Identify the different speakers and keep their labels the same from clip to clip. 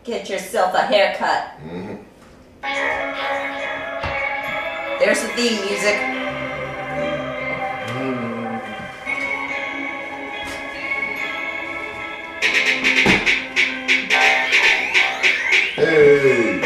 Speaker 1: get yourself a haircut. There's the theme music.
Speaker 2: Hey.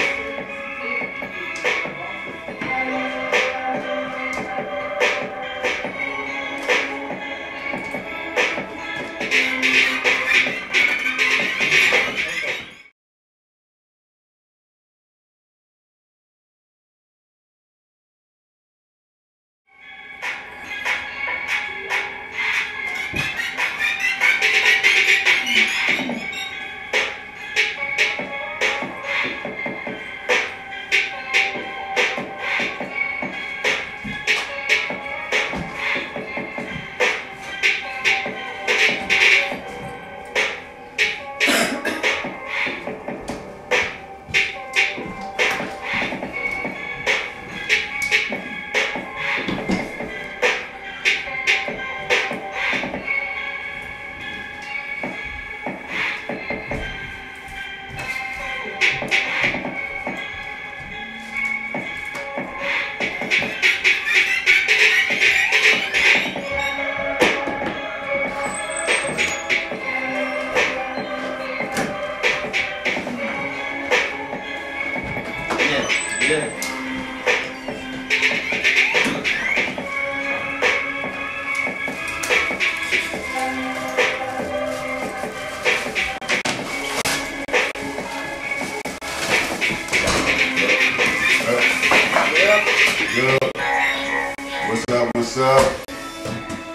Speaker 2: What's up?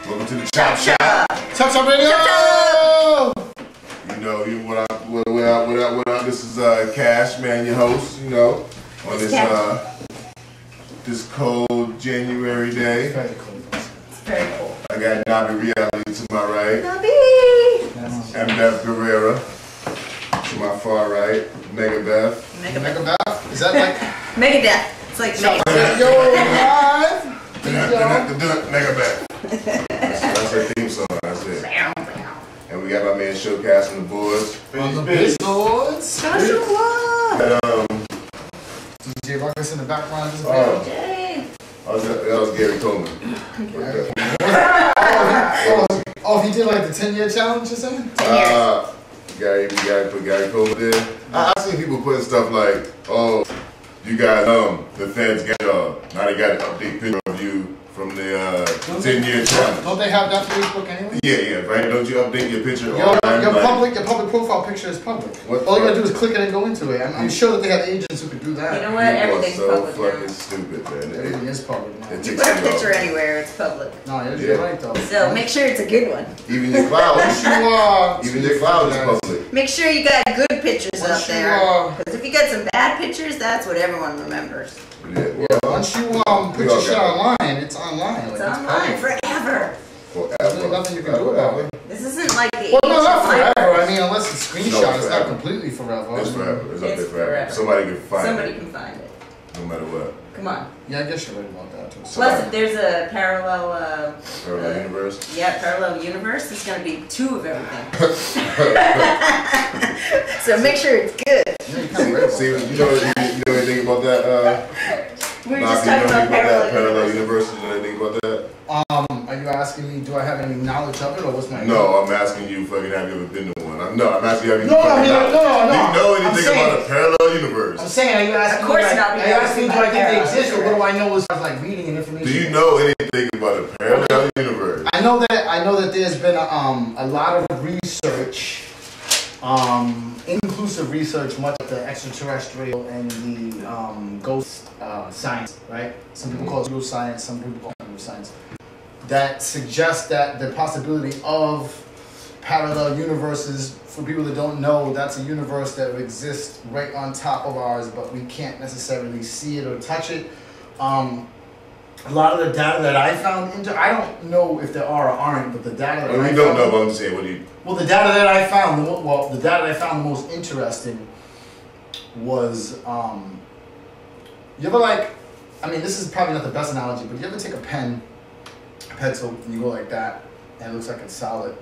Speaker 2: Welcome to the Chopp Shop. Chopp Shop Radio. You know, what up? This is Cash, man, your host. You know, on this cold January day.
Speaker 1: Very cold. It's very cold.
Speaker 2: I got Nabi Reality to my right.
Speaker 1: Nabi.
Speaker 2: And Beth Guerrera to my far right. Megabeth.
Speaker 3: Megabeth? Is that like
Speaker 1: Megadeth? It's like Megadeth.
Speaker 3: Yo, live.
Speaker 2: Megabeth. That's our theme song. That's it. And we got my man Showcast on the boards.
Speaker 3: On the bass boards.
Speaker 1: Joshua.
Speaker 3: DJ Ruckus in the background.
Speaker 2: That was Gary Coleman.
Speaker 3: Oh, he did like the 10-year challenge or something?
Speaker 1: 10 years.
Speaker 2: We gotta put Gary Coleman there. I've seen people putting stuff like, oh, you guys, the feds got y'all. Now they got an update picture of you from the 10-year challenge.
Speaker 3: Don't they have that Facebook anyway?
Speaker 2: Yeah, right. Don't you update your picture?
Speaker 3: Your public profile picture is public. All you gotta do is click it and go into it. I'm sure that they have agents who could do that.
Speaker 1: You know what? Everything's
Speaker 2: so
Speaker 1: public
Speaker 2: fucking
Speaker 1: now.
Speaker 2: stupid, man.
Speaker 3: Everything is public now.
Speaker 1: You put a picture anywhere, it's public.
Speaker 3: No, you're right though.
Speaker 1: So make sure it's a good one.
Speaker 2: Even your clouds. Even your clouds is public.
Speaker 1: Make sure you got good pictures up there. Because if you got some bad pictures, that's what everyone remembers.
Speaker 3: Yeah, once you put your shit online, it's online.
Speaker 1: It's online forever.
Speaker 3: There's nothing you can do about it.
Speaker 1: This isn't like the
Speaker 3: Well, no, not forever. I mean, unless it's screenshot, it's not completely forever.
Speaker 2: It's forever. It's up there forever.
Speaker 1: forever.
Speaker 2: Somebody can find it.
Speaker 1: Somebody can find it.
Speaker 2: No matter what.
Speaker 1: Come on.
Speaker 3: Yeah, I guess you're right about that too.
Speaker 1: Plus, if there's a parallel
Speaker 2: universe?
Speaker 1: Yeah, parallel universe. There's going to be 2 of everything. So make sure it's good.
Speaker 2: See, you know anything about that?
Speaker 1: We were just talking about
Speaker 2: parallel universe. You know anything about that?
Speaker 3: Are you asking me, do I have any knowledge of it, or what's my?
Speaker 2: No, I'm asking you. Fucking, have you ever been to one? I'm asking you. Have you?
Speaker 3: No.
Speaker 2: Do you know anything about a parallel universe?
Speaker 3: I'm saying, are you asking?
Speaker 1: Of course not.
Speaker 3: Are you asking me, do I think they exist, or what do I know as far as like reading and information?
Speaker 2: Do you know anything about a parallel universe?
Speaker 3: I know that there's been a lot of research, inclusive research, much of the extraterrestrial and the ghost science, right? Some people call it real science, some people call it neuroscience. That suggests that the possibility of parallel universes, for people that don't know, that's a universe that exists right on top of ours, but we can't necessarily see it or touch it. A lot of the data that I found, I don't know if there are or aren't, but the data that I found...
Speaker 2: You don't know, but I'm just saying, what do you...
Speaker 3: Well, the data that I found, the data that I found the most interesting was, you ever like, I mean, this is probably not the best analogy, but you ever take a pencil, and you go like that, and it looks like it's solid,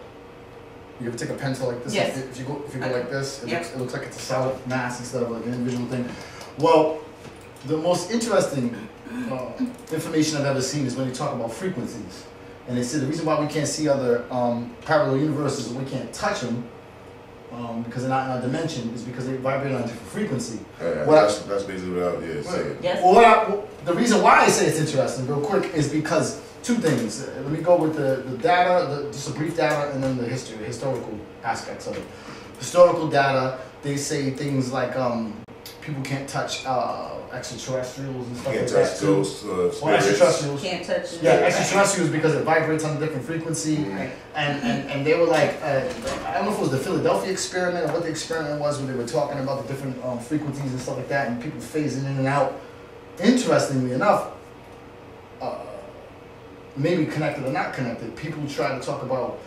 Speaker 3: You ever take a pencil like this?
Speaker 1: Yes.
Speaker 3: If you go like this, it looks like it's a solid mass instead of like an individual thing. Well, the most interesting information I've ever seen is when they talk about frequencies. And they say the reason why we can't see other parallel universes and we can't touch them because they're not in our dimension is because they vibrate on a different frequency.
Speaker 2: That's basically what I saying.
Speaker 1: Yes.
Speaker 3: Well, the reason why I say it's interesting, real quick, is because two things. Let me go with the data, just a brief data, and then the historical aspects of it. Historical data, they say things like people can't touch extraterrestrials and stuff like that.
Speaker 2: Can't touch ghosts,
Speaker 3: extraterrestrials.
Speaker 1: Can't touch.
Speaker 3: Yeah, extraterrestrials because it vibrates on a different frequency.
Speaker 1: Right.
Speaker 3: And they were like, I don't know if it was the Philadelphia experiment or what the experiment was when they were talking about the different frequencies and stuff like that and people phasing in and out. Interestingly enough, maybe connected or not connected, people try to talk about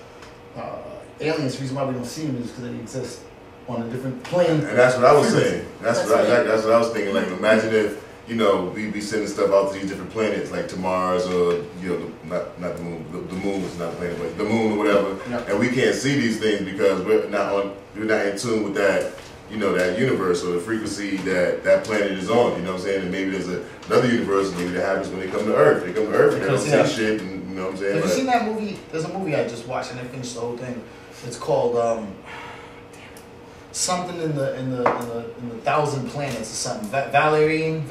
Speaker 3: aliens. The reason why we don't see them is because they exist on a different plane.
Speaker 2: And that's what I was saying. That's what I was thinking. Like, imagine if, you know, we be sending stuff out to these different planets, like to Mars or, you know, not the moon. The moon is not a planet, but the moon or whatever. Yep. And we can't see these things because we're not in tune with that, you know, that universe or the frequency that planet is on. You know what I'm saying? And maybe there's another universe. Maybe that happens when they come to Earth. They come to Earth and they don't see shit. And, you know what I'm saying?
Speaker 3: Have you seen that movie? There's a movie I just watched and I finished the whole thing. It's called something in the Thousand Planets or something. Valerian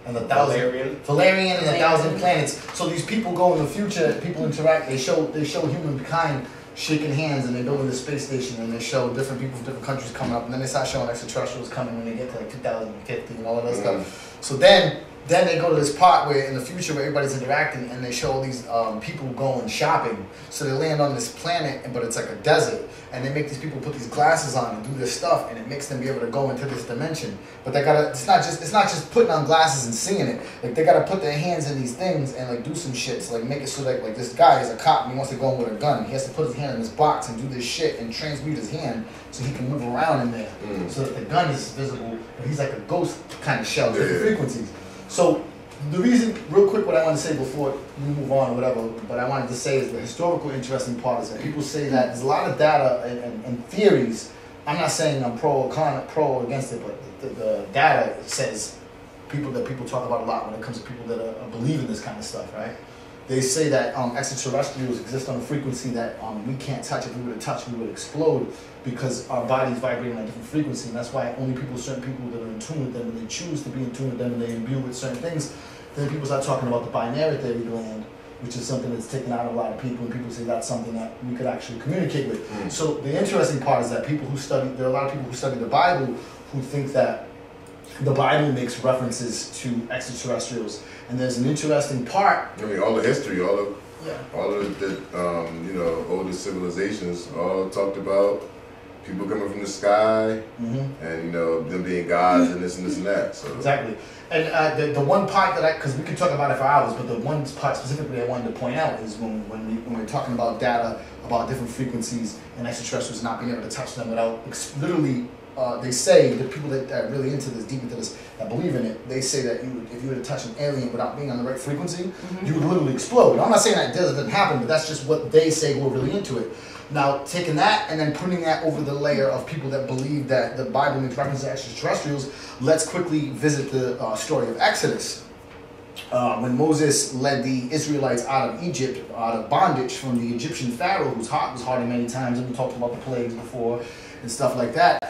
Speaker 3: and the Valerian and the Thousand Planets. So these people go in the future. People interact. They show humankind shaking hands, and they go to the space station, and they show different people from different countries coming up, and then they start showing extraterrestrials coming when they get to like 2050 and all of that stuff. So then they go to this part where in the future where everybody's interacting, and they show these people going shopping. So they land on this planet, but it's like a desert, and they make these people put these glasses on and do this stuff, and it makes them be able to go into this dimension. But they gotta, it's not just putting on glasses and seeing it. Like they gotta put their hands in these things and like do some shit to like make it so that like this guy is a cop and he wants to go in with a gun. He has to put his hand in this box and do this shit and transmute his hand so he can move around in there, so that the gun is visible. But he's like a ghost kind of shell, different frequencies. So the reason, real quick, what I want to say before we move on or whatever, but I wanted to say is the historical interesting part is that people say that there's a lot of data and theories. I'm not saying I'm pro or against it, but the data says people talk about a lot when it comes to people that are believe in this kind of stuff, right? They say that extraterrestrials exist on a frequency that we can't touch. If we were to touch, we would explode because our body's vibrating on a different frequency. And that's why only certain people that are in tune with them, and they choose to be in tune with them, and they imbue with certain things. Then people start talking about the binary theory gland, which is something that's taken out of a lot of people, and people say that's something that we could actually communicate with. So the interesting part is that there are a lot of people who study the Bible who think that the Bible makes references to extraterrestrials. And there's an interesting part.
Speaker 2: I mean, all the history, all of the you know, older civilizations all talked about people coming from the sky, and you know, them being gods and this and that. So
Speaker 3: exactly. And the one part that because we could talk about it for hours, but the one part specifically I wanted to point out is when we're talking about data about different frequencies and extraterrestrials not being able to touch them without literally. They say, the people that are really into this, deep into this, that believe in it, they say that if you were to touch an alien without being on the right frequency, you would literally explode. I'm not saying that doesn't happen, but that's just what they say who are really into it. Now, taking that and then putting that over the layer of people that believe that the Bible makes reference to extraterrestrials, let's quickly visit the story of Exodus. When Moses led the Israelites out of Egypt, out of bondage from the Egyptian Pharaoh, whose heart was hardened many times, and we talked about the plagues before and stuff like that.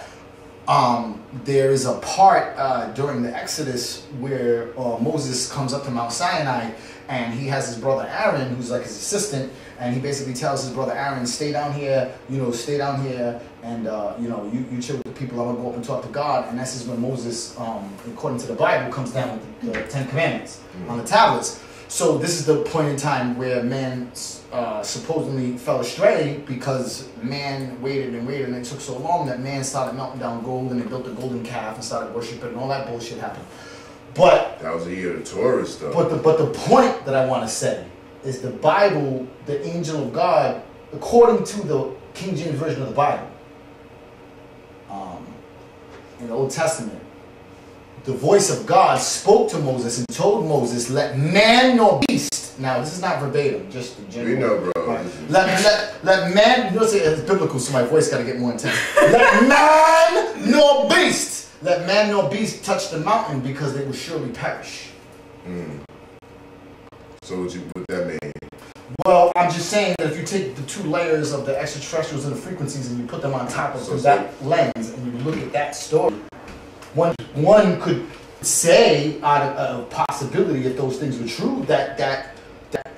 Speaker 3: There is a part during the Exodus where Moses comes up to Mount Sinai, and he has his brother Aaron, who's like his assistant, and he basically tells his brother Aaron, stay down here, and you chill with the people. I'm gonna go up and talk to God. And this is when Moses, according to the Bible, comes down with the Ten Commandments on the tablets. So this is the point in time where man supposedly fell astray because man waited, and it took so long that man started melting down gold, and they built the golden calf and started worshiping, and all that bullshit happened. But
Speaker 2: that was the year of the Torah stuff.
Speaker 3: But the point that I want to say is the Bible, the angel of God, according to the King James Version of the Bible, in the Old Testament, the voice of God spoke to Moses and told Moses, let man nor beast Now, this is not verbatim, just the general.
Speaker 2: We know, bro.
Speaker 3: Right. Let man, you know, it's biblical, so my voice got to get more intense. Let man nor beast, let man nor beast touch the mountain because they will surely perish.
Speaker 2: So what that mean?
Speaker 3: Well, I'm just saying that if you take the two layers of the extraterrestrials and the frequencies and you put them on top of that lens and you look at that story, one could say out of possibility, if those things were true, that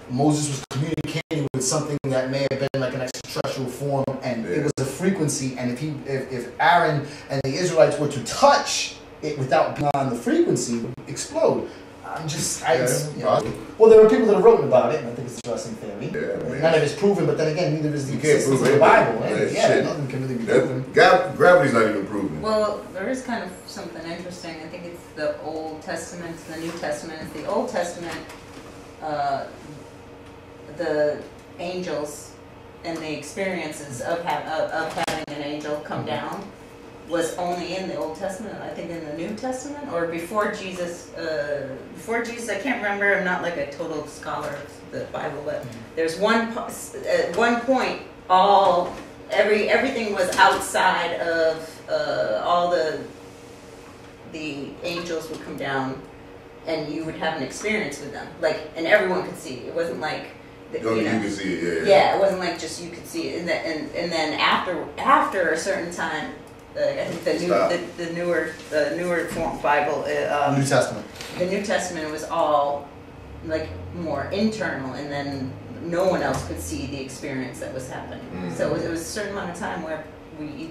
Speaker 3: Moses was communicating with something that may have been like an extraterrestrial form, and it was a frequency. And if Aaron and the Israelites were to touch it without being on the frequency, it would explode. Well, there are people that have written about it, and I think it's an interesting theory. Yeah, none of it's proven, but then again, neither is the existence of the Bible. Right? Nothing can really be proven.
Speaker 2: Gravity's not even proven.
Speaker 1: Well, there is kind of something interesting. I think it's the Old Testament, the New Testament. It's the Old Testament, the angels and the experiences of having an angel come down was only in the Old Testament. I think in the New Testament or before Jesus. I can't remember. I'm not like a total scholar of the Bible, but there's at one point everything was outside of all the angels would come down, and you would have an experience with them, and everyone could see. It wasn't like
Speaker 2: you could see it.
Speaker 1: Yeah, it wasn't like just you could see it, and then after a certain time. I think the newer form Bible,
Speaker 3: New Testament.
Speaker 1: The New Testament was all more internal, and then no one else could see the experience that was happening. So it was a certain amount of time where you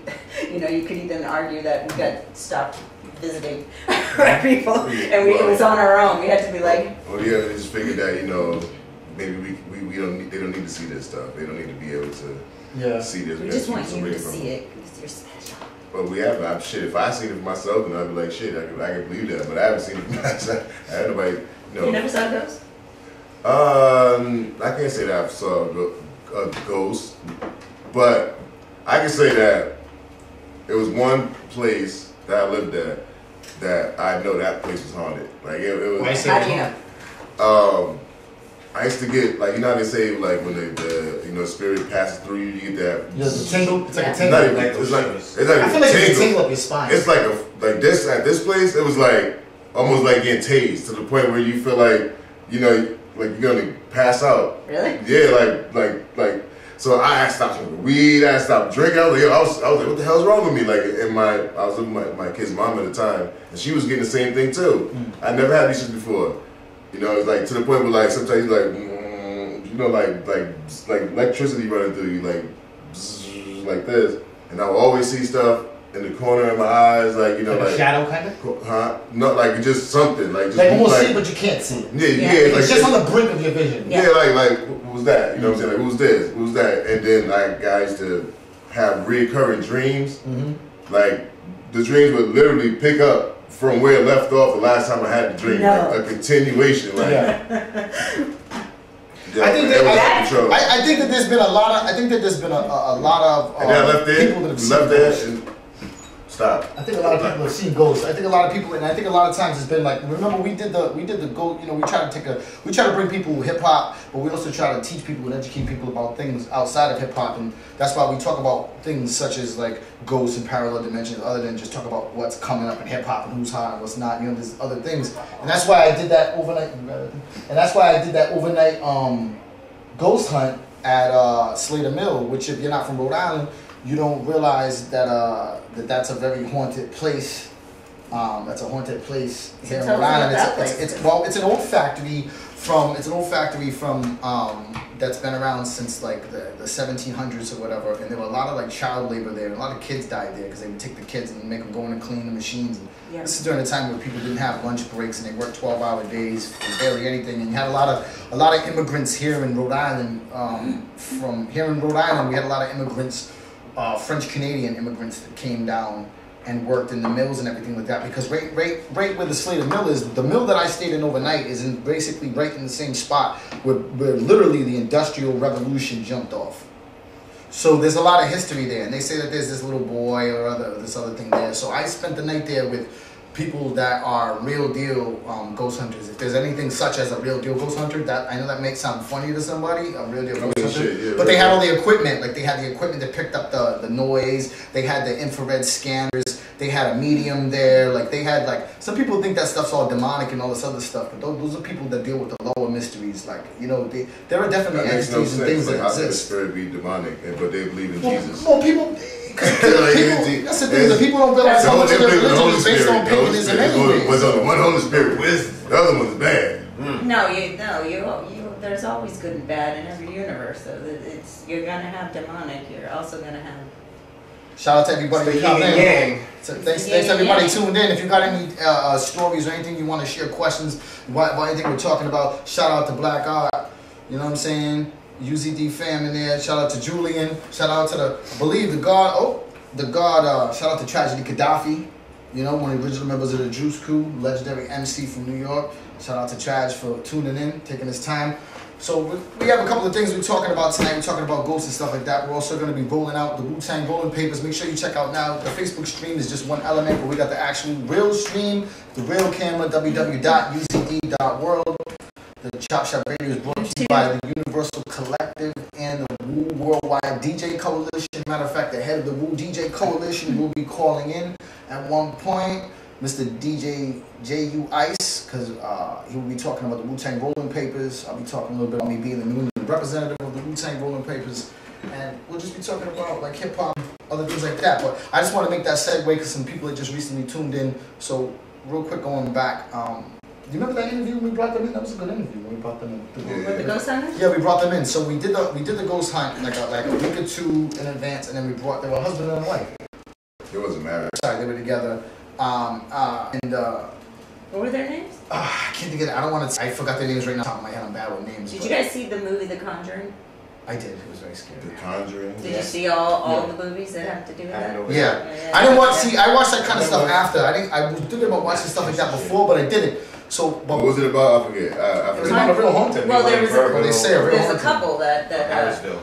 Speaker 1: could even argue that we got stopped visiting people, and it was on our own. We had to be like.
Speaker 2: Well, yeah, they just figured that maybe we don't. They don't need to see this stuff. They don't need to be able to see this.
Speaker 1: We just want you to see it because you're special.
Speaker 2: But we haven't. Shit, if I seen it for myself, then I'd be like, shit, I can believe that. But I haven't seen it. I had nobody.
Speaker 1: You never saw a ghost?
Speaker 2: I can't say that I saw a ghost, but I can say that it was one place that I lived at that I know that place was haunted. It was.
Speaker 1: How do you know?
Speaker 2: I used to get how they say when the spirit passes through you, you get that.
Speaker 3: The tingle. It's like a tingle.
Speaker 2: It's like
Speaker 3: I feel like it's a tingle up your spine.
Speaker 2: It's like this at this place. It was almost like getting tased to the point where you feel like you're gonna pass out.
Speaker 1: Really?
Speaker 2: Yeah, like. So I stopped smoking weed. I stopped drinking. I was like, what the hell's wrong with me? I was with my kid's mom at the time, and she was getting the same thing too. I never had these shit before. It's to the point where sometimes like electricity running through you, like this, and I will always see stuff in the corner of my eyes, like
Speaker 3: a shadow kind of.
Speaker 2: Huh? Not just something just
Speaker 3: almost see, but you can't see.
Speaker 2: Yeah.
Speaker 3: It's just on the brink of your vision.
Speaker 2: Yeah, what was that? You know what I'm saying? Who's this? Who's that? And then I used to have recurring dreams. The dreams would literally pick up from where it left off the last time I had the dream, a continuation.
Speaker 3: I think that there's been a lot of. I think that there's been a lot of people that have seen ghosts.
Speaker 2: Stop.
Speaker 3: I think a lot of people have seen ghosts. I think a lot of people, and I think a lot of times it's been remember we did the ghost. We try to bring people hip hop, but we also try to teach people and educate people about things outside of hip hop, and that's why we talk about things such as ghosts and parallel dimensions, other than just talk about what's coming up in hip hop and who's hot and what's not. There's other things, and that's why I did that overnight. And that's why I did that overnight ghost hunt at Slater Mill, which if you're not from Rhode Island, you don't realize that that's a very haunted place. That's a haunted place here in Rhode Island. It's an old factory from that's been around since the 1700s or whatever. And there were a lot of child labor there, and a lot of kids died there because they would take the kids and make them go in and clean the machines. And this is during a time where people didn't have lunch breaks and they worked 12-hour days for barely anything. And you had a lot of immigrants here in Rhode Island. From here in Rhode Island, we had a lot of immigrants. French Canadian immigrants that came down and worked in the mills and everything like that, because right where the Slater Mill is, the mill that I stayed in overnight is basically right in the same spot where literally the Industrial Revolution jumped off. So there's a lot of history there, and they say that there's this little boy or this other thing there. So I spent the night there with people that are real deal ghost hunters. If there's anything such as a real deal ghost hunter, that I know that makes sound funny to somebody, a real deal ghost hunter.
Speaker 2: Yeah,
Speaker 3: but they had all the equipment. Like they had the equipment that picked up the noise. They had the infrared scanners. They had a medium there. Like they had like some people think that stuff's all demonic and all this other stuff, but those are people that deal with the lower mysteries. Like there are definitely entities and things that
Speaker 2: exist. How could the
Speaker 3: exist.
Speaker 2: spirit be demonic, but they believe in Jesus?
Speaker 3: Well, people. That's the thing. The people don't realize how much of their religion is based on paganism anyway.
Speaker 2: Was on one Holy Spirit. The other one's bad.
Speaker 1: No, you. There's always good and bad in every universe. So you're gonna have demonic. You're also gonna have.
Speaker 3: Shout out to everybody who come in. So thanks everybody tuned in. If you got any stories or anything you want to share, questions, about anything we're talking about, shout out to Black Art. You know what I'm saying? UZD fam in there. Shout out to Julian. Shout out to shout out to Tragedy Gaddafi. You know, one of the original members of the Juice Crew, legendary MC from New York. Shout out to Traj for tuning in, taking his time. So we have a couple of things we're talking about tonight. We're talking about ghosts and stuff like that. We're also going to be rolling out the Wu-Tang rolling papers. Make sure you check out now. The Facebook stream is just one element, but we got the actual real stream, the real camera, www.uzd.world. The Chop Shop Radio is brought to you by the Universal Collective and the Wu Worldwide DJ Coalition. Matter of fact, the head of the Wu DJ Coalition will be calling in at one point. Mr. DJ J.U. Ice, because he will be talking about the Wu-Tang Rolling Papers. I'll be talking a little bit about me being the New England representative of the Wu-Tang Rolling Papers. And we'll just be talking about like hip-hop, other things like that. But I just want to make that segue because some people had just recently tuned in. So real quick going back, do you remember that interview when we brought them in? That was a good interview when we brought them in.
Speaker 1: The ghost hunters?
Speaker 3: Yeah, we brought them in. So we did the ghost hunt like a week or two in advance, and then they were a husband and a wife.
Speaker 2: It wasn't married.
Speaker 3: Sorry, they were together.
Speaker 1: What were their names?
Speaker 3: I can't think of it. I don't want to. I forgot their names right now. Off the top of my head, I'm bad with names.
Speaker 1: Did you guys see the movie The Conjuring?
Speaker 3: I did. It was very scary.
Speaker 2: The Conjuring.
Speaker 1: Did you see all the movies that have to do with that?
Speaker 3: Yeah. I didn't watch. See, I watched that kind of stuff after. I was thinking about watching stuff like that before, but I didn't. So, but
Speaker 2: what was it about? I forget.
Speaker 3: It was about a real haunting.
Speaker 1: Well, there was
Speaker 3: a
Speaker 1: couple that
Speaker 4: Harrisville.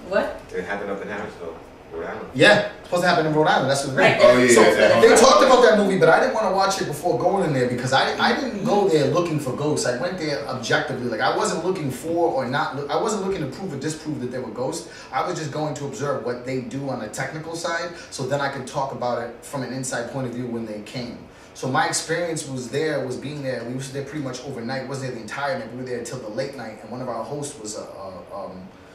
Speaker 1: What?
Speaker 4: It happened up in Harrisville, Rhode Island.
Speaker 3: Yeah, supposed to happen in Rhode Island. That's what's
Speaker 1: right.
Speaker 2: Oh yeah.
Speaker 3: So
Speaker 2: yeah.
Speaker 3: they talked about that movie, but I didn't want to watch it before going in there because I didn't go there looking for ghosts. I went there objectively. Like I wasn't looking for or not. I wasn't looking to prove or disprove that they were ghosts. I was just going to observe what they do on the technical side, so then I could talk about it from an inside point of view when they came. So my experience was being there. We was there pretty much overnight. We wasn't there the entire night. We were there until the late night, and one of our hosts was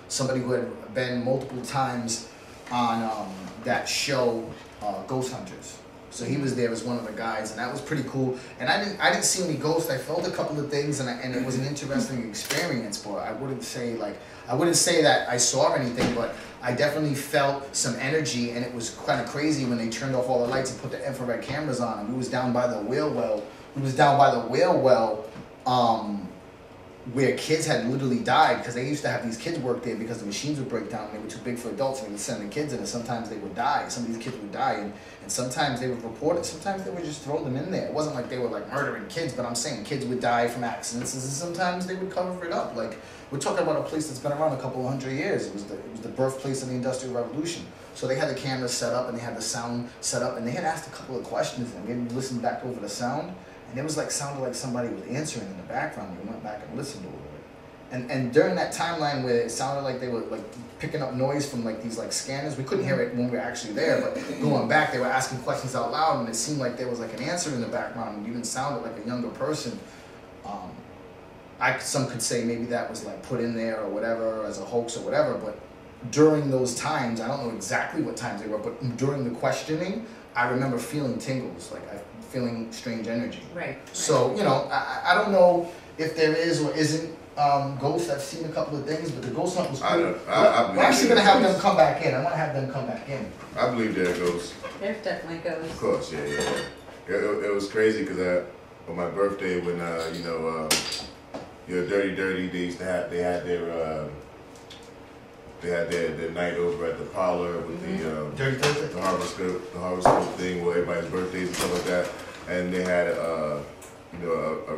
Speaker 3: somebody who had been multiple times on that show, Ghost Hunters. So he was there as one of the guys, and that was pretty cool. And I didn't see any ghosts. I felt a couple of things, and it was an interesting experience. But I wouldn't say that I saw anything, but I definitely felt some energy, and it was kind of crazy when they turned off all the lights and put the infrared cameras on. And we was down by the whale well. Where kids had literally died because they used to have these kids work there because the machines would break down and they were too big for adults and they would send the kids in and sometimes they would die. Some of these kids would die and sometimes they would report it. Sometimes they would just throw them in there. It wasn't like they were like murdering kids, but I'm saying kids would die from accidents and sometimes they would cover it up. Like we're talking about a place that's been around a couple of hundred years. It was the birthplace of the Industrial Revolution. So they had the cameras set up and they had the sound set up and they had asked a couple of questions and we listened back over the sound. And it was like sounded like somebody was answering in the background. We went back and listened over it. And during that timeline where it sounded like they were like picking up noise from like these like scanners, we couldn't hear it when we were actually there. But going back, they were asking questions out loud, and it seemed like there was like an answer in the background, and even sounded like a younger person. Some could say maybe that was like put in there or whatever as a hoax or whatever. But during those times, I don't know exactly what times they were, but during the questioning, I remember feeling tingles, feeling strange energy.
Speaker 1: Right.
Speaker 3: So, I don't know if there is or isn't ghosts. I've seen a couple of things, but the ghost hunt was cool. We're actually going to have them come back in. I want to have them come back in.
Speaker 2: I believe there are ghosts.
Speaker 1: There's definitely ghosts.
Speaker 2: Of course, yeah. It was crazy because on my birthday when, Dirty Dirty, they had their night over at the parlor with the horoscope thing where everybody's birthdays and stuff like that, and they had a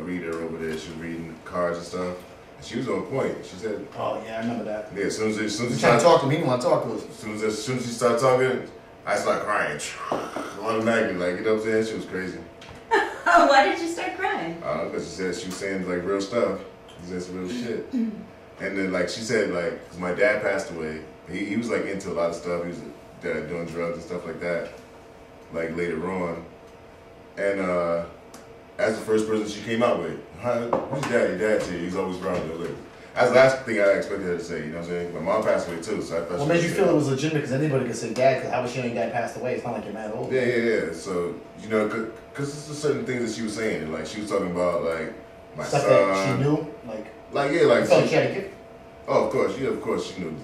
Speaker 2: reader over there. She was reading cards and stuff, and she was on point. She said,
Speaker 3: "Oh yeah, I remember that."
Speaker 2: Yeah, as soon as she
Speaker 3: started talking to me, he didn't want to talk to us.
Speaker 2: As soon as she started talking, I started crying automatically. Like, you know what I'm saying? She was crazy.
Speaker 1: Why did you start crying?
Speaker 2: Because she said she was saying like real stuff. She said some real shit. And then like she said like, cause my dad passed away. He was like into a lot of stuff. He was doing drugs and stuff like that. Like later on. And as the first person she came out with, who's daddy? Dad's here. He's always around there. That's the last thing I expected her to say. You know what I'm saying? My mom passed away too, so I thought.
Speaker 3: What made you feel it was legitimate? Because anybody could say dad. Because how was she and your dad passed away? It's not like you're mad old.
Speaker 2: Yeah. So you know, cause it's just certain things that she was saying. Like she was talking about like my
Speaker 3: stuff
Speaker 2: son.
Speaker 3: that she knew,
Speaker 2: like
Speaker 3: you felt like she had a gift.
Speaker 2: Oh, of course, she knew.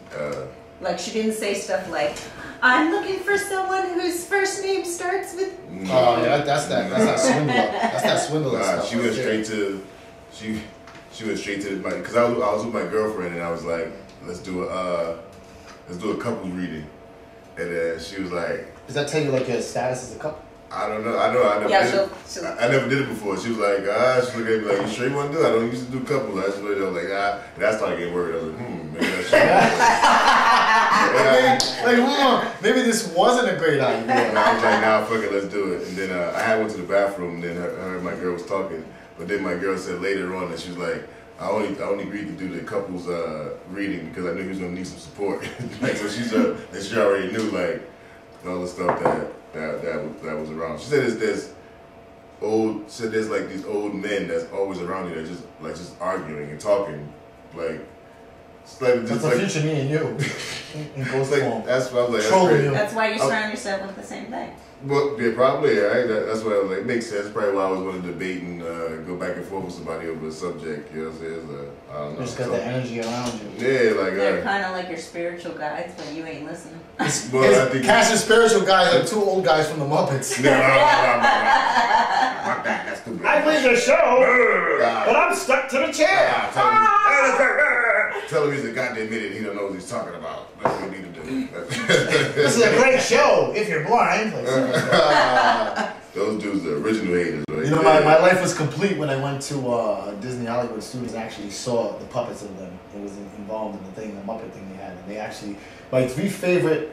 Speaker 1: Like she didn't say stuff like, "I'm looking for someone whose first name starts with."
Speaker 3: Oh yeah, that's that swindler. That's that swindler stuff.
Speaker 2: She went straight to She went straight to because I was with my girlfriend and I was like, let's do a couples reading, and then she was like,
Speaker 3: does that tell you like your status as a couple?
Speaker 2: I don't know. I never did it. I never did it before. She was like, she looked at me like, you sure you want to do it? I don't used to do couples. I just looked at her like, and I started getting worried. I was like, maybe that's
Speaker 3: maybe this wasn't a great idea.
Speaker 2: And I was like, nah, fuck it, let's do it. And then I went to the bathroom, and then her and my girl was talking. But then my girl said later on that she was like, I only agreed to do the couples reading because I knew he was gonna need some support. Like so she already knew like all the stuff that was around. She said there's like these old men that's always around you that just arguing and talking like. That's
Speaker 3: the future me and you. In ghost form.
Speaker 2: That's what I was like.
Speaker 1: That's why you surround yourself with the same thing.
Speaker 2: Well, yeah, probably, right? That's what I was like. Makes sense. Probably why I was going to debate and go back and forth with somebody over a subject. You know what I'm saying? I don't know.
Speaker 3: Just got the energy around you.
Speaker 2: Yeah, like
Speaker 1: they're kind of like your spiritual guides, but you ain't listening.
Speaker 2: Well, I think
Speaker 3: Cash's spiritual guys are two old guys from the Muppets.
Speaker 2: No. That's too bad.
Speaker 3: I leave the show, but I'm stuck to the chair.
Speaker 2: Tell him he's a goddamn idiot. He don't know what he's talking about. That's what we need to do.
Speaker 3: This is a great show. If you're blind.
Speaker 2: Those dudes are original haters, right?
Speaker 3: You know, my life was complete when I went to Disney Hollywood Studios and actually saw the puppets of them. It was involved in the Muppet thing they had. And they actually, my three favorite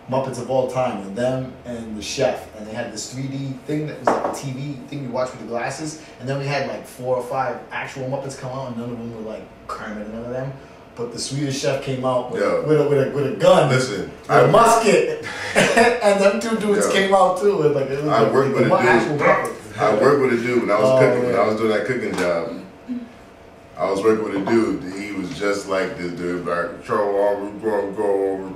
Speaker 3: Muppets of all time were them and the chef. And they had this 3D thing that was like a TV thing you watch with the glasses. And then we had like 4 or 5 actual Muppets come out, and none of them were like Kermit, none of them. But the Swedish chef came out with a gun,
Speaker 2: listen,
Speaker 3: with a musket, and them 2 dudes came out too. And like, it was
Speaker 2: I worked with a dude. I worked with a dude when I was cooking. When I was doing that cooking job, I was working with a dude. He was just like this dude. Like, so we're gonna go over to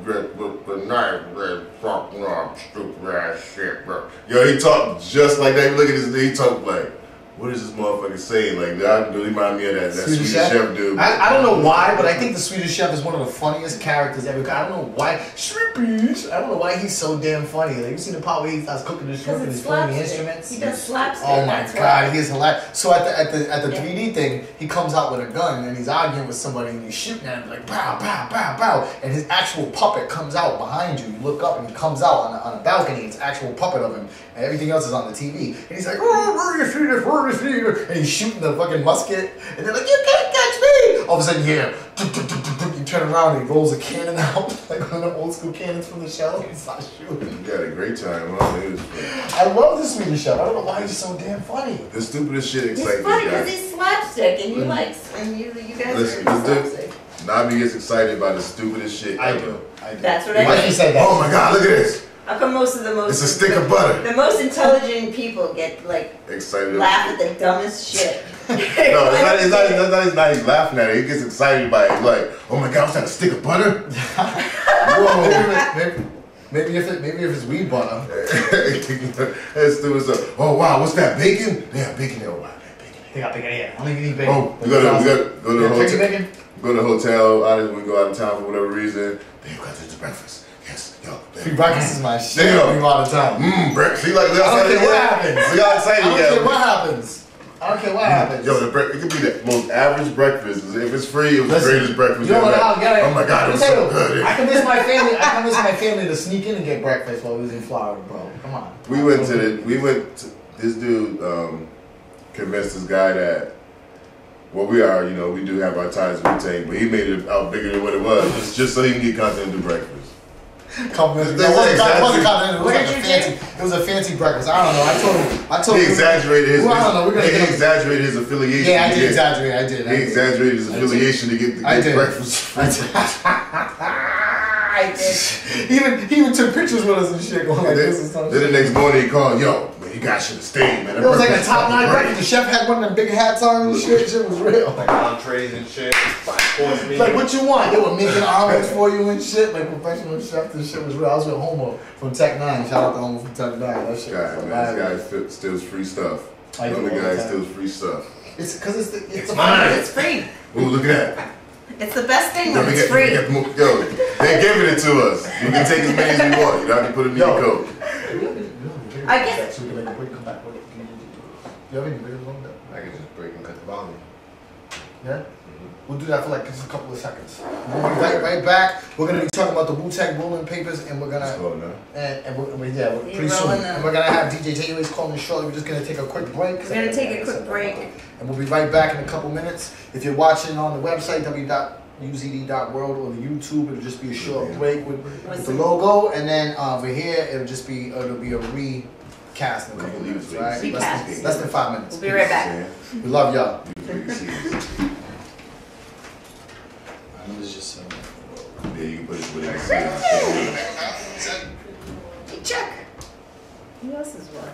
Speaker 2: get with the knife, that fucking stupid ass shit, bro. Yo, he talked just like that. Look at this. He talked like. What is this motherfucker saying? Like, that really remind me of that Swedish chef dude.
Speaker 3: I don't know why, but I think the Swedish chef is one of the funniest characters ever. I don't know why. Shrimpies. I don't know why he's so damn funny. Like, you see the part where he starts cooking the shrimp and he's playing the instruments?
Speaker 1: He does slapstick.
Speaker 3: Oh my god, he's hilarious. So at the 3D thing, he comes out with a gun and he's arguing with somebody and he's shooting at him like, pow, pow, pow, pow. And his actual puppet comes out behind you. You look up and he comes out on a balcony. It's an actual puppet of him. And everything else is on the TV. And he's like, oh, where you see this? And he's shooting the fucking musket, and they're like, "You can't catch me!" All of a sudden, you turn around and he rolls a cannon out, like one of the old school cannons from the shell, and starts shooting.
Speaker 2: You had a great time, huh? It was
Speaker 3: I love the Swedish chef. I don't know why he's so damn funny.
Speaker 2: the stupidest shit excites
Speaker 1: It's funny because he's slapstick, and you like, and you guys are slapstick.
Speaker 2: Nabi gets excited by the stupidest shit
Speaker 3: I
Speaker 2: ever.
Speaker 3: do.
Speaker 1: That's what I
Speaker 3: Why
Speaker 1: mean.
Speaker 3: you say that?
Speaker 2: Oh my god, look at this!
Speaker 1: How come most of the
Speaker 2: It's a stick of butter.
Speaker 1: The most intelligent people get like
Speaker 2: Excited.
Speaker 1: laugh at the dumbest shit.
Speaker 2: No, it's not he's laughing at it. He gets excited by it. He's like, oh my god, what's that, a stick of butter?
Speaker 3: Whoa. Maybe if it's weed butter.
Speaker 2: That's stupid stuff. Oh wow, what's that, bacon? Yeah, bacon there. Oh wow, bacon.
Speaker 3: They got bacon here. I don't even eat bacon.
Speaker 2: Oh, we go to the hotel.
Speaker 3: Bacon?
Speaker 2: Go to the hotel. We go out of town for whatever reason. Then you got to do breakfast. Yes, yo.
Speaker 3: Free breakfast is my shit.
Speaker 2: There you go.
Speaker 3: We go out of town.
Speaker 2: Breakfast. See, like,
Speaker 3: I don't care what happens.
Speaker 2: Look how excited
Speaker 3: I
Speaker 2: you
Speaker 3: don't care
Speaker 2: get.
Speaker 3: what happens. I don't care what happens.
Speaker 2: Yo, it could be the most average breakfast. If it's free, it was the greatest breakfast.
Speaker 3: You know what?
Speaker 2: Oh my god, it was so good.
Speaker 3: I convinced my family to sneak in and get breakfast while we was in Florida, bro. Come on.
Speaker 2: We went to this dude convinced this guy that. Well, we do have our ties with Wu-Tang, but he made it out bigger than what it was, just so he can get content and do breakfast.
Speaker 3: Complimentary.
Speaker 2: They
Speaker 3: No, it wasn't
Speaker 2: exaggerate.
Speaker 3: complimentary. It was
Speaker 1: What
Speaker 3: like
Speaker 1: did
Speaker 3: a
Speaker 1: you
Speaker 3: fancy. It was a fancy breakfast. I don't know. I told
Speaker 2: He
Speaker 3: him.
Speaker 2: exaggerated his.
Speaker 3: Well, I don't know. We're gonna
Speaker 2: he
Speaker 3: get him.
Speaker 2: exaggerated his affiliation.
Speaker 3: Yeah, I
Speaker 2: to
Speaker 3: did
Speaker 2: get-
Speaker 3: exaggerate. I did.
Speaker 2: He exaggerated his affiliation to get
Speaker 3: I did.
Speaker 2: breakfast.
Speaker 3: I did.
Speaker 1: I did.
Speaker 3: He even took pictures with us and shit, going like this and stuff.
Speaker 2: Then the next morning he called, yo, man, you guys should have stayed, man.
Speaker 3: It was like a top 9 breakfast. The chef had one of them big hats on and shit. Shit was real.
Speaker 4: Like entrees and shit. 5-course meal.
Speaker 3: Like what you want? They were making omelets for you and shit. Like professional chef. This shit was real. I was with Homo from Tech 9. Shout out to Homo from Tech 9. That shit was
Speaker 2: This guy steals free stuff.
Speaker 3: I do
Speaker 2: Another
Speaker 3: all the
Speaker 2: guy
Speaker 3: time.
Speaker 2: steals free stuff.
Speaker 3: It's because it's
Speaker 2: mine.
Speaker 1: It's free.
Speaker 2: Ooh, look at that.
Speaker 1: It's the best thing
Speaker 2: Yo,
Speaker 1: when it's free.
Speaker 2: yo, they're giving it to us. You can take as many as you want. You don't have to put it in your coat.
Speaker 1: I get it.
Speaker 3: So we can make a break, come back. You have any videos on that?
Speaker 4: I can just break and cut the volume.
Speaker 3: Yeah? We'll do that for like just a couple of seconds. We'll be right back. We're gonna be talking about the Wu-Tang ruling papers, and we're gonna we're pretty soon. And we're gonna have DJ Taylor's calling shortly. We're just gonna take a quick break.
Speaker 1: We're gonna take a quick break.
Speaker 3: And we'll be right back in a couple minutes. If you're watching on the website www.uzd.world or the YouTube, it'll just be a short break with the logo, and then over here it'll be a recast in a couple minutes, right?
Speaker 1: Recast.
Speaker 3: Less than 5 minutes.
Speaker 1: We'll be right back.
Speaker 3: We love y'all.
Speaker 2: Yeah, you can put it where
Speaker 1: Hey, Chuck. Who else is what?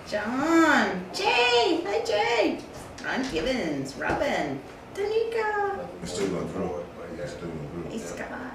Speaker 1: John. Jay. Hi, Jay. Ron Gibbons. Robin. Danica.
Speaker 2: It's still going through. It's still going through.
Speaker 1: Hey, Scott.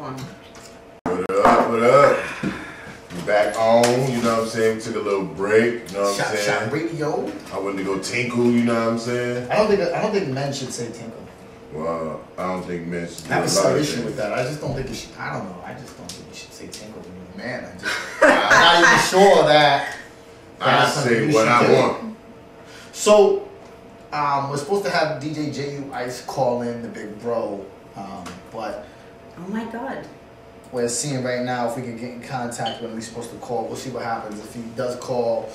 Speaker 1: one.
Speaker 2: What up? What up? We back on, you know what I'm saying? We took a little break, you know what I'm saying?
Speaker 3: Shot radio.
Speaker 2: I went to go tinkle, you know what I'm saying?
Speaker 3: I don't think men should say tinkle.
Speaker 2: Well, I don't think men should do
Speaker 3: I have
Speaker 2: a
Speaker 3: a
Speaker 2: lot
Speaker 3: slight
Speaker 2: of
Speaker 3: issue
Speaker 2: things.
Speaker 3: with that. I just don't think you should. I don't know. I just don't think you should say tinkle when you're a man. I'm not even sure that.
Speaker 2: I say what I want.
Speaker 3: So, we're supposed to have DJ JU Ice call in the big bro, but
Speaker 1: Oh my God.
Speaker 3: we're seeing right now if we can get in contact with him. He's supposed to call. We'll see what happens. If he does call,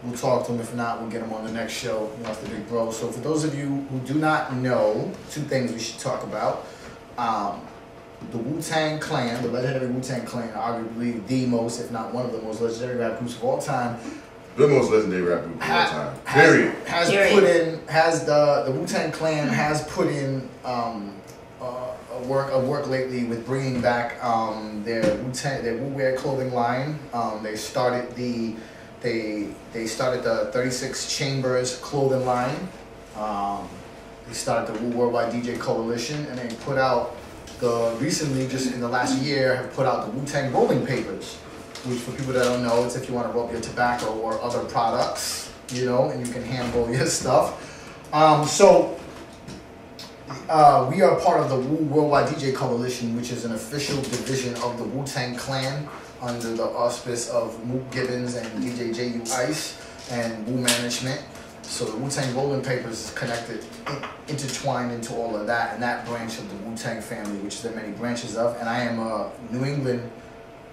Speaker 3: we'll talk to him. If not, we'll get him on the next show. You know, the big bro. So for those of you who do not know, two things we should talk about. The Wu-Tang Clan, the legendary Wu-Tang Clan, arguably the most, if not one of the most legendary rap groups of all time.
Speaker 2: The most legendary rap group of all time. Period.
Speaker 3: The Wu-Tang Clan has put in work lately with bringing back their Wu-Wear clothing line. They started the 36 Chambers clothing line. They started the WorldWide DJ Coalition, and they put out recently, just in the last year, have put out the Wu-Tang rolling papers, which for people that don't know, it's if you want to roll up your tobacco or other products, you know, and you can hand roll your stuff. We are part of the WorldWide DJ Coalition, which is an official division of the Wu-Tang Clan under the auspice of Mook Gibbons and DJ JU Ice and Wu Management. So the Wu-Tang Rolling Papers is connected, intertwined into all of that, and that branch of the Wu-Tang family, which there are many branches of. And I am a New England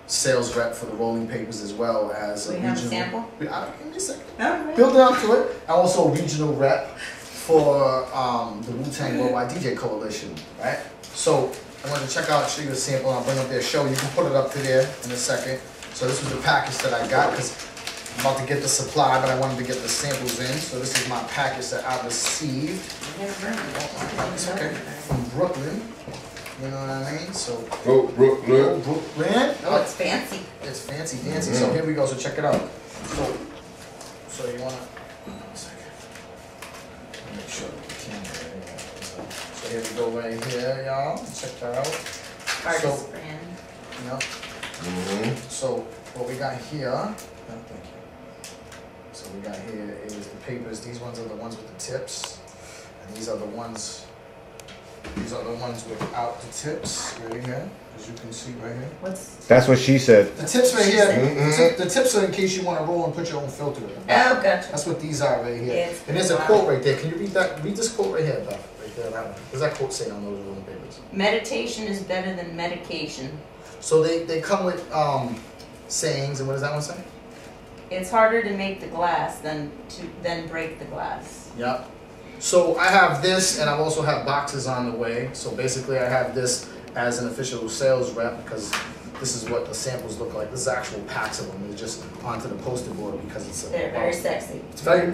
Speaker 3: sales rep for the Rolling Papers as well as a regional.
Speaker 1: Have a sample?
Speaker 3: Give me a second.
Speaker 1: Oh,
Speaker 3: Build it up to it. I'm also a regional rep for the Wu-Tang WorldWide DJ Coalition, right? So I want to show you a sample, and I'll bring up their show. You can put it up to there in a second. So this was the package that I got, because I'm about to get the supply, but I wanted to get the samples in. So this is my package that I received. It's okay. From Brooklyn. You know what I mean? So
Speaker 2: Brooklyn.
Speaker 1: Oh, it's fancy.
Speaker 3: It's fancy dancy. So here we go. So check it out. So you wanna make sure the camera right here. So here we go right here, y'all. Check that out.
Speaker 1: Artist brand.
Speaker 3: Yep. So what we got here, thank you. So we got here is the papers. These ones are the ones with the tips. And these are the ones without the tips right here, as you can see right here.
Speaker 4: That's what she said.
Speaker 3: The tips right here, the tips are in case you want to roll and put your own filter in them.
Speaker 1: Oh, gotcha.
Speaker 3: That's what these are right here.
Speaker 1: Yes.
Speaker 3: And there's a quote right there. Can you read that? Read this quote right here, Beth. Right there, that one. What does that quote say on those rolling papers?
Speaker 1: Meditation is better than medication.
Speaker 3: So they come with sayings, and what does that one say?
Speaker 1: It's harder to make the glass than break the glass.
Speaker 3: Yep. So I have this, and I also have boxes on the way. So basically, I have this as an official sales rep, because this is what the samples look like. This is actual packs of them. It's just onto the poster board because
Speaker 1: They're very sexy.
Speaker 3: It's very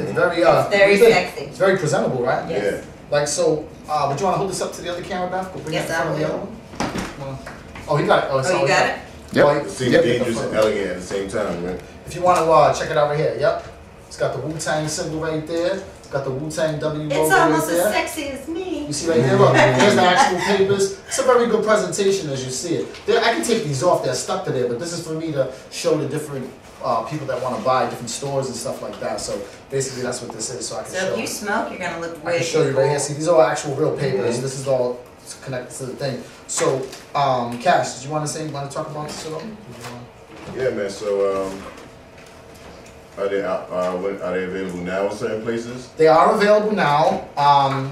Speaker 1: sexy.
Speaker 3: It's very presentable, right?
Speaker 1: Yes.
Speaker 2: Yeah.
Speaker 3: Like so. Would you want to hold this up to the other camera, Beth? We'll bring
Speaker 1: Yes,
Speaker 3: it in front
Speaker 1: I
Speaker 3: of the
Speaker 1: will.
Speaker 3: other one. Oh, you got it.
Speaker 1: Oh, you got it?
Speaker 3: Yep.
Speaker 2: It seems dangerous and elegant at the same time, man.
Speaker 3: If you want to check it out right here, yep. It's got the Wu-Tang symbol right there. It's got the Wu-Tang W logo
Speaker 1: It's almost
Speaker 3: right there.
Speaker 1: as sexy as me.
Speaker 3: You see right there, look, there's the actual papers. It's a very good presentation as you see it. I can take these off, they're stuck to there, but this is for me to show the different people that want to buy, different stores and stuff like that. So basically that's what this is, so I can show
Speaker 1: So if you smoke, you're going to look way
Speaker 3: I can show you right here. See, these are all actual real papers.
Speaker 2: Mm-hmm.
Speaker 3: This is all connected to the thing. So, Cash, did you want to talk about this at all?
Speaker 2: Yeah, man. So, are they available now in certain places?
Speaker 3: They are available now.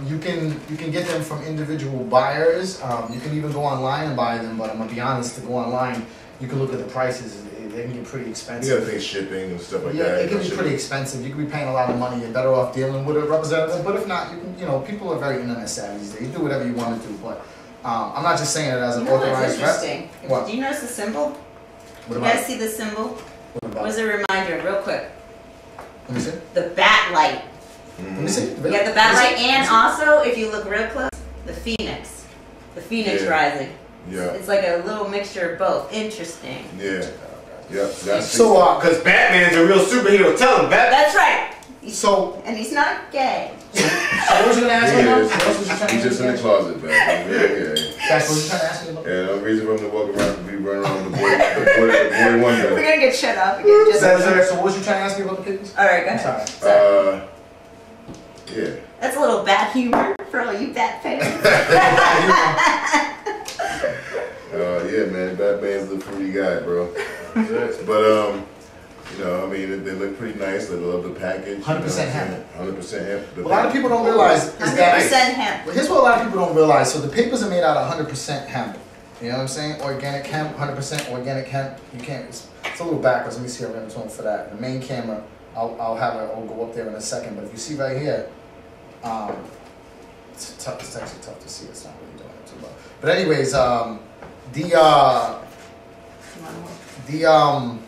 Speaker 3: You can get them from individual buyers. You can even go online and buy them. But I'm gonna be honest, to go online, you can look at the prices. They can get pretty expensive.
Speaker 2: You gotta pay shipping and stuff like that.
Speaker 3: Yeah, it can be pretty expensive. You could be paying a lot of money. You're better off dealing with a representative. But if not, people are very internet savvy these days. You do whatever you want to do. But I'm not just saying it as an authorized rep.
Speaker 1: Interesting.
Speaker 3: What?
Speaker 1: Do you notice the symbol?
Speaker 3: What
Speaker 1: You
Speaker 3: about
Speaker 1: guys
Speaker 3: it?
Speaker 1: see the symbol?
Speaker 3: What about
Speaker 1: What was
Speaker 3: it?
Speaker 1: a reminder, real quick?
Speaker 3: Let me see.
Speaker 1: The bat light.
Speaker 3: Let me see.
Speaker 1: You got the bat light, and also, if you look real close, the phoenix. The phoenix
Speaker 2: Yeah.
Speaker 1: rising.
Speaker 2: Yeah.
Speaker 1: It's like a little mixture of both. Interesting.
Speaker 2: Yeah. Yep. That's
Speaker 3: So,
Speaker 4: Because Batman's a real superhero. Tell him, Bat.
Speaker 1: That's right.
Speaker 3: So
Speaker 1: And he's not gay.
Speaker 3: what was you gonna ask
Speaker 2: He
Speaker 3: me now?
Speaker 2: is.
Speaker 3: What else was you trying to
Speaker 2: He's just in the
Speaker 3: ask?
Speaker 2: closet, man. Yeah.
Speaker 3: Cash, what you trying to ask me about?
Speaker 2: Yeah, no reason for him to walk around and be running around with the boy wonder.
Speaker 1: We're gonna get shut up again. Just
Speaker 3: So what was you trying to ask me about the papers?
Speaker 1: all right, go
Speaker 3: I'm
Speaker 1: ahead.
Speaker 3: sorry.
Speaker 2: Yeah.
Speaker 1: That's a little bad humor for all you bat fans.
Speaker 2: Yeah, man, Batman's a fruity guy, bro. But you know, I mean, they look pretty nice. They love the package.
Speaker 3: 100% hemp.
Speaker 2: 100% hemp.
Speaker 3: A lot of people don't realize is
Speaker 1: 100%
Speaker 3: that.
Speaker 1: hemp.
Speaker 3: Here's what a lot of people don't realize. So the papers are made out of 100% hemp. You know what I'm saying? Organic hemp, 100% organic hemp. You can't. It's a little backwards. Let me see a ringtone for that. The main camera. I'll go up there in a second. But if you see right here, it's tough. It's actually tough to see. It's not really doing it too well. But anyways, the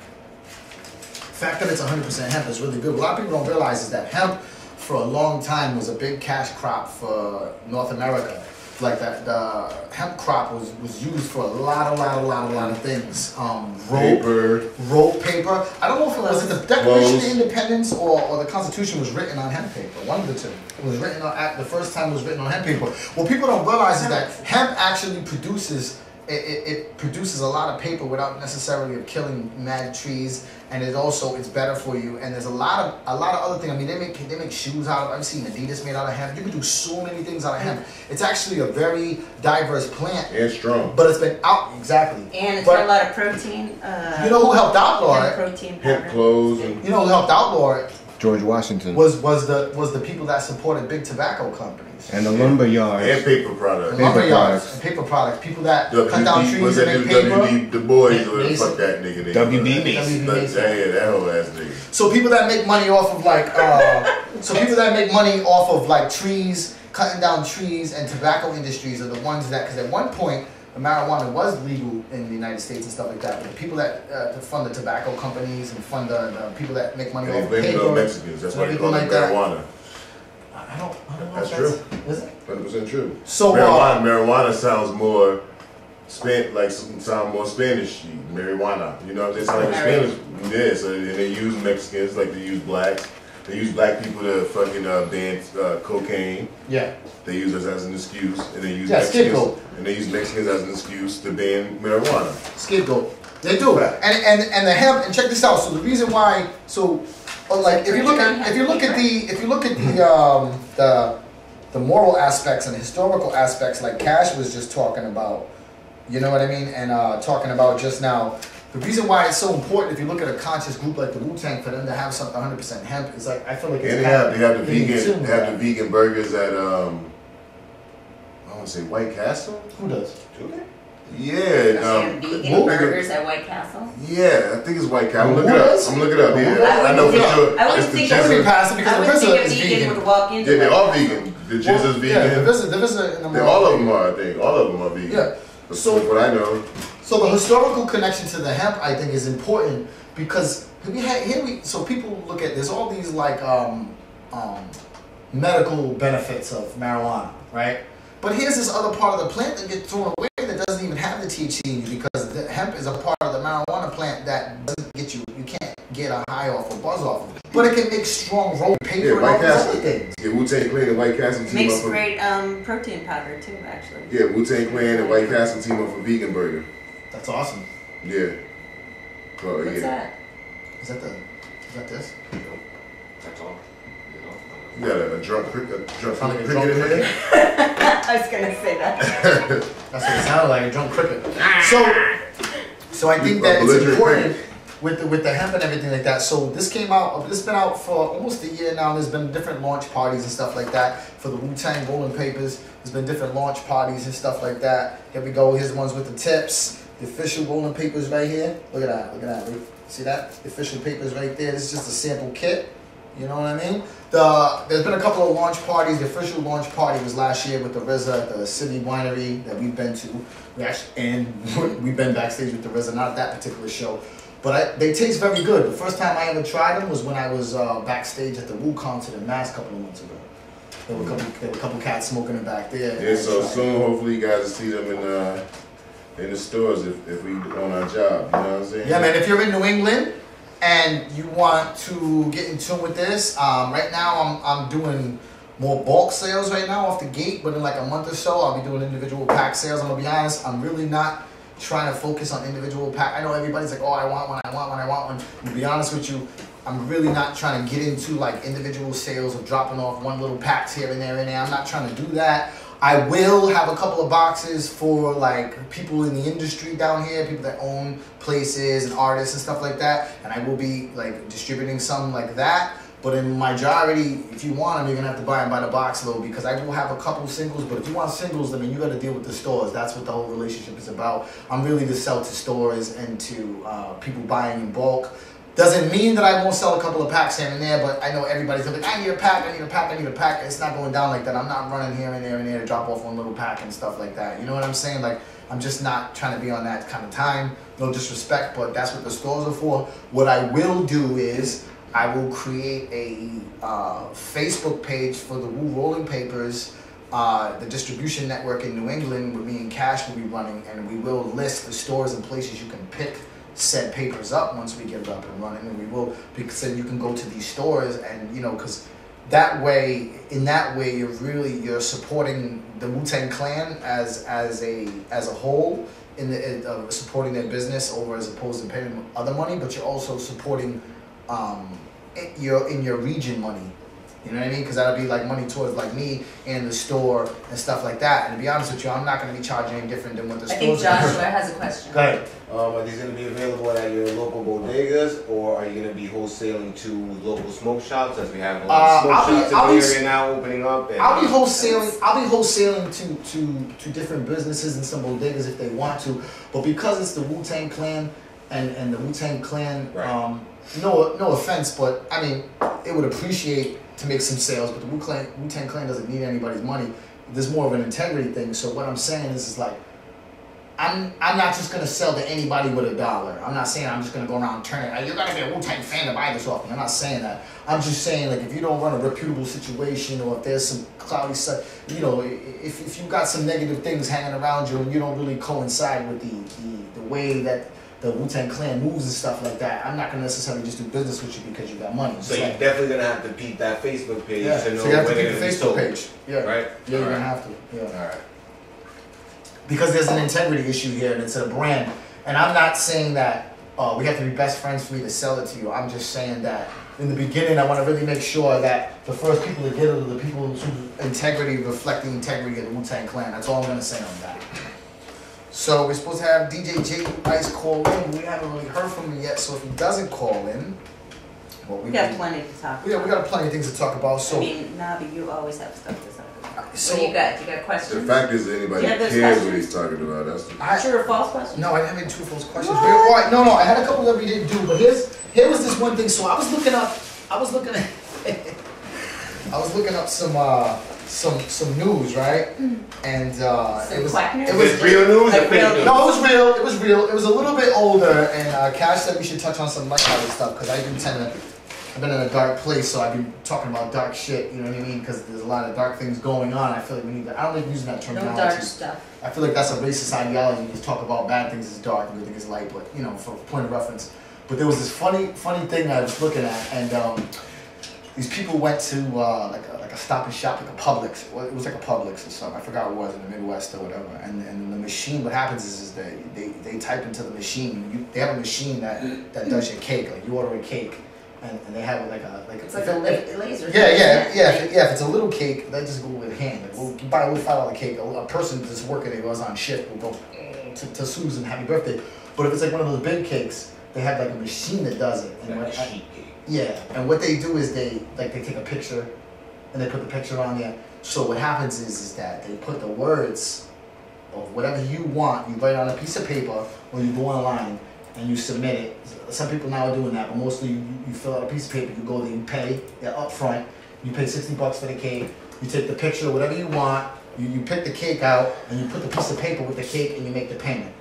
Speaker 3: fact that it's 100% hemp is really good. What a lot of people don't realize is that hemp for a long time was a big cash crop for North America. Like that, the hemp crop was used for a lot of things. Rope paper. I don't know if it was the Declaration of Independence or the Constitution was written on hemp paper. One of the two. It was written on the first time it was written on hemp paper. What people don't realize is that hemp actually produces. It produces a lot of paper without necessarily killing mad trees, and it's better for you. And there's a lot of other things. I mean, they make shoes out of. I've seen Adidas made out of hemp. You can do so many things out of hemp. It's actually a very diverse plant
Speaker 2: and strong.
Speaker 3: But it's been out exactly.
Speaker 1: And it's got a lot of protein.
Speaker 3: You know who helped outlaw it?
Speaker 1: Protein powder.
Speaker 2: Hemp clothes and.
Speaker 3: You know who helped outlaw it?
Speaker 4: George Washington.
Speaker 3: Was the people that supported big tobacco companies.
Speaker 4: And the lumber yards.
Speaker 2: And paper products.
Speaker 3: Lumber yards and paper products. People that cut down trees and make paper.
Speaker 2: WD Du Bois, or fuck that nigga.
Speaker 4: WB Mason.
Speaker 2: Yeah, that whole ass nigga.
Speaker 3: So people that make money off of like, trees, cutting down trees, and tobacco industries are the ones that, because at one point, marijuana was legal in the United States and stuff like that. But the people that fund the tobacco companies and fund the people that make money off of paper.
Speaker 2: Blame Mexicans. That's why they call it marijuana.
Speaker 3: I don't know
Speaker 2: that's
Speaker 3: if
Speaker 2: true.
Speaker 3: Is it?
Speaker 2: 100% true.
Speaker 3: So
Speaker 2: marijuana sounds more sound more Spanish. Marijuana, you know, they sound like Spanish. Yeah, so and they use Mexicans like they use blacks. They use black people to fucking ban cocaine.
Speaker 3: Yeah.
Speaker 2: They use us as an excuse, and they use
Speaker 3: scapegoat.
Speaker 2: And they use Mexicans as an excuse to ban marijuana.
Speaker 3: Scapegoat. They do. Right. And the hemp. And check this out. So the reason why. So. Like if you look at the moral aspects and the historical aspects, like Cash was just talking about, you know what I mean, and talking about just now, the reason why it's so important, if you look at a conscious group like the Wu-Tang, for them to have something 100% hemp, is like, I feel like it's
Speaker 2: and they have the vegan burgers at I want to say White Castle.
Speaker 3: Who does?
Speaker 2: Do they? Yeah,
Speaker 1: vegan burgers at White Castle.
Speaker 2: Yeah, I think it's White Castle. I'm looking it up. Yeah, I know for sure.
Speaker 1: I wouldn't think a vegan would walk into.
Speaker 2: Yeah, they're all vegan. The Jizza's vegan.
Speaker 3: Yeah, the visitor.
Speaker 2: All of them are. I think all of them are vegan.
Speaker 3: Yeah.
Speaker 2: So what I know.
Speaker 3: So the historical connection to the hemp, I think, is important because so people look at there's all these like medical benefits of marijuana, right? But here's this other part of the plant that gets thrown away that doesn't even have the THC in it because the hemp is a part of the marijuana plant that doesn't get you can't get a high off or buzz off of it. But it can make strong rope paper and all these other things.
Speaker 2: Yeah, Wu-Tang Clan and White Castle team
Speaker 1: makes
Speaker 2: up.
Speaker 1: Makes great protein powder too, actually.
Speaker 2: Yeah, Wu-Tang Clan and White Castle team up for vegan burger.
Speaker 3: That's awesome.
Speaker 2: Yeah.
Speaker 1: What's that?
Speaker 3: Is that this?
Speaker 4: That's all.
Speaker 2: You got a drunk cricket in
Speaker 3: there?
Speaker 1: I was gonna say that.
Speaker 3: That's what it sounded like, a drunk cricket. So I think that it's important with the hemp and everything like that. So this came out. This has been out for almost a year now. There's been different launch parties and stuff like that for the Wu-Tang rolling papers. There's been different launch parties and stuff like that. Here we go. Here's the ones with the tips. The official rolling papers right here. Look at that. Look at that. See that? The official papers right there. This is just a sample kit. You know what I mean? There's been a couple of launch parties. The official launch party was last year with the RZA at the City Winery that we've been to. We've been backstage with the RZA, not at that particular show. But they taste very good. The first time I ever tried them was when I was backstage at the Wu concert in Mass a couple of months ago. There were a couple cats smoking it back there.
Speaker 2: Yeah, so soon, hopefully, you guys will see them in the stores if we on our job. You know what I'm saying?
Speaker 3: Yeah, man. If you're in New England and you want to get in tune with this, right now I'm doing more bulk sales right now off the gate, but in like a month or so, I'll be doing individual pack sales. I'm gonna be honest, I'm really not trying to focus on individual pack. I know everybody's like, oh, I want one. To be honest with you, I'm really not trying to get into like individual sales of dropping off one little packs here and there and there. I'm not trying to do that. I will have a couple of boxes for like people in the industry down here, people that own places and artists and stuff like that, and I will be like distributing some like that. But in majority, if you want them, you're gonna have to buy them by the box though, because I will have a couple singles. But if you want singles, I mean, you got to deal with the stores. That's what the whole relationship is about. I'm really to sell to stores and to people buying in bulk. Doesn't mean that I won't sell a couple of packs here and there, but I know everybody's like, I need a pack, I need a pack, I need a pack. It's not going down like that. I'm not running here and there and there to drop off one little pack and stuff like that. You know what I'm saying? Like, I'm just not trying to be on that kind of time. No disrespect, but that's what the stores are for. What I will do is I will create a Facebook page for the Woo Rolling Papers, the distribution network in New England, where me and Cash will be running, and we will list the stores and places you can pick said papers up once we get it up and running, and we will, because then you can go to these stores and, you know, because that way, in that way, you're supporting the Wu-Tang Clan as a whole, in the supporting their business over as opposed to paying other money, but you're also supporting in your region money. You know what I mean? Because that'll be like money towards like me and the store and stuff like that. And to be honest with you, I'm not going to be charging any different than what the stores are.
Speaker 1: I think Joshua has a question.
Speaker 3: Go ahead.
Speaker 5: Are these going to be available at your local bodegas, or are you going to be wholesaling to local smoke shops, as we have a lot of smoke shops in the area now opening up? And
Speaker 3: I'll be wholesaling to different businesses and some bodegas if they want to. But because it's the Wu-Tang Clan and the Wu-Tang Clan,
Speaker 5: right.
Speaker 3: No offense, but I mean, it would appreciate to make some sales, but the Wu-Tang Clan doesn't need anybody's money. There's more of an integrity thing. So what I'm saying is like, I'm not just gonna sell to anybody with $1. I'm not saying I'm just gonna go around turning, you're gonna be a Wu-Tang fan to buy this off me. I'm not saying that. I'm just saying, like, if you don't run a reputable situation, or if there's some cloudy stuff, you know, if you got some negative things hanging around you and you don't really coincide with the way that the Wu-Tang Clan moves and stuff like that, I'm not going to necessarily just do business with you because you got money.
Speaker 5: So you're definitely going to have to peep that Facebook page to know
Speaker 3: so you have to
Speaker 5: when
Speaker 3: peep the Facebook page. Yeah.
Speaker 5: Right?
Speaker 3: Yeah, you're going to have to. Yeah.
Speaker 5: All right.
Speaker 3: Because there's an integrity issue here, and it's a brand. And I'm not saying that we have to be best friends for me to sell it to you. I'm just saying that in the beginning, I want to really make sure that the first people to get it are the people whose integrity reflect the integrity of the Wu-Tang Clan. That's all I'm going to say on that. So we're supposed to have DJ J Ice call in, but we haven't really heard from him yet. So if he doesn't call in, well,
Speaker 1: we got plenty to talk about.
Speaker 3: Yeah, we got plenty of things to talk about. So
Speaker 1: I mean, Navi, you always have stuff to talk about.
Speaker 3: So
Speaker 1: what do you got? You got questions?
Speaker 2: The fact is that anybody cares what he's talking about. That's
Speaker 1: true or false questions?
Speaker 3: No, I didn't have any true or false questions. No, I had a couple that we didn't do, but here was this one thing. So I was looking up some news, right? And it was
Speaker 5: real news.
Speaker 1: Like real news?
Speaker 3: No, it was real. It was a little bit older, and Cash said we should touch on some lighthearted stuff because I've been in a dark place, so I've been talking about dark shit. You know what I mean? Because there's a lot of dark things going on. I feel like we need to. I don't like using that terminology.
Speaker 1: No dark stuff.
Speaker 3: I feel like that's a racist ideology. You talk about bad things as dark and good things as light, but you know, for point of reference. But there was this funny thing I was looking at, and these people went to like a Stop and Shop, like a Publix. Well, it was like a Publix or something. I forgot what it was in the Midwest or whatever. And the machine, what happens is they type into the machine. They have a machine that does your cake. Like you order a cake, and they have
Speaker 1: it's like a laser.
Speaker 3: If it's a little cake, that just go with hand. Like, we'll buy a $5 cake. A person that's working there was on shift will go to Susan, happy birthday. But if it's like one of those big cakes, they have like a machine that does it. And
Speaker 5: like a sheet cake.
Speaker 3: Yeah, and what they do is they take a picture, and they put the picture on there. So what happens is that they put the words of whatever you want. You write on a piece of paper, or you go online and you submit it. Some people now are doing that, but mostly you fill out a piece of paper. You go there, you pay up front. You pay $60 for the cake. You take the picture, whatever you want. You pick the cake out, and you put the piece of paper with the cake, and you make the payment.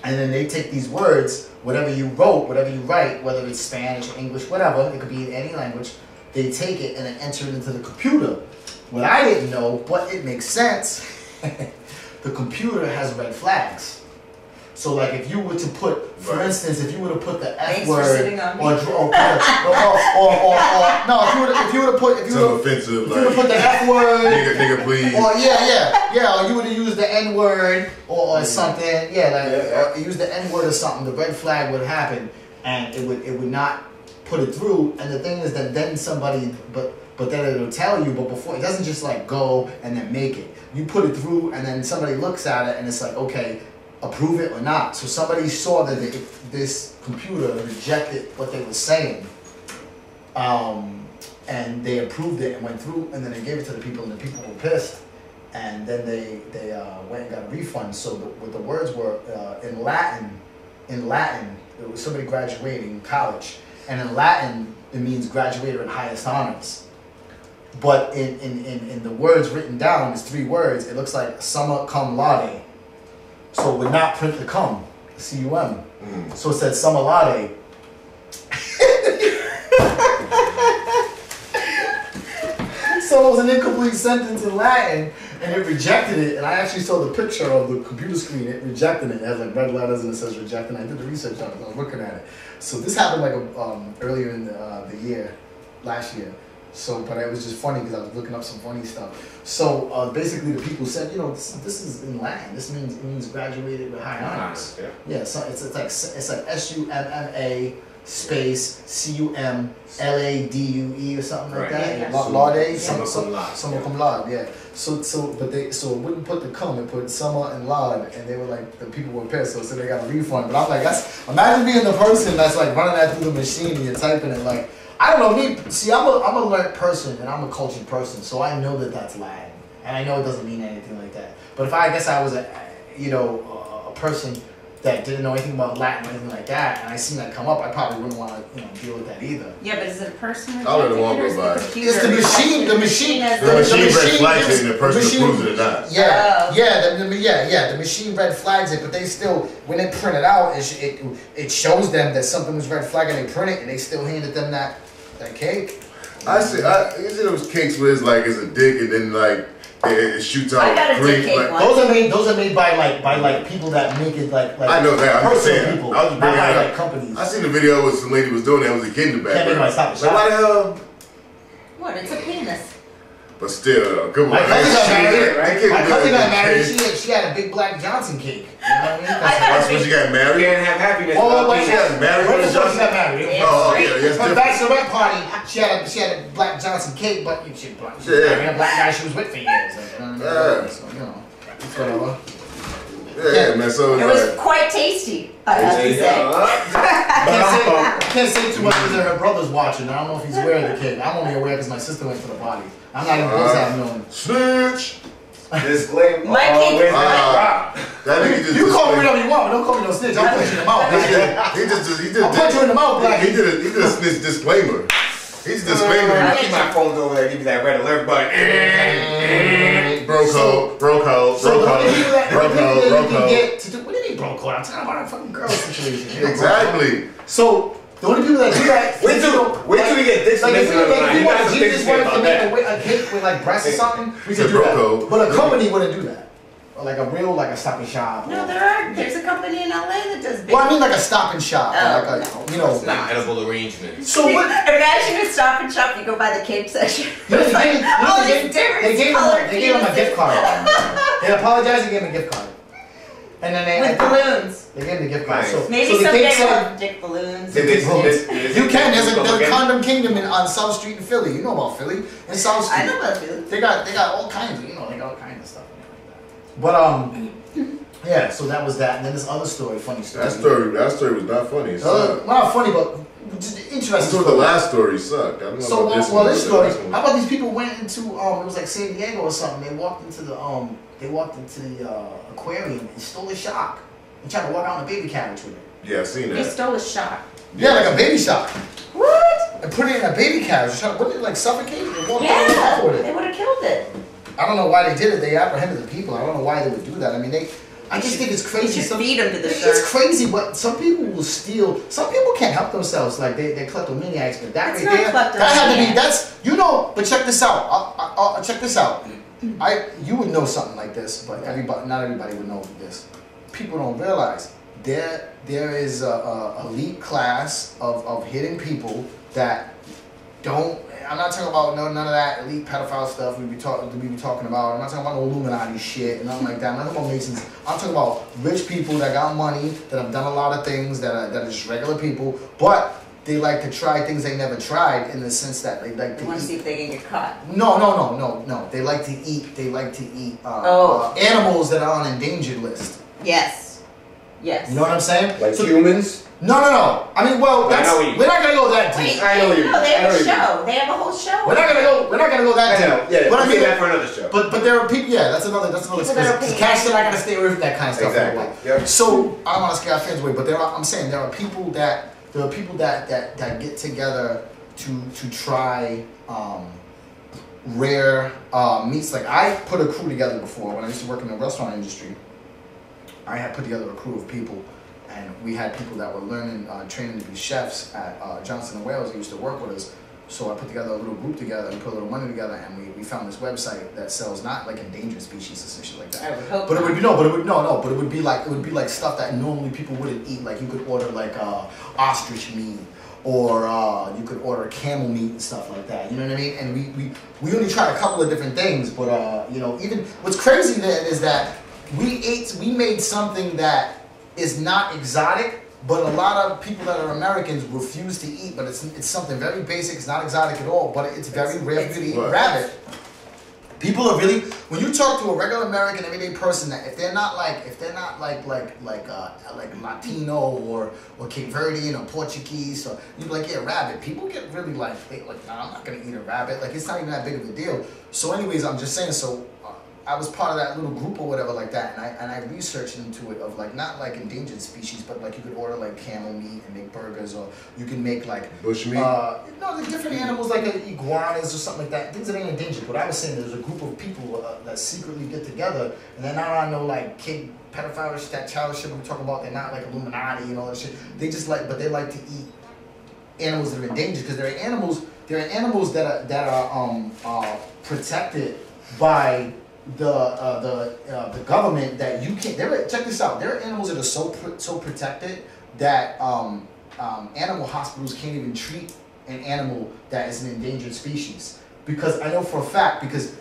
Speaker 3: And then they take these words, whatever you wrote, whatever you write, whether it's Spanish, English, whatever, it could be in any language, they take it and then enter it into the computer. What I didn't know, but it makes sense, the computer has red flags. So like if you were to put, for instance, if you were to put the F
Speaker 1: Thanks
Speaker 3: word
Speaker 1: for sitting on me.
Speaker 3: no, if you were to put
Speaker 2: offensive, like,
Speaker 3: put the F word,
Speaker 2: nigga, please.
Speaker 3: or or you would have used the N word or something, use the N word or something. The red flag would happen, and it would not put it through. And the thing is that then somebody, but then it'll tell you. But before, it doesn't just like go and then make it. You put it through, and then somebody looks at it, and it's like, okay, approve it or not. So somebody saw that this computer rejected what they were saying, and they approved it and went through, and then they gave it to the people, and the people were pissed, and then they went and got a refund. So what the words were in Latin, it was somebody graduating college, and in Latin it means graduated with highest honors. But in the words written down, it's 3 words. It looks like summa cum laude. So it would not print the cum, C-U-M. So it said summa laude. So it was an incomplete sentence in Latin, and it rejected it. And I actually saw the picture of the computer screen. It rejected it. It has like red letters and it says rejected. And I did the research on it. I was looking at it. So this happened like earlier in the year, last year. So, but it was just funny because I was looking up some funny stuff. So basically, the people said, this is in Latin. This means graduated with high honors. Yeah. So it's like SUMMA space CUMLADUE or something like that.
Speaker 1: Yeah.
Speaker 3: Laude.
Speaker 5: Summa
Speaker 3: cum laude. Yeah. So it wouldn't put the cum. It put summa and laude, and they were like, the people were pissed. So they got a refund. But I'm like, imagine being the person that's like running that through the machine and you're typing it like. I don't know, me, see, I'm a learned person and I'm a cultured person, so I know that that's Latin. And I know it doesn't mean anything like that. But if I guess I was a person that didn't know anything about Latin or anything like that, and I seen that come up, I probably wouldn't want to deal with that either.
Speaker 1: Yeah, but is it a person?
Speaker 2: I wouldn't want to go by it.
Speaker 3: It's the machine
Speaker 2: The machine red flags it and the person approves it or not.
Speaker 3: The machine red flags it, but they still, when they print it out, it shows them that something was red flagged and they print it and they still handed them that cake.
Speaker 2: I see those cakes where it's like it's a dick and then like it shoots out.
Speaker 1: I got a dick cake
Speaker 2: like,
Speaker 1: once.
Speaker 3: Those are made by people that make it like
Speaker 2: I know that. I'm just saying.
Speaker 3: People,
Speaker 2: I was
Speaker 3: not by
Speaker 2: bringing
Speaker 3: like companies.
Speaker 2: I seen the video where some lady was doing that. It was a kid in the
Speaker 3: Can't make my
Speaker 2: background.
Speaker 3: stop.
Speaker 2: Like, why the hell?
Speaker 1: What? It's a penis.
Speaker 2: But still, come on.
Speaker 3: My cousin got married.
Speaker 2: Right?
Speaker 3: My cousin got married. She had a big Black Johnson cake. You know what I mean?
Speaker 2: That's when she got
Speaker 5: You
Speaker 2: married.
Speaker 5: can't have happiness.
Speaker 2: She got married.
Speaker 3: When she got married.
Speaker 2: Oh, yeah, that's
Speaker 3: Her
Speaker 2: different.
Speaker 3: bachelorette party, she had a Black Johnson cake, but she was marrying a black guy she was with for years. So, whatever.
Speaker 2: Yeah, man. So
Speaker 1: It was quite tasty, I have to say.
Speaker 3: Can't say too much because her brother's watching. I don't know if he's aware of the cake. I'm only aware because my sister went to the party. I'm not even supposed to have known.
Speaker 2: snitch.
Speaker 5: Disclaimer.
Speaker 1: My cake.
Speaker 2: That nigga just.
Speaker 3: You call me whatever you want, but don't call me no snitch. I'll punch you in the mouth. I'll punch you in the mouth, Black.
Speaker 2: He did a snitch disclaimer. He's a disclaimer.
Speaker 5: I keep my phone over there. Give me that red alert button.
Speaker 2: Bro code.
Speaker 3: What do you mean bro code? I'm talking about a fucking girl situation.
Speaker 2: Exactly.
Speaker 3: So the only people that do that.
Speaker 5: Wait till we get this.
Speaker 3: Like if
Speaker 5: You
Speaker 3: you
Speaker 5: guys
Speaker 3: Jesus wanted to make a cake with like breasts or something, we could do that. But a company wouldn't do that. Or like a Stop and Shop.
Speaker 1: No, there's a company in LA that does big.
Speaker 3: Well, I mean like a Stop and Shop.
Speaker 5: It's not edible arrangements.
Speaker 3: So what?
Speaker 1: Imagine a Stop and Shop. You go by the cake section.
Speaker 3: They
Speaker 1: It's like, all these different colored
Speaker 3: gave him a gift card. They apologized and gave him a gift card. And then
Speaker 1: with balloons.
Speaker 3: They gave him the gift card.
Speaker 5: Nice.
Speaker 3: So,
Speaker 1: Maybe
Speaker 3: so the
Speaker 1: someday
Speaker 3: cake
Speaker 1: we'll
Speaker 3: said,
Speaker 1: have dick balloons.
Speaker 3: you can. There's a Condom Kingdom on South Street in Philly. You know about Philly and South Street.
Speaker 1: I know about Philly.
Speaker 3: They got all kinds of they got all kinds of stuff like that. But yeah. So that was that, and then this other story, funny story.
Speaker 2: That story was not funny. It sucked.
Speaker 3: Not funny, but just interesting.
Speaker 2: The last story sucked. I don't know
Speaker 3: So
Speaker 2: about this
Speaker 3: story.
Speaker 2: one.
Speaker 3: How about these people went into it was like San Diego or something. They walked into the aquarium and stole a shark and tried to walk out in a baby carriage with it.
Speaker 2: Yeah, I seen
Speaker 1: They
Speaker 2: that.
Speaker 1: stole a shark.
Speaker 3: Yeah, like a baby shark.
Speaker 1: What?
Speaker 3: And put it in a baby carriage. What did it like suffocate? And walk
Speaker 1: Yeah,
Speaker 3: with
Speaker 1: they
Speaker 3: it.
Speaker 1: would have killed it.
Speaker 3: I don't know why they did it. They apprehended the people. I don't know why they would do that. I mean, I just think it's
Speaker 1: They
Speaker 3: crazy.
Speaker 1: should feed them to the shark.
Speaker 3: It's crazy, but some people will steal. Some people can't help themselves. Like they're kleptomaniacs, but that
Speaker 1: It's
Speaker 3: right there,
Speaker 1: not
Speaker 3: that had to be.
Speaker 1: kleptomaniac.
Speaker 3: That's But check this out. Check this out. You would know something like this, but not everybody would know this. People don't realize there is a elite class of hidden people that don't. I'm not talking about none of that elite pedophile stuff we be talking about. I'm not talking about no Illuminati shit and nothing like that. I'm not talking about Masons. I'm talking about rich people that got money, that have done a lot of things, that are just regular people, but they like to try things they never tried in the sense that they like to
Speaker 1: want to see if they can get caught.
Speaker 3: No. They like to eat. They like to eat animals that are on endangered list.
Speaker 1: Yes.
Speaker 3: You know what I'm saying?
Speaker 5: Like humans?
Speaker 3: No. I mean, well, we're not gonna go that deep.
Speaker 1: Wait, no, they have a show. They have a whole show.
Speaker 3: We're not gonna go that deep.
Speaker 5: Yeah,
Speaker 3: but I mean
Speaker 5: that for another show.
Speaker 3: But there are people. Yeah, that's another. Cash are not gonna stay away from that kind of stuff for a while.
Speaker 5: Yep.
Speaker 3: So I don't want to scare our fans away, but I'm saying there are people that get together to try rare meats. Like I put a crew together before when I used to work in the restaurant industry. I had put together a crew of people, and we had people that were learning, training to be chefs at Johnson & Wales. They used to work with us. So I put together a little group together and put a little money together, and we found this website that sells not like endangered species and shit like that.
Speaker 1: I would hope.
Speaker 3: But it would be but it would be like stuff that normally people wouldn't eat. Like you could order like ostrich meat, or you could order camel meat and stuff like that. You know what I mean? And we only tried a couple of different things, but you know, even what's crazy then is that we made something that is not exotic, but a lot of people that are Americans refuse to eat. But it's something very basic. It's not exotic at all, but it's very rare for you to eat rabbit. People are really, when you talk to a regular American everyday person, that if they're not like Latino or Cape Verdean or Portuguese, or you'd be like, yeah, rabbit. People get really nah, I'm not gonna eat a rabbit. Like it's not even that big of a deal. So anyways, I'm just saying. So I was part of that little group or whatever like that, and I researched into it of like not like endangered species, but like you could order like camel meat and make burgers, or you can make like
Speaker 2: bushmeat.
Speaker 3: No, the different animals like iguanas or something like that. Things that ain't endangered. But I was saying there's a group of people that secretly get together, and they're not on no like kid pedophile shit, that child shit we talk about. They're not like Illuminati and all that shit. They just but they like to eat animals that are endangered because there are animals that are protected by the government that you can't. Check this out. There are animals that are so protected that animal hospitals can't even treat an animal that is an endangered species. Because I know for a fact. Because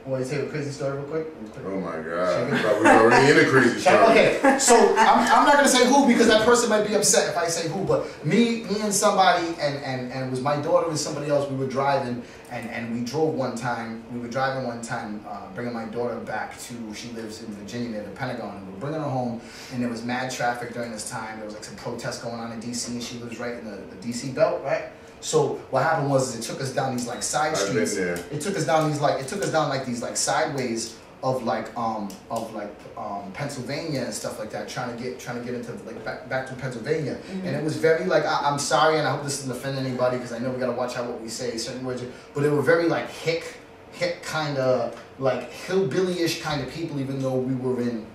Speaker 3: want to tell you a crazy story real quick?
Speaker 2: Oh my God! We're already in a crazy story.
Speaker 3: Okay, so I'm not gonna say who because that person might be upset if I say who. But me and somebody and it was my daughter and somebody else. We were driving and we drove one time. We were driving one time, bringing my daughter back to. She lives in Virginia near the Pentagon. And we were bringing her home, and there was mad traffic during this time. There was like some protests going on in DC, and she lives right in the DC belt, right? So what happened was it took us down these like side streets. It took us down these like sideways of Pennsylvania and stuff like that, trying to get into like back to Pennsylvania. Mm-hmm. And it was very like I'm sorry, and I hope this doesn't offend anybody because I know we gotta watch out what we say, certain words, but they were very like hick kind of like hillbilly-ish kind of people, even though we were in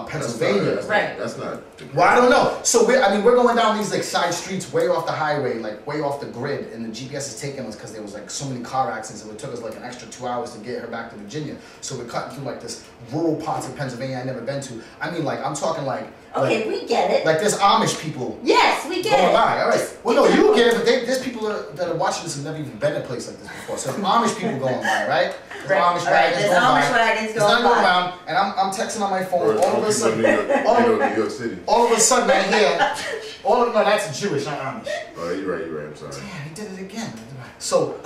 Speaker 3: Pennsylvania.
Speaker 2: That's not.
Speaker 3: Well, I don't know. So we're going down these like side streets, way off the highway, like way off the grid, and the GPS is taking us because there was like so many car accidents. It took us like an extra 2 hours to get her back to Virginia. So we're cutting through like this rural parts of Pennsylvania I've never been to. I mean, like I'm talking like.
Speaker 1: Okay, we get it.
Speaker 3: Like there's Amish people.
Speaker 1: Yes, we get
Speaker 3: going
Speaker 1: it.
Speaker 3: By. All right. Well, no, you get it, but there's people that are watching this and never even been in a place like this before. So Amish people going by, right? There's Amish wagons going by. And I'm texting on my phone. All of a sudden,
Speaker 2: New York City.
Speaker 3: All of a sudden, I hear. No, that's Jewish, not Amish.
Speaker 2: Oh, you're right. I'm sorry.
Speaker 3: Damn, he did it again. So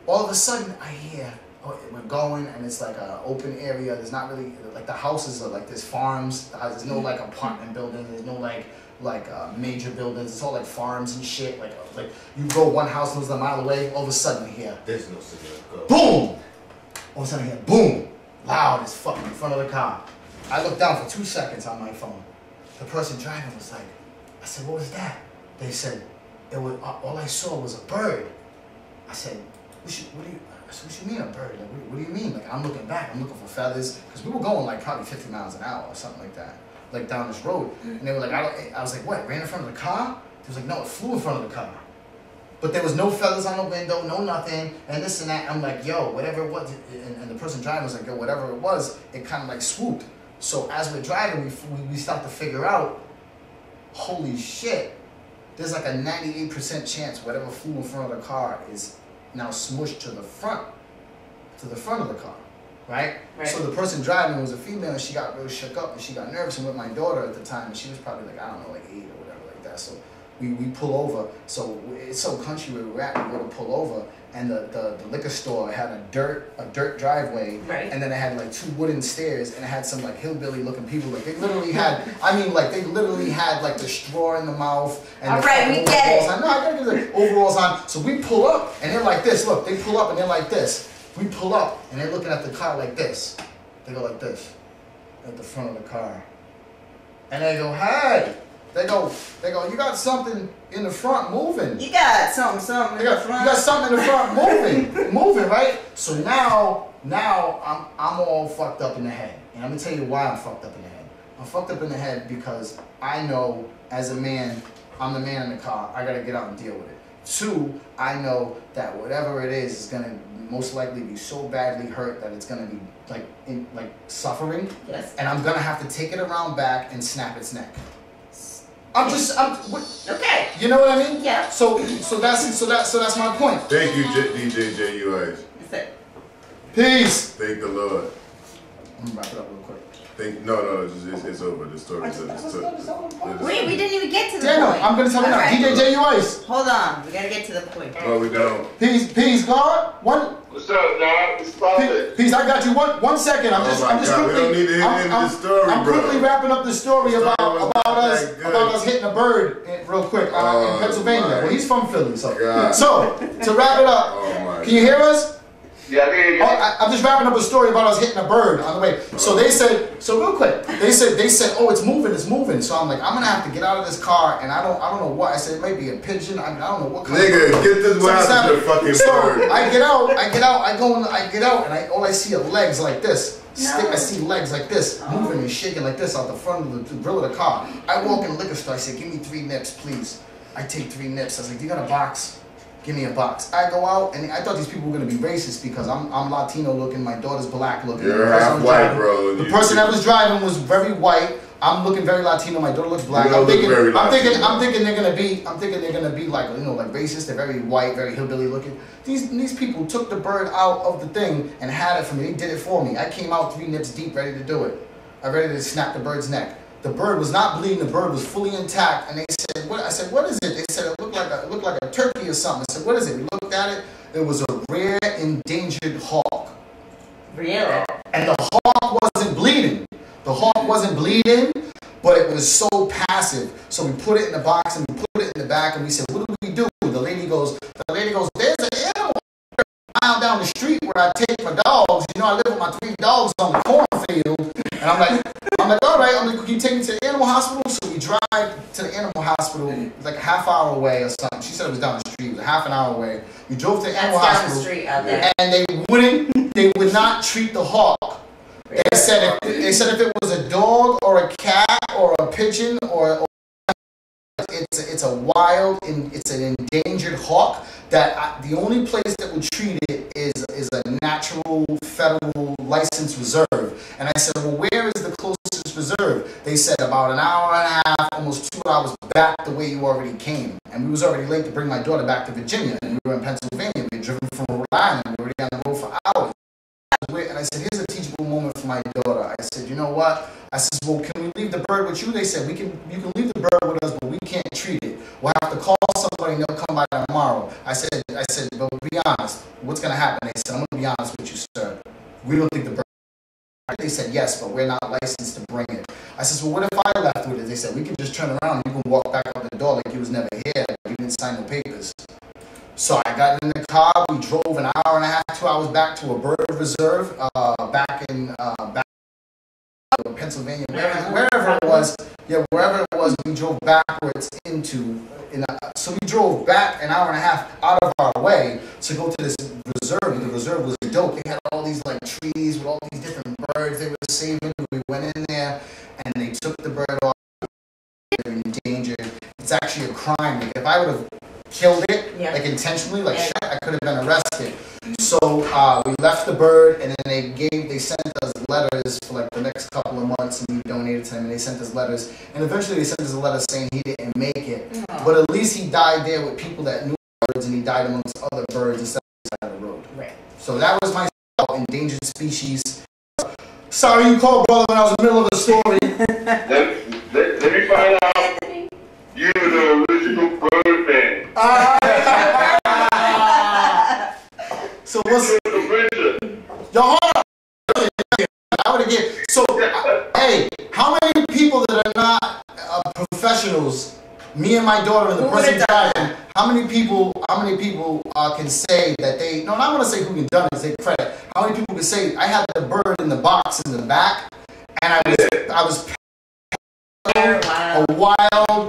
Speaker 3: all of a sudden, I hear. We're going, and it's like an open area. There's not really like the houses are like there's farms. There's no like apartment buildings. There's no like major buildings. It's all like farms and shit. Like you go one house lives a mile away. All of a sudden here,
Speaker 5: there's no signal.
Speaker 3: Boom! All of a sudden here, boom! Loud as fuck in front of the car. I looked down for 2 seconds on my phone. The person driving was like, I said, what was that? They said, it was all I saw was a bird. I said, what you mean a bird? Like, what do you mean? Like, I'm looking back, I'm looking for feathers. Because we were going like probably 50 miles an hour or something like that. Like down this road. And they were like, I was like, what, it ran in front of the car? They was like, no, it flew in front of the car. But there was no feathers on the window, no nothing, and this and that. I'm like, yo, whatever it was. And the person driving was like, yo, whatever it was, it kind of like swooped. So as we're driving, we start to figure out, holy shit, there's like a 98% chance whatever flew in front of the car is now smushed to the front of the car, right? So the person driving was a female, and she got real shook up, and she got nervous. And with my daughter at the time, and she was probably like, I don't know, like 8 or whatever like that. So we pull over. So it's so country where we're at. We go to pull over, and the liquor store had a dirt driveway, and then it had like 2 wooden stairs, and it had some like hillbilly looking people. Like they literally had, like the straw in the mouth. And
Speaker 1: all right, we get it.
Speaker 3: No, I gotta get the overalls on. So we pull up, and they're like this. Look, they pull up, and they're like this. We pull up, and they're looking at the car like this. They go like this at the front of the car, and they go, hey. They go, you got something in the front moving.
Speaker 1: You got something in the front.
Speaker 3: You got something in the front moving, right? So now I'm all fucked up in the head. And I'm gonna tell you why I'm fucked up in the head. I'm fucked up in the head because I know as a man, I'm the man in the car. I gotta get out and deal with it. 2, I know that whatever it is gonna most likely be so badly hurt that it's gonna be like suffering.
Speaker 1: Yes.
Speaker 3: And I'm gonna have to take it around back and snap its neck.
Speaker 1: Okay.
Speaker 3: You know what I mean?
Speaker 1: Yeah.
Speaker 3: So that's my point.
Speaker 2: Thank you, DJ JUIs.
Speaker 1: That's it.
Speaker 3: Peace.
Speaker 2: Thank the Lord.
Speaker 3: I'm gonna wrap it up real quick.
Speaker 2: No, it's over. The story.
Speaker 1: Wait, we didn't even get to the
Speaker 3: Daniel,
Speaker 1: point.
Speaker 3: I'm gonna tell you now.
Speaker 1: Right.
Speaker 3: DJ JUIs.
Speaker 1: Hold on, we gotta get to the point.
Speaker 2: No, we don't.
Speaker 3: Peace, God.
Speaker 6: What's up, dog? It's Prophet.
Speaker 3: Peace. I got you. One second. I'm just
Speaker 2: God,
Speaker 3: quickly.
Speaker 2: we don't need to hit into the story,
Speaker 3: I'm
Speaker 2: bro.
Speaker 3: quickly wrapping up the story about us hitting a bird real quick in Pennsylvania. Well, he's from Philly, so to wrap it up. Can you hear us?
Speaker 6: Yeah, I can hear you.
Speaker 3: I'm just wrapping up a story about us hitting a bird on the way. So they said, real quick, they said, oh, it's moving. So I'm like, I'm gonna have to get out of this car, and I don't know what. I said it might be a pigeon. I don't know what kind.
Speaker 2: Nigga, get this out of the fucking bird.
Speaker 3: So I get out, and all I see are legs like this. I see legs like this, moving and shaking like this out the front of the grill of the car. I walk in the liquor store. I say, give me 3 nips, please. I take 3 nips. I was like, do you got a box? Give me a box. I go out, and I thought these people were gonna be racist because I'm Latino looking, my daughter's black looking.
Speaker 2: You're half white, bro.
Speaker 3: The person that was driving was very white. I'm looking very Latino. My daughter looks black. I'm thinking they're gonna be like, like racist. They're very white, very hillbilly looking. These people took the bird out of the thing and had it for me. They did it for me. I came out 3 nips deep, ready to do it. I'm ready to snap the bird's neck. The bird was not bleeding. The bird was fully intact. And they said, "What?" I said, "What is it?" They said, "It looked like a turkey or something." I said, "What is it?" We looked at it. It was a rare endangered hawk.
Speaker 1: Really?
Speaker 3: And the hawk wasn't bleeding. The hawk wasn't bleeding, but it was so passive. So we put it in the box and we put it in the back, and we said, "What do we do?" The lady goes, "There's an animal mile down the street where I take my dogs. I live with my 3 dogs on the cornfield." And I'm like, all right. I'm like, "Can you take me to the animal hospital?" So we drive to the animal hospital, like a half hour away or something. She said it was down the street. It was a half an hour away. We drove to the animal hospital.
Speaker 1: Down the street out there.
Speaker 3: And they would not treat the hawk. They said if it was a dog or a cat or a pigeon or it's an endangered hawk, that the only place that would treat it is a natural federal licensed reserve. And I said, well, where is the closest reserve? They said about an hour and a half, almost 2 hours back the way you already came. And we was already late to bring my daughter back to Virginia, and we were in Pennsylvania. We had driven from Rhode Island. We were already on the road for hours. And I said, here's a teachable moment for my daughter. I said, you know what? I said, well, can we leave the bird with you? They said, you can leave the bird with us, but we can't treat it. We'll have to call somebody and they'll come by tomorrow. I said, but be honest, what's going to happen? They said, I'm going to be honest with you, sir. We don't think the bird. They said, yes, but we're not licensed to bring it. I said, well, what if I left with it? They said, we can just turn around and you can walk back out the door like you was never here. Like you didn't sign no papers. So I got in the car. We drove an hour and a half, 2 hours back to a bird reserve back in Pennsylvania, wherever it was. Yeah, wherever it was, we drove backwards so we drove back an hour and a half out of our way to go to this reserve. The reserve was dope. They had all these like trees with all these different birds they were saving. We went in there and they took the bird off. They're endangered. It's actually a crime. Like if I would have killed it, like intentionally, like shit, I could have been arrested. So we left the bird, and then they sent us letters for like the next couple of months, and we donated to him, and they sent us letters, and eventually they sent us a letter saying he didn't make it, but at least he died there with people that knew birds, and he died amongst other birds instead of the side of the road. Right. So that was my endangered species. Sorry you called, brother, when I was in the middle of a story.
Speaker 6: Let me find out you're the original bird man.
Speaker 3: So what's yo, hold on. I would get so. Hey, how many people that are not professionals? Me and my daughter and the person driving. How many people can say that they? No, I'm not gonna say who can done it. Say credit. How many people can say I had the bird in the box in the back, and I was a wild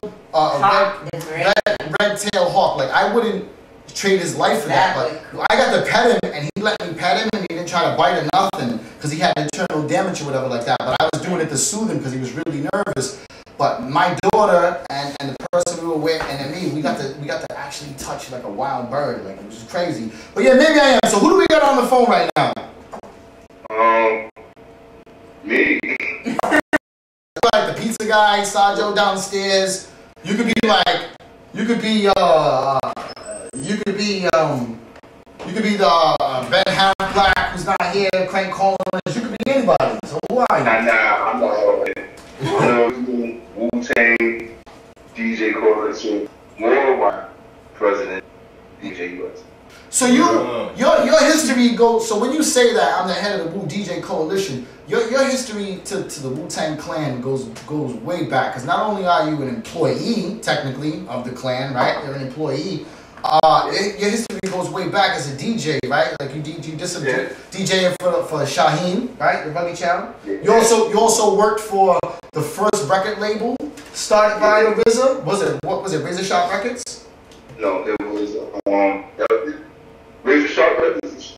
Speaker 3: red tail hawk. Like I wouldn't trade his life for that. But I got to pet him, and he let me pet him, and he didn't try to bite or nothing because he had internal damage or whatever like that. But I was doing it to soothe him because he was really nervous. But my daughter and the person we were with and then me, we got to actually touch like a wild bird. Like it was just crazy. But yeah, maybe I am. So who do we got on the phone right now?
Speaker 6: Me.
Speaker 3: Like the pizza guy, Sajo downstairs. You could be the Ben Ham Black who's not here, Crank Collins. You could be anybody. So who are you?
Speaker 6: Nah, I'm not all that. Wu-Tang, DJ Coalition, WorldWide, President, DJ US.
Speaker 3: So your history goes. So when you say that I'm the head of the Wu DJ Coalition, your history to the Wu-Tang Clan goes way back. Because not only are you an employee technically of the clan, right? You're an employee. Your history goes way back as a DJ, right? Like you did some DJing for Shaheem, right? The Buggy Child.
Speaker 6: Yeah.
Speaker 3: You also worked for the first record label started by the RZA. What was it? Razor Sharp Records?
Speaker 6: No, it was Razor Sharp Records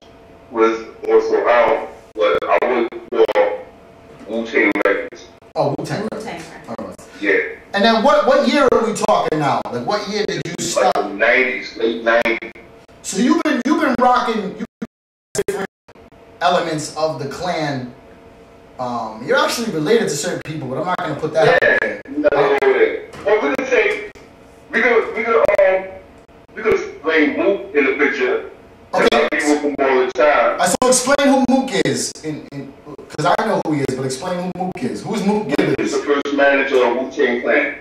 Speaker 6: was also out, but I was for Wu-Tang Records.
Speaker 3: Oh, Wu-Tang.
Speaker 6: Yeah.
Speaker 3: And then what year are we talking now? Like what year did you start?
Speaker 6: Like the 90s, late 90s.
Speaker 3: So you've been rocking different elements of the clan. You're actually related to certain people, but I'm not gonna put that out there.
Speaker 6: Well, we could say we could explain Mook in the picture.
Speaker 3: Okay.
Speaker 6: People from all the time.
Speaker 3: So explain who Mook is, because I know who he is, but explain who Mook is. Who's Mook Gibbons?
Speaker 6: He's the first manager of Wu-Tang Clan.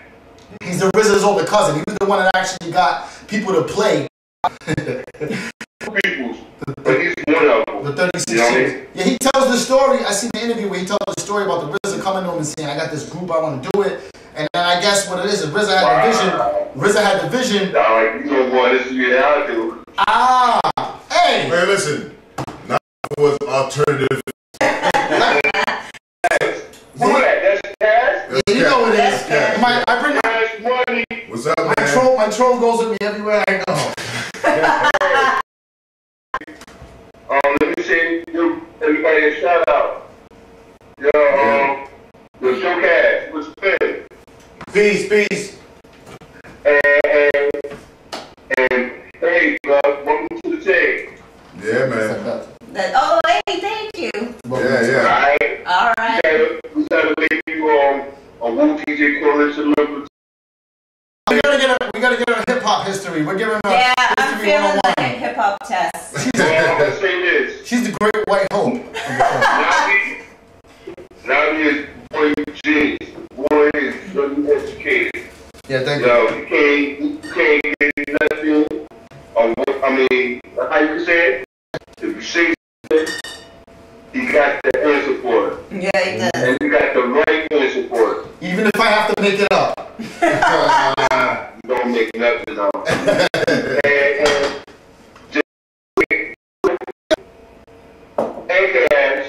Speaker 3: He's the RZA's older cousin. He was the one that actually got people to play.
Speaker 6: People, but he's one of them.
Speaker 3: The 36
Speaker 6: you know
Speaker 3: years.
Speaker 6: I mean?
Speaker 3: Yeah, he tells the story. I seen the interview where he tells the story about the RZA coming to him and saying, I got this group, I want to do it. And then I guess what it is RZA had the vision. RZA had the vision.
Speaker 6: Like, you know what, this is what I do.
Speaker 3: Hey!
Speaker 2: Man, listen. Now was alternative.
Speaker 6: Who that? That's Cash?
Speaker 3: Yeah, you know what it is. I bring
Speaker 6: Cash Money.
Speaker 2: What's up, man?
Speaker 3: my troll goes with me everywhere I go.
Speaker 6: Let me say, everybody a shout out. Yo, Show Cash, what's good?
Speaker 5: Peace.
Speaker 6: And hey, welcome to the tag.
Speaker 2: Yeah, man.
Speaker 1: Hey, thank you.
Speaker 2: Yeah.
Speaker 1: All right.
Speaker 6: We gotta make you a Wu DJ Coalition member.
Speaker 3: We gotta get a hip hop history. We're giving a
Speaker 1: I'm
Speaker 3: history
Speaker 1: feeling
Speaker 3: 101.
Speaker 1: like a hip hop test.
Speaker 6: I'm gonna say this.
Speaker 3: She's the great white hope.
Speaker 6: Navi is boy genius. Boy is really educated.
Speaker 3: Yeah, thank you.
Speaker 6: You can't get nothing. How you say it? If you say something, you got the answer for it.
Speaker 1: Yeah, he does.
Speaker 6: And you got the right answer for it.
Speaker 3: Even if I have to make it up.
Speaker 6: You don't make nothing up. and just Cash,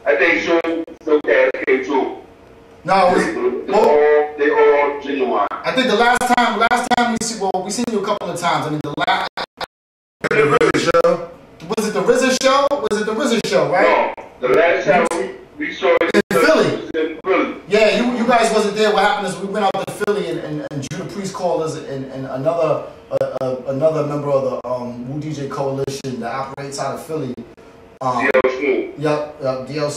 Speaker 6: I think Show Cash came too.
Speaker 3: No,
Speaker 6: They all genuine.
Speaker 3: I think the last time we seen you a couple of times. I mean, the last.
Speaker 2: The RZA show?
Speaker 3: Was it the RZA show? Was it the RZA show, right?
Speaker 6: No, the last time we saw it
Speaker 3: in Philly.
Speaker 6: In Philly.
Speaker 3: Yeah, you guys wasn't there. What happened is we went out to Philly and Judah Priest called us and another member of the Wu DJ Coalition that operates out of Philly.
Speaker 6: DL Smooth.
Speaker 3: Yep, DL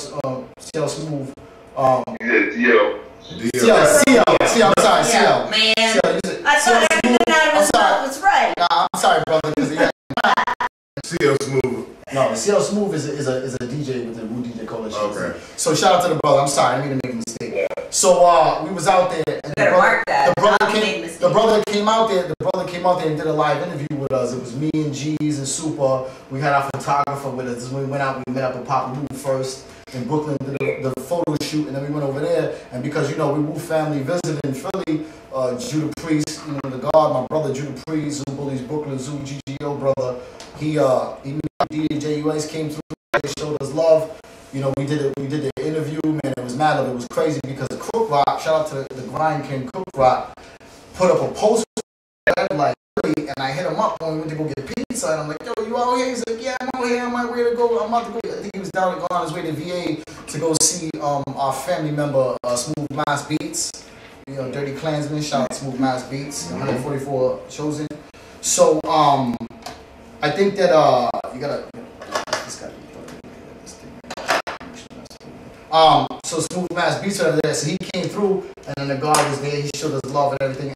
Speaker 3: CL Smooth. CL, I'm sorry, CL.
Speaker 1: Man,
Speaker 3: CL,
Speaker 1: I thought everything out of his mouth was right.
Speaker 3: Nah, I'm sorry, brother, because
Speaker 2: CL Smooth.
Speaker 3: no, CL Smooth is a DJ with the Wu DJ Coalition.
Speaker 2: Okay.
Speaker 3: So shout out to the brother. I'm sorry, I didn't mean to make a mistake. So we was out there, and the brother came out there. The brother came out there and did a live interview with us. It was me and G's and Super. We had our photographer with us. When we went out, we met up with Papa Wu first in Brooklyn, did the photo shoot, and then we went over there. And because we Wu family visited in Philly, Judah Priest, the God, my brother Judah Priest, Zoo Bullies Brooklyn, Zoo GGO brother. He DJ US came through. They showed us love. We did the interview, man. It was mad. It was crazy because Crook Rock, shout out to the Grind King Crook Rock, put up a post like, and I hit him up when we went to go get pizza, and I'm like, yo, you out here? He's like, yeah, I'm out here. I'm on my way to go. I'm about to go. I think he was down on his way to VA to go see our family member, Smooth Mass Beats. Dirty Klansman. Shout out to Smooth Mass Beats. 144 chosen. So I think that you gotta. This gotta be so Smooth Mass Beats over there. So he came through, and then the guard was there. He showed us love and everything.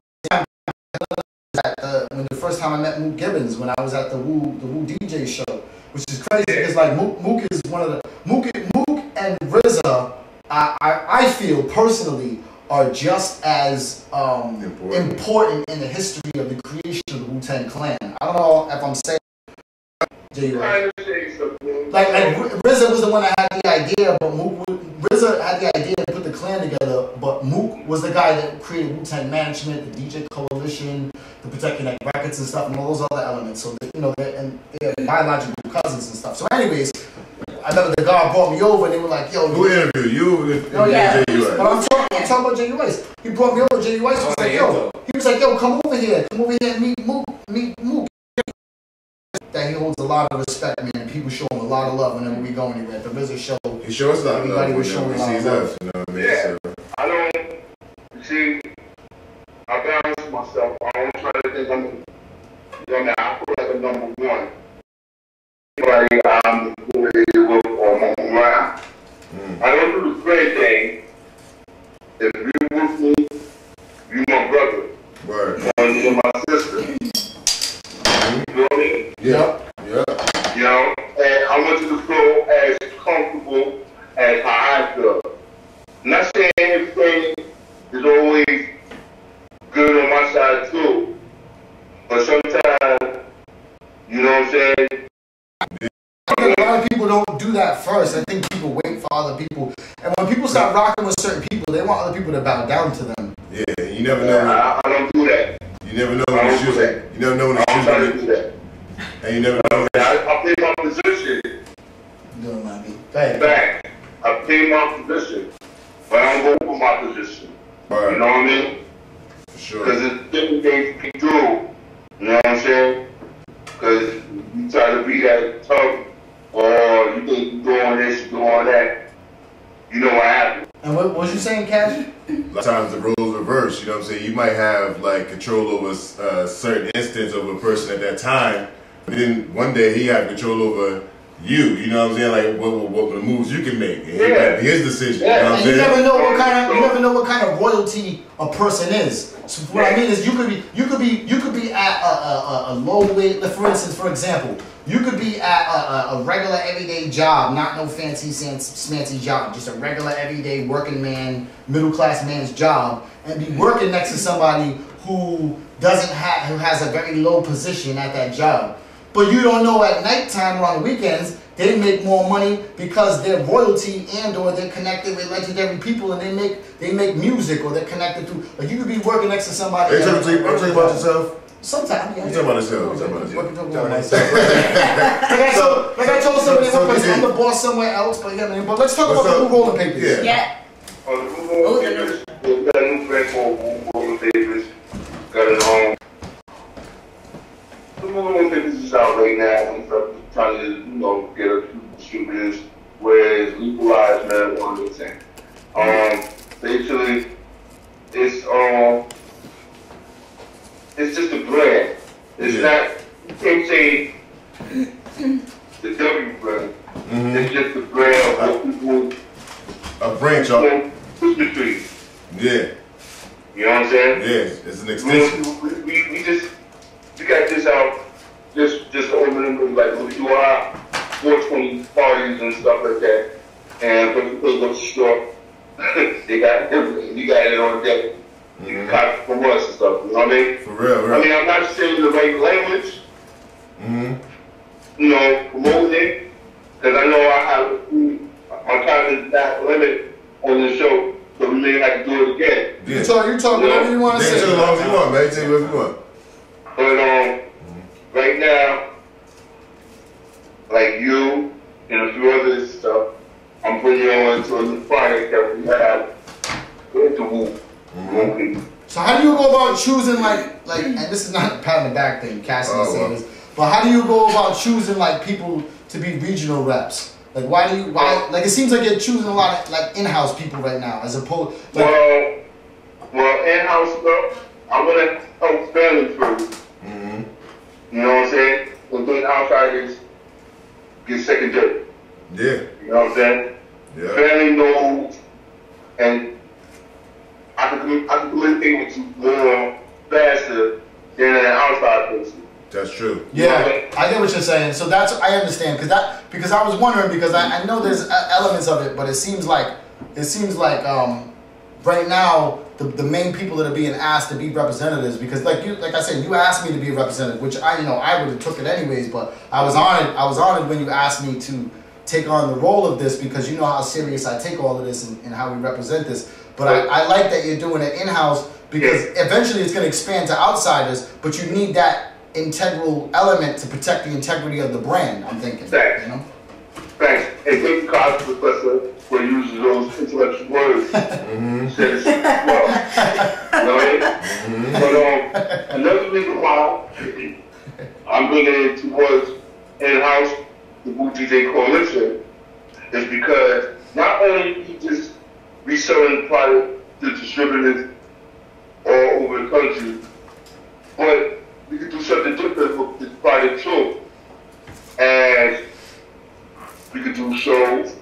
Speaker 3: When the first time I met Mook Gibbons, when I was at the Wu DJ show, which is crazy because like Mook is one of the Mook and RZA, I feel personally are just as important in the history of the creation of the Wu-Tang Clan. I don't know if I'm saying. Like RZA was the one that had the idea, but RZA had the idea to put the clan together, but Mook was the guy that created Wu-Tang Management, the DJ Coalition, the Protect Connect Records and stuff, and all those other elements. So they're biological cousins and stuff. So anyways, I remember the guy brought me over and they were like, yo,
Speaker 2: who interviewed you?
Speaker 3: Oh yeah, but I'm talking about J.U. Weiss. He brought me over. J.U. Weiss was like, yo, come over here and meet Mook. That he holds a lot of respect, man. People show him a lot of love whenever we go anywhere. At the RZA show,
Speaker 2: he shows love.
Speaker 3: Everybody was showing a lot of love.
Speaker 6: You know what I mean? Yeah. So. I don't see. I balance myself. I don't try to think I feel like I'm number one. Like I'm the or I'm around. I don't do the great thing. If you with me, you my brother.
Speaker 2: Word.
Speaker 6: You're my sister. You know what I mean?
Speaker 2: Yeah.
Speaker 6: And I want you to feel as comfortable as how I feel. I'm not saying everything is always good on my side too, but sometimes, you know what I'm saying?
Speaker 3: I think a lot of people don't do that first. I think people wait for other people, and when people start rocking with certain people, they want other people to bow down to them.
Speaker 2: Yeah, you never know.
Speaker 6: I don't do that.
Speaker 2: You never know when the shoes. You never know when the shoes are.
Speaker 6: Do that.
Speaker 2: And you never know.
Speaker 6: I play my position.
Speaker 3: Doing my beat.
Speaker 6: Back. I play my position, but I don't go for my position.
Speaker 2: Right.
Speaker 6: You know what I mean?
Speaker 2: For sure.
Speaker 6: Because it's different things we do. You know what I'm saying? Because you try to be that tough, or you think you're doing this, you're doing that. You know what happened.
Speaker 3: And what was you saying, Cash?
Speaker 2: A lot of times the roles reverse. You know what I'm saying? You might have like control over a certain instance of a person at that time. But then one day he had control over you. You know what I'm saying? Like what the moves you can make. And it might be his decision.
Speaker 6: Yeah.
Speaker 2: You know what I'm saying?
Speaker 3: You never know what kind of royalty a person is. So what I mean is you could be at a low weight. For instance, for example, you could be at a regular everyday job, not no fancy job, just a regular everyday working man, middle class man's job, and be working next to somebody who has a very low position at that job. But you don't know at nighttime or on the weekends, they make more money because they're royalty and or they're connected with legendary people and they make music or they're connected to, like you could be working next to somebody.
Speaker 2: Are you talking about yourself?
Speaker 3: Sometimes, yeah.
Speaker 2: You talking about yourself.
Speaker 3: Like I told somebody, I'm the boss somewhere else, but but let's talk about the Blue Rolling Papers.
Speaker 1: Yeah.
Speaker 6: The Blue Rolling Papers, we got a new friend called Blue Rolling Papers. Got it on. The Blue Rolling Papers is out right now. I'm trying to, get a few distributors where it's legalized marijuana thing. Basically, it's just a brand. It's not, you can't say the W brand. It's just a brand of what people
Speaker 2: right, Chopp.
Speaker 6: Christmas tree.
Speaker 2: Yeah.
Speaker 6: You know what I'm saying?
Speaker 2: Yeah, it's an extension.
Speaker 6: We got this out just over them, like we do our 420 parties and stuff like that. And when you go to the store, they got everything. You got it on deck. You can copy from us and stuff. You know what I mean?
Speaker 2: For real.
Speaker 6: I mean, I'm not saying the right language. You know, promoting it. Because I know I have my time is not limit on the show, so we may have to do it again.
Speaker 2: Yeah.
Speaker 3: You talk whatever you want to say.
Speaker 2: Take as long as you want, man. Take whatever you want.
Speaker 6: But right now, like you and a few other stuff, I'm putting you on to a new project that we have with the Woo.
Speaker 3: So how do you go about choosing like, and this is not a pat on the back thing, Cassidy said this, but how do you go about choosing like people to be regional reps? Like why like it seems like you're choosing a lot of like in-house people right now as opposed like,
Speaker 6: well in-house stuff, I'm gonna help family first. You know what I'm saying? And then outsiders get secondary.
Speaker 2: Yeah.
Speaker 6: You know what I'm saying?
Speaker 2: Yeah.
Speaker 6: Family knows, and I can communicate with you more faster than an outside person.
Speaker 2: That's true.
Speaker 3: Yeah, I get what you're saying. So that's I understand because I was wondering because I know there's elements of it, but it seems like right now the main people that are being asked to be representatives because like I said, you asked me to be a representative, which I would have took it anyways, but I was honored when you asked me to take on the role of this because you know how serious I take all of this and how we represent this. But I like that you're doing it in-house because eventually it's going to expand to outsiders, but you need that integral element to protect the integrity of the brand, I'm thinking.
Speaker 6: Thanks.
Speaker 3: You know?
Speaker 6: Thanks. And thank you, College Professor, for using those intellectual words. Says, well, you know what I mean? But another reason why I'm bringing it towards in-house, the Woo DJ Coalition, is because not only we just reselling product to distributors all over the country, but we could do something different with this product too. And we could do shows,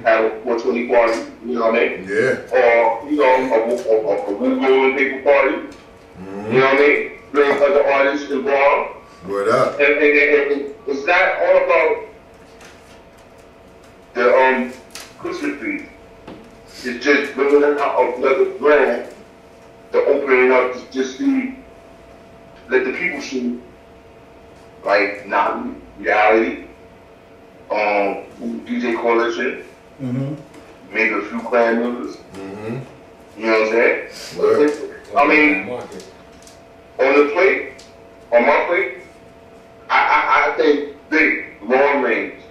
Speaker 6: have a 420 party, you know what I mean?
Speaker 2: Yeah.
Speaker 6: Or, you know, a Woo Rolling Paper party, you know what I mean? Bring other artists involved.
Speaker 2: Word up.
Speaker 6: And it's not all about the Christmas tree. It's just bringing out another brand to open it up to just see, let the people see, like, not reality, DJ Coalition, maybe a few clan members. You know what I'm saying?
Speaker 2: Word.
Speaker 6: I mean, on the plate, on my plate, I think big, long range.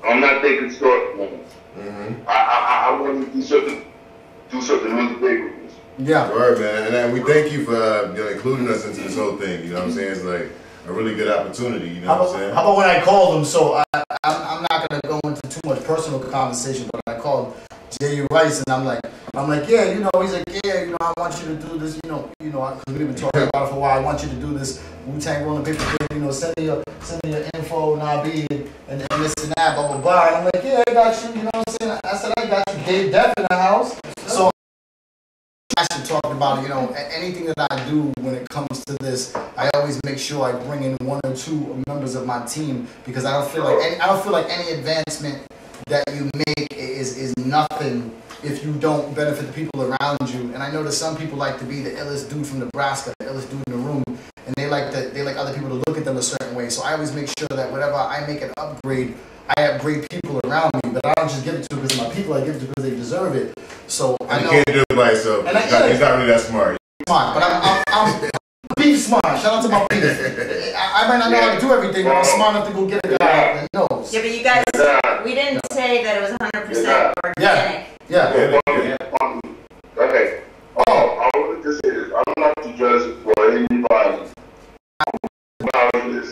Speaker 6: I'm not thinking short range. I want to do something really big with this.
Speaker 3: Yeah.
Speaker 2: Word, man. And we thank you for including us into this whole thing. You know what I'm saying? It's like a really good opportunity. You know what I'm saying?
Speaker 3: How about when I called him? So I'm not gonna go into too much personal conversation, but I called J.U. Rice and I'm like, yeah, you know, he's like, yeah, you know, I want you to do this, you know, because we've been talking about it for a while. I want you to do this Wu-Tang Rolling Paper, you know, send me your info and I'll be and this and that, blah blah blah. And I'm like, yeah, I got you. You know what I'm saying? I said, I got you. Dave Def in the house. So I should talk about, you know, anything that I do when it comes to this. I always make sure I bring in one or two members of my team because I don't feel like any advancement that you make is nothing if you don't benefit the people around you. And I know that some people like to be the illest dude from Nebraska, the illest dude in the room, and they like other people to look at them a certain way. So I always make sure that whenever I make an upgrade, I upgrade people around me, but I don't just give it to because of my people. I give it to because they deserve it. So I know
Speaker 2: you can't do it by yourself. He's not really that smart.
Speaker 3: Smart, but I'm beef smart. Shout out to my beef. I might not know how to do everything, but I'm smart enough to go get a guy that knows.
Speaker 1: Yeah, but you guys, we didn't say that it was 100% organic.
Speaker 3: Yeah.
Speaker 6: Okay. I want to say this. I'm not the judge for anybody.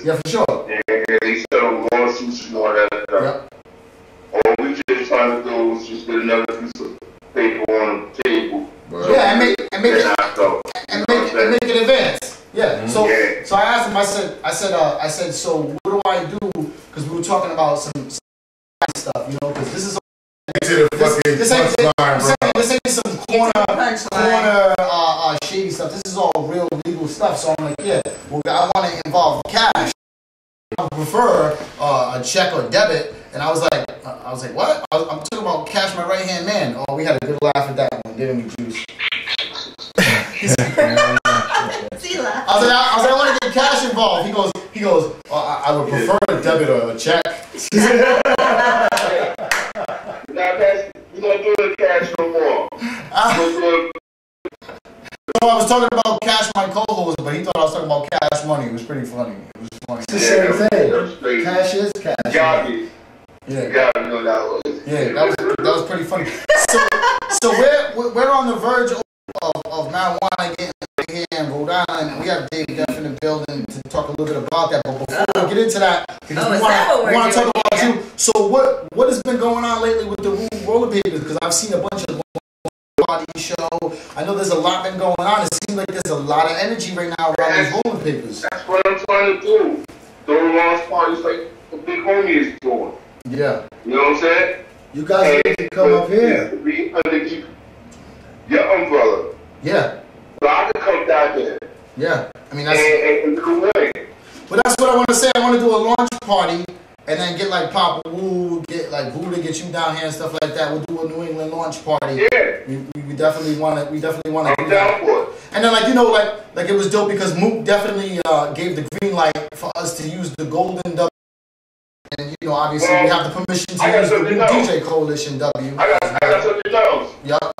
Speaker 3: Yeah, for sure.
Speaker 6: And they settle lawsuits and all that stuff. All we just trying to do is just get another piece of paper on the table.
Speaker 3: Yeah, and make it advance. Yeah. So I asked him. I said, so what do I do? Because we were talking about some stuff, you know, because this is
Speaker 2: to the fucking punchline, bro.
Speaker 3: This ain't some corner shady stuff. This is all real legal stuff. So I'm like, yeah, well, I want to involve cash. I would prefer a check or debit. And I was like, what? I'm talking about cash, my right hand man. Oh, we had a good laugh at that one, didn't we, Juice? I was like, I want to get cash involved. He goes. I would prefer a debit or a check.
Speaker 6: We don't do the cash no more.
Speaker 3: No, I was talking about cash, my co-host, but he thought I was talking about cash money. It was pretty funny. It was funny.
Speaker 7: It's the same thing. Cash is cash.
Speaker 6: Garbage.
Speaker 3: Yeah.
Speaker 6: Garbage, no, that was.
Speaker 3: Yeah, that was pretty funny. So we're on the verge of marijuana getting here in Rhode Island. We have Dave Duff in the building to talk a little bit about that. But before we get into that, because we want to talk about you. So what has been going on lately with the roller papers? Because I've seen a bunch of body show. I know there's a lot been going on. It seems like there's a lot of energy right now around these roller papers.
Speaker 6: That's what I'm trying to do. Throw launch parties like the big homie is doing.
Speaker 3: Yeah.
Speaker 6: You know what I'm saying?
Speaker 7: You guys need to come up here.
Speaker 6: Be underneath your umbrella.
Speaker 3: Yeah.
Speaker 6: So I can come down there.
Speaker 3: Yeah. I mean, that's...
Speaker 6: And away.
Speaker 3: But that's what I want to say. I want to do a launch party and then get like Papa Wu, get like Wu to get you down here and stuff like that. We'll do a New England launch party.
Speaker 6: Yeah.
Speaker 3: We definitely want to. We definitely want to.
Speaker 6: I'm down for it.
Speaker 3: And then like it was dope because Mook definitely gave the green light for us to use the Golden W. And obviously we have the permission to use the Mook DJ Coalition W.
Speaker 6: I got something else.
Speaker 3: Yup.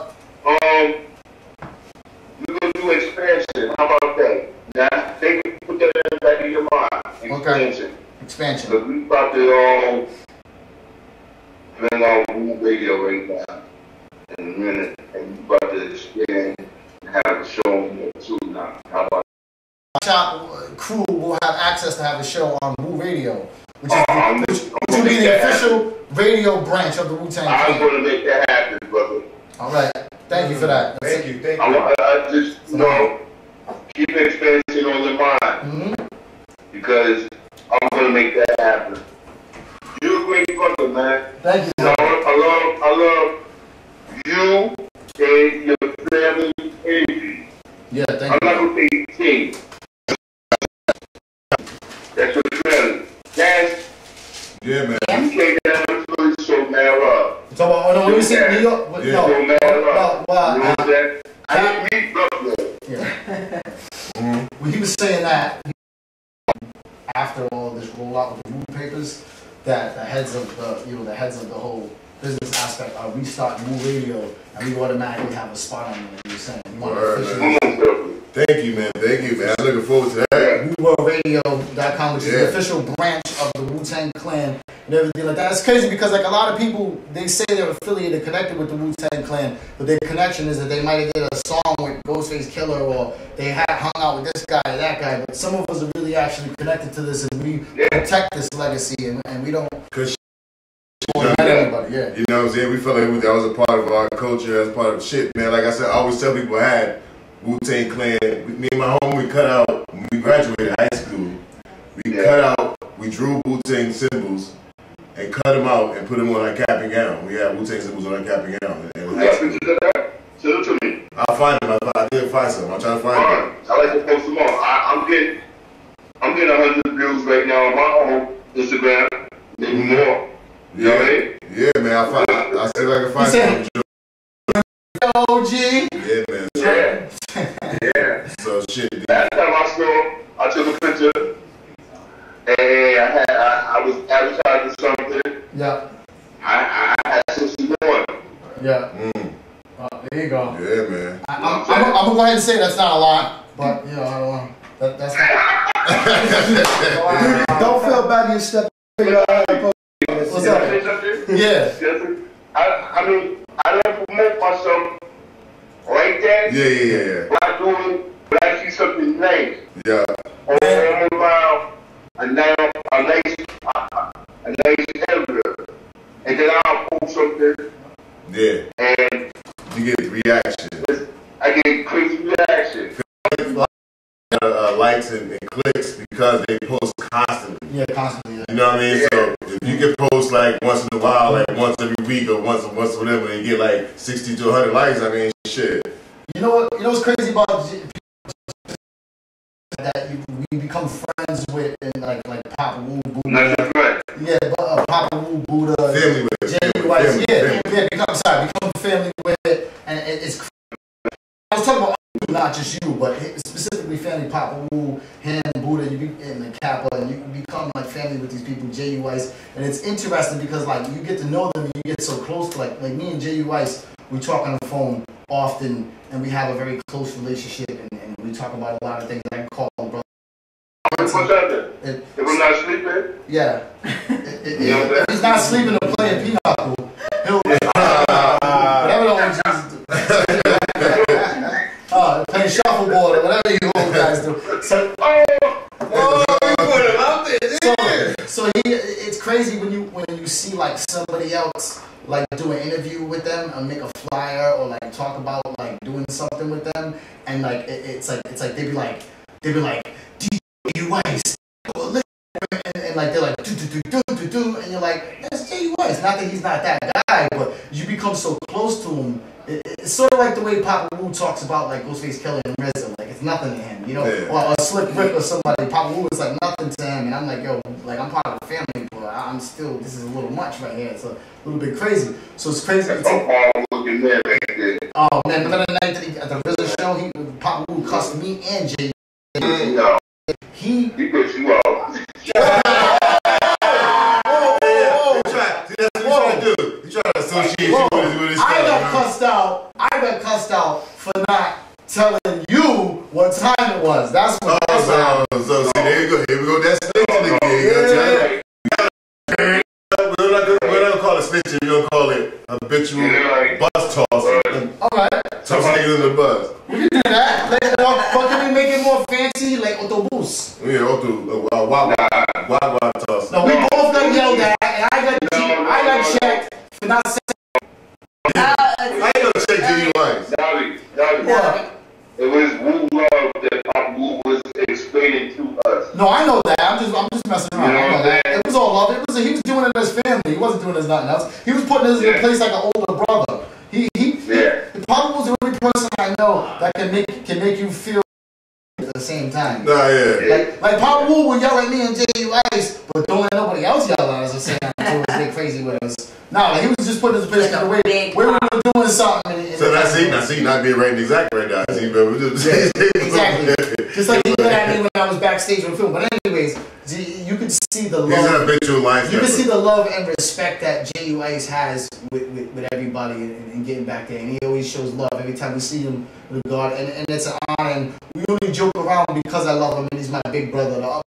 Speaker 6: We're gonna do expansion. How about that? Now, they can put that in the back of your mind. Expansion.
Speaker 3: Okay. Expansion.
Speaker 6: Because we about to bring on radio right now in a minute, and we about to expand and have a show on there too now. How about
Speaker 3: Chopp crew will have access to have a show on Wu Radio, which will be the official radio branch of the Wu-Tang Clan.
Speaker 6: I'm going to make that happen, brother.
Speaker 3: All right. Thank you for that.
Speaker 5: Thank you.
Speaker 6: I just, keep expansion on your mind. Because I'm going to make that happen. You're a great brother, man.
Speaker 3: Thank you.
Speaker 6: I love you and your family energy.
Speaker 3: Yeah, thank you.
Speaker 6: I'm not going to say team. That's what really. That's.
Speaker 2: Yeah, man.
Speaker 6: You came down to Philly, so mad up.
Speaker 3: So, when we see New York,
Speaker 6: So mad up. You know what I'm saying? I didn't meet Brooklyn.
Speaker 3: Yeah. When he was saying that, after all this rollout with the Wu papers, that the heads of the whole business aspect are restarting Wu Radio, and we automatically have a spot on it. Like you were saying,
Speaker 2: Thank you, man. I'm looking forward to that.
Speaker 3: WorldRadio.com, which is the official branch of the Wu-Tang Clan and everything like that. It's crazy because like a lot of people, they say they're affiliated, connected with the Wu-Tang Clan, but their connection is that they might have did a song with Ghostface Killer or they hung out with this guy or that guy. But some of us are really actually connected to this, and we protect this legacy, and we don't. Everybody,
Speaker 2: You know what I'm saying? We felt like that was a part of our culture, as part of shit, man. Like I said, I always tell people I had Wu-Tang Clan. Me and my homie, we cut out, when we graduated high school, we drew Wu-Tang symbols and cut them out and put them on our cap and gown. We had Wu-Tang symbols on our cap and gown in high school.
Speaker 6: Send it to me.
Speaker 2: I'll find them. I did find some. I'm trying to find them.
Speaker 6: I like to post them on. I'm getting 100 views right now on my own Instagram. Maybe more. You know what I mean?
Speaker 2: Yeah, man. I'll see if I can find some.
Speaker 3: OG.
Speaker 2: Yeah, man.
Speaker 6: Yeah.
Speaker 2: So shit.
Speaker 6: Last time I took a picture, and I was advertising something.
Speaker 3: Yeah.
Speaker 6: I had 61.
Speaker 3: Yeah. There you go.
Speaker 2: Yeah, man.
Speaker 3: I'm gonna go ahead and say that's not a lot, but I don't want that's not.
Speaker 7: Don't feel bad you step.
Speaker 3: What's up? Yeah.
Speaker 6: I mean, I don't promote myself like that.
Speaker 2: Yeah.
Speaker 6: But I do it when I see something nice.
Speaker 2: Yeah.
Speaker 6: Or I'm around a nice area. And then I'll post something.
Speaker 2: Yeah.
Speaker 6: And
Speaker 2: you get reaction.
Speaker 6: I get crazy reaction.
Speaker 2: Likes and clicks because they post constantly.
Speaker 3: Yeah, constantly. Yeah.
Speaker 2: You know what I mean? So if you can post like once in a while, like once every week or once or whatever, and get like 60 to 100 likes. I mean, shit.
Speaker 3: You know what? You know what's crazy about that we become friends with, and like Papa Wu, Buddha. Yeah, Papa Wu, Buddha.
Speaker 2: Family with.
Speaker 3: Family, become family with, and it's. I was talking about not just you, but specifically family, Papa Wu, him, Buddha, you be in the Kappa, and you become like family with these people, J.U. Weiss, and it's interesting because like you get to know them, and you get so close to like me and J.U. Weiss, we talk on the phone often, and we have a very close relationship, and we talk about a lot of things. I can call bro.
Speaker 6: What's happening? If we're not sleeping?
Speaker 3: Yeah. If he's not sleeping or playing pinochle, he'll whatever the old Jesus do. Playing shuffleboard or whatever you old guys do. So, so it's crazy when you see like somebody else like do an interview with them or make a flyer or like talk about like doing something with them, and like it's like they be like DJ Weiss, and like they're like do, and you're like, that's J.U. Weiss. Not that he's not that guy, but you become so close to him. It's sort of like the way Papa Wu talks about like Ghostface Killah and RZA, like it's nothing to him, you know, or a Slick Rick or somebody. Papa Wu is like nothing to him, and I'm like, yo, like I'm part of the family, but I'm still, this is a little much right here. It's a little bit crazy. So it's crazy. Oh man, remember the night that at the RZA show, Papa Wu cussed me and Jay. He
Speaker 6: put you out.
Speaker 2: He tried to associate you with his
Speaker 3: I got cussed out for not telling you what time it was. That's what
Speaker 2: so see, there you go. Here we go. That's snitching again. We're not gonna call it snitching. We're gonna call it habitual bus tossing.
Speaker 3: Alright.
Speaker 2: Toss niggas in the bus.
Speaker 3: We can do that. But can we make it more fancy, like autobus?
Speaker 2: Yeah, wah toss.
Speaker 3: No, we both got yelled at, and I got checked for not saying.
Speaker 2: I ain't gonna check J.U. Weiss.
Speaker 3: What?
Speaker 6: It was Wu love that Papa Wu was explaining to us.
Speaker 3: No, I know that. I'm just messing around. I know that. It was all love. He was doing it as family. He wasn't doing it as nothing else. He was putting us in a place like an older brother. Papa was the only person I know that can make you feel at the same time.
Speaker 2: Nah, yeah.
Speaker 3: Like Papa Wu would yell at me and J.U. Weiss, but don't let nobody else yell at us and say I'm totally crazy with us. Nah, like he was just putting us in a place like the way we were doing something.
Speaker 2: So I see, not being right and exact right now. See, but we just
Speaker 3: exactly. Just like he yelled at me when I was backstage with the film. But anyways, you could see the love.
Speaker 2: He's an habitual line.
Speaker 3: You can see the love and respect that J.U. Weiss has with everybody and getting back there. And he always shows love every time we see him with God. And it's an honor. And we only joke around because I love him and he's my big brother.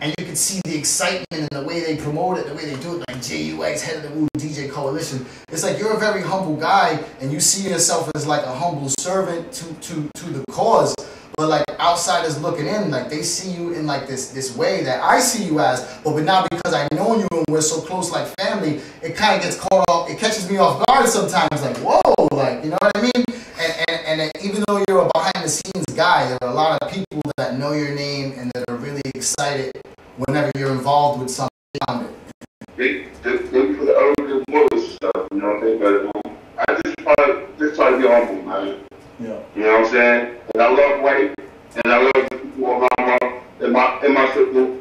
Speaker 3: And you can see the excitement and the way they promote it, the way they do it, like J.U. Weiss, head of the Wu DJ Coalition. It's like you're a very humble guy and you see yourself as like a humble servant to the cause. But like outsiders looking in, like they see you in like this way that I see you as, but now because I know you and we're so close like family, it kind of gets caught off, it catches me off guard sometimes, like whoa, like, you know what I mean? And even though you're a behind the scenes guy, there are a lot of people that know your name and that are really excited whenever you're involved with something around it.
Speaker 6: They put the most stuff, you know what I mean? But I just try to be humble, man.
Speaker 3: Yeah.
Speaker 6: You know what I'm saying? And I love white, and I love the people around in my circle,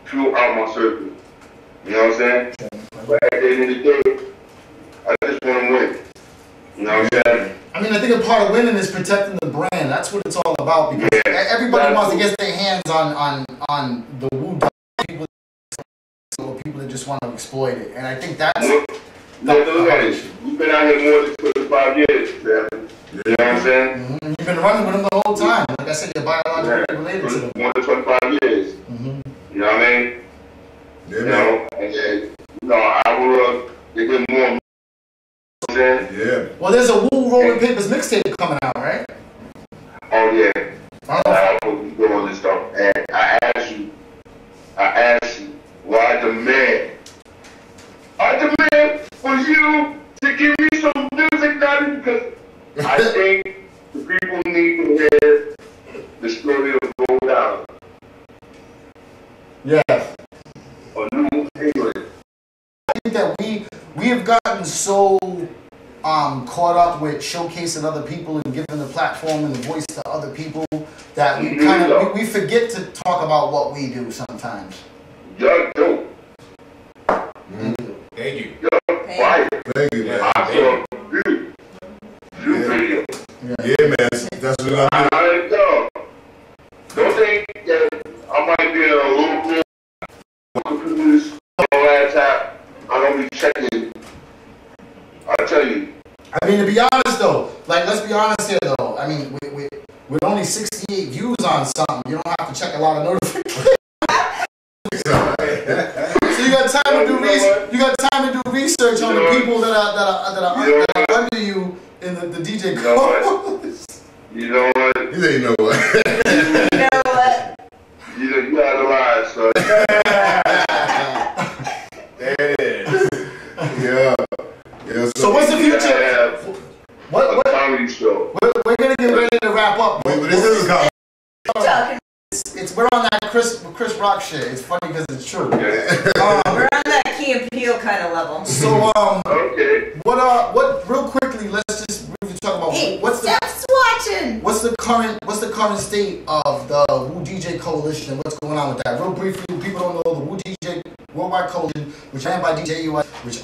Speaker 6: throughout my circle. You know what I'm saying? But at the end of the day, I just want to win. You know what I'm saying?
Speaker 3: I mean, I think a part of winning is protecting the brand. That's what it's all about because everybody wants to get their hands on the Wu people, or people that just want to exploit it. And I think that's
Speaker 6: you've been out here more than 25 years, man. You know what I'm saying?
Speaker 3: Mm-hmm. You've been running with them the whole time. Like I said, you're biologically related to them.
Speaker 6: More than 25 years.
Speaker 3: Mm-hmm.
Speaker 6: You know what I mean?
Speaker 2: Yeah,
Speaker 6: you know, and I will get more.
Speaker 2: Yeah.
Speaker 3: Well, there's a Wu Rolling Papers mixtape coming out, right?
Speaker 6: Oh yeah. I will be doing this stuff, and I ask you, why I demand for you to give me some music, Daddy, because I think the people need to hear the story of Gold Island.
Speaker 3: Yes.
Speaker 6: Or New England.
Speaker 3: I think that we have gotten so caught up with showcasing other people and giving the platform and the voice to other people that we kind of we forget to talk about what we do sometimes.
Speaker 6: Yo, yo.
Speaker 5: Thank you.
Speaker 6: Yo, fire.
Speaker 2: Thank you, man.
Speaker 6: I saw you. You video.
Speaker 2: Yeah, man. That's what I'm doing.
Speaker 6: I know. Don't think that I might be in a little bit confused on laptop. I don't be checking. I'll tell you.
Speaker 3: I mean, to be honest though, like let's be honest here though. I mean, with only 68 views on something, you don't have to check a lot of notifications. So you got time to do research. You got time to do research on the people that are under you in the DJ codes.
Speaker 6: You know what?
Speaker 2: He said, you know what?
Speaker 1: You know what?
Speaker 6: You out of line, son.
Speaker 5: There it is.
Speaker 2: Yeah.
Speaker 3: So what's the future? What?
Speaker 6: A comedy show.
Speaker 3: We're gonna get ready to wrap up.
Speaker 2: Wait, but this is a comedy.
Speaker 3: We're on that Chris Rock shit. It's funny because it's true.
Speaker 1: We're on that Key and Peele kind of level.
Speaker 3: So
Speaker 6: Okay.
Speaker 3: what? Real quickly, let's just briefly talk about
Speaker 1: Hey,
Speaker 3: what's the current state of the Woo DJ Coalition and what's going on with that. Real briefly, people don't know the Woo DJ WorldWide Coalition, which ran by DJ US, which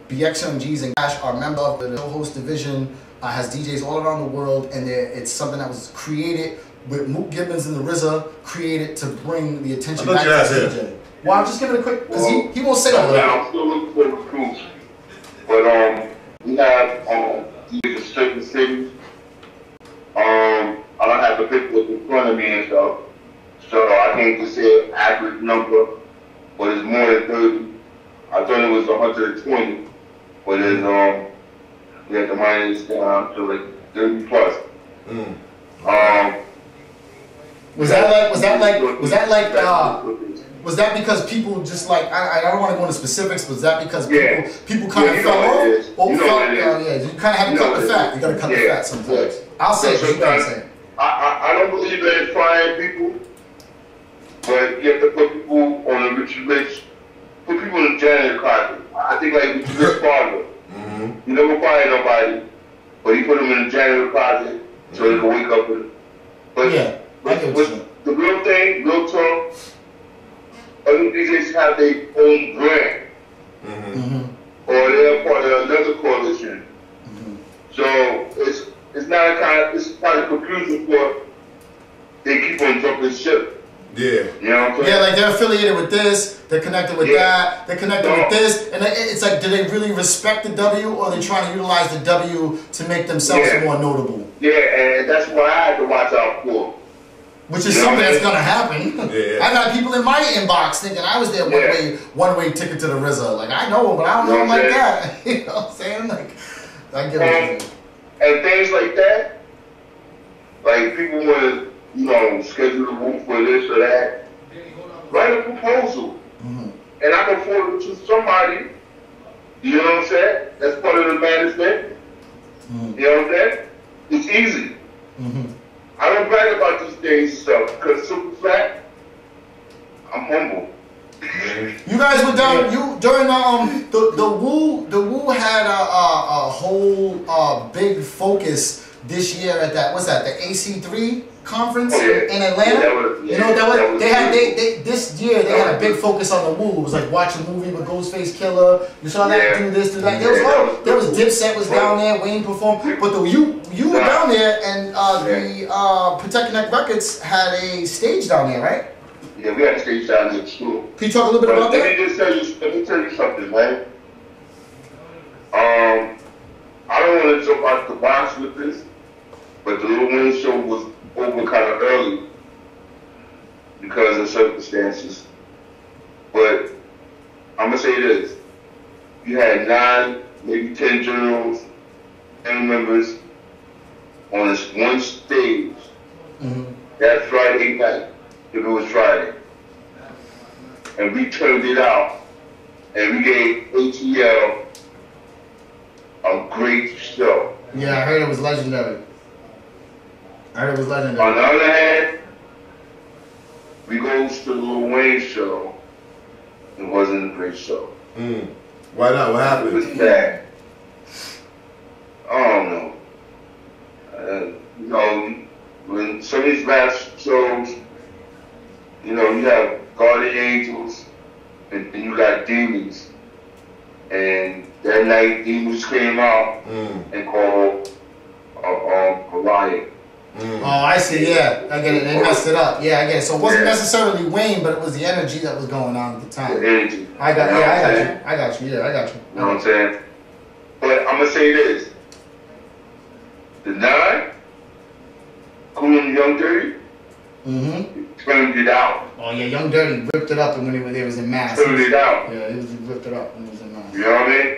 Speaker 3: BXMGs and Cash are member of the host division, has DJs all around the world, and it's something that was created with Mook Gibbons and the RZA, created to bring the attention back to the DJ. Well, I'm just giving a quick, because he won't say all that.
Speaker 6: I'm still looking for recruits. But we have DJs in certain cities. I don't have the paperwork in front of me and stuff. So I can't just say an accurate number, but it's more than 30. I thought it was 120. But it's we had to minus down to like 30 plus.
Speaker 3: Was that because people just like I don't want to go into specifics, but was that because people kind of fell off? You kind of had to cut the fat. You got to cut the fat sometimes. I'll say it. You can't say it.
Speaker 6: I don't believe in frying people, but you have to put people on a rich, put people in the janitor closet. I think like Rich father. He never fired nobody, but he put them in the janitor closet so they can wake up with it. But the real thing, real talk, other DJs have their own brand. Or they're part of another coalition. So it's not it's kind of confusing for they keep on jumping ship.
Speaker 2: Yeah.
Speaker 6: You know what I'm saying?
Speaker 3: Yeah, like they're affiliated with this, they're connected with that, they're connected with this, and it's like, do they really respect the W, or are they trying to utilize the W to make themselves more notable?
Speaker 6: Yeah, and that's what I had to watch out for.
Speaker 3: Which is something that's gonna happen. I got people in my inbox thinking I was there one way ticket to the RZA. Like I know him, but I don't know him like that. You know what I'm saying? Like I get it.
Speaker 6: And things like that, like people want to, schedule the room for this or that. Write a proposal, and I can forward it to somebody. You know what I'm saying? That's part of the management. You know what I'm saying? It's easy. I don't brag about these things and stuff because simple fact, I'm humble.
Speaker 3: You guys were down. During the Woo had a whole big focus this year at that. What's that? The AC3 conference in Atlanta. You know what that was? This year they had a big focus on the Woo. It was like watch a movie with Ghostface Killer. You saw that, do this, do that. There was Dipset was down there, Wayne performed, but you were down there, and the Protect Connect Records had a stage down there, right?
Speaker 6: Yeah, we had a stage down there too.
Speaker 3: Can you talk a little bit about that?
Speaker 6: Let me tell you something, man. I don't want to jump out the box with this, but the Lil Wayne show was over kind of early because of circumstances. But I'm gonna say this: you had 9, maybe 10 generals and members on this one stage that Friday night, if it was Friday, and we turned it out, and we gave ATL a great show.
Speaker 3: Yeah, I heard it was legendary.
Speaker 6: On the other hand, we go to the Lil Wayne show. It wasn't a great show.
Speaker 2: Why not? What
Speaker 6: It
Speaker 2: happened?
Speaker 6: was bad. I don't know. You know, when some of these last shows, you know, you have guardian angels and you got demons. And that night, demons came out and called a riot.
Speaker 3: Oh, I see. Yeah, I get it. They messed it up. Yeah, I get it. So it wasn't necessarily Wayne, but it was the energy that was going on at the time.
Speaker 6: The energy.
Speaker 3: I got. Yeah, I got you. I got you. Yeah, I got you.
Speaker 6: You know what I'm saying? But I'm gonna say this: the 9, Cool and Young Dirty, turned it out.
Speaker 3: Oh yeah, Young Dirty ripped it up when he was in mass.
Speaker 6: Turned it out.
Speaker 3: Yeah, he ripped it up when he was in mass.
Speaker 6: You know what I mean?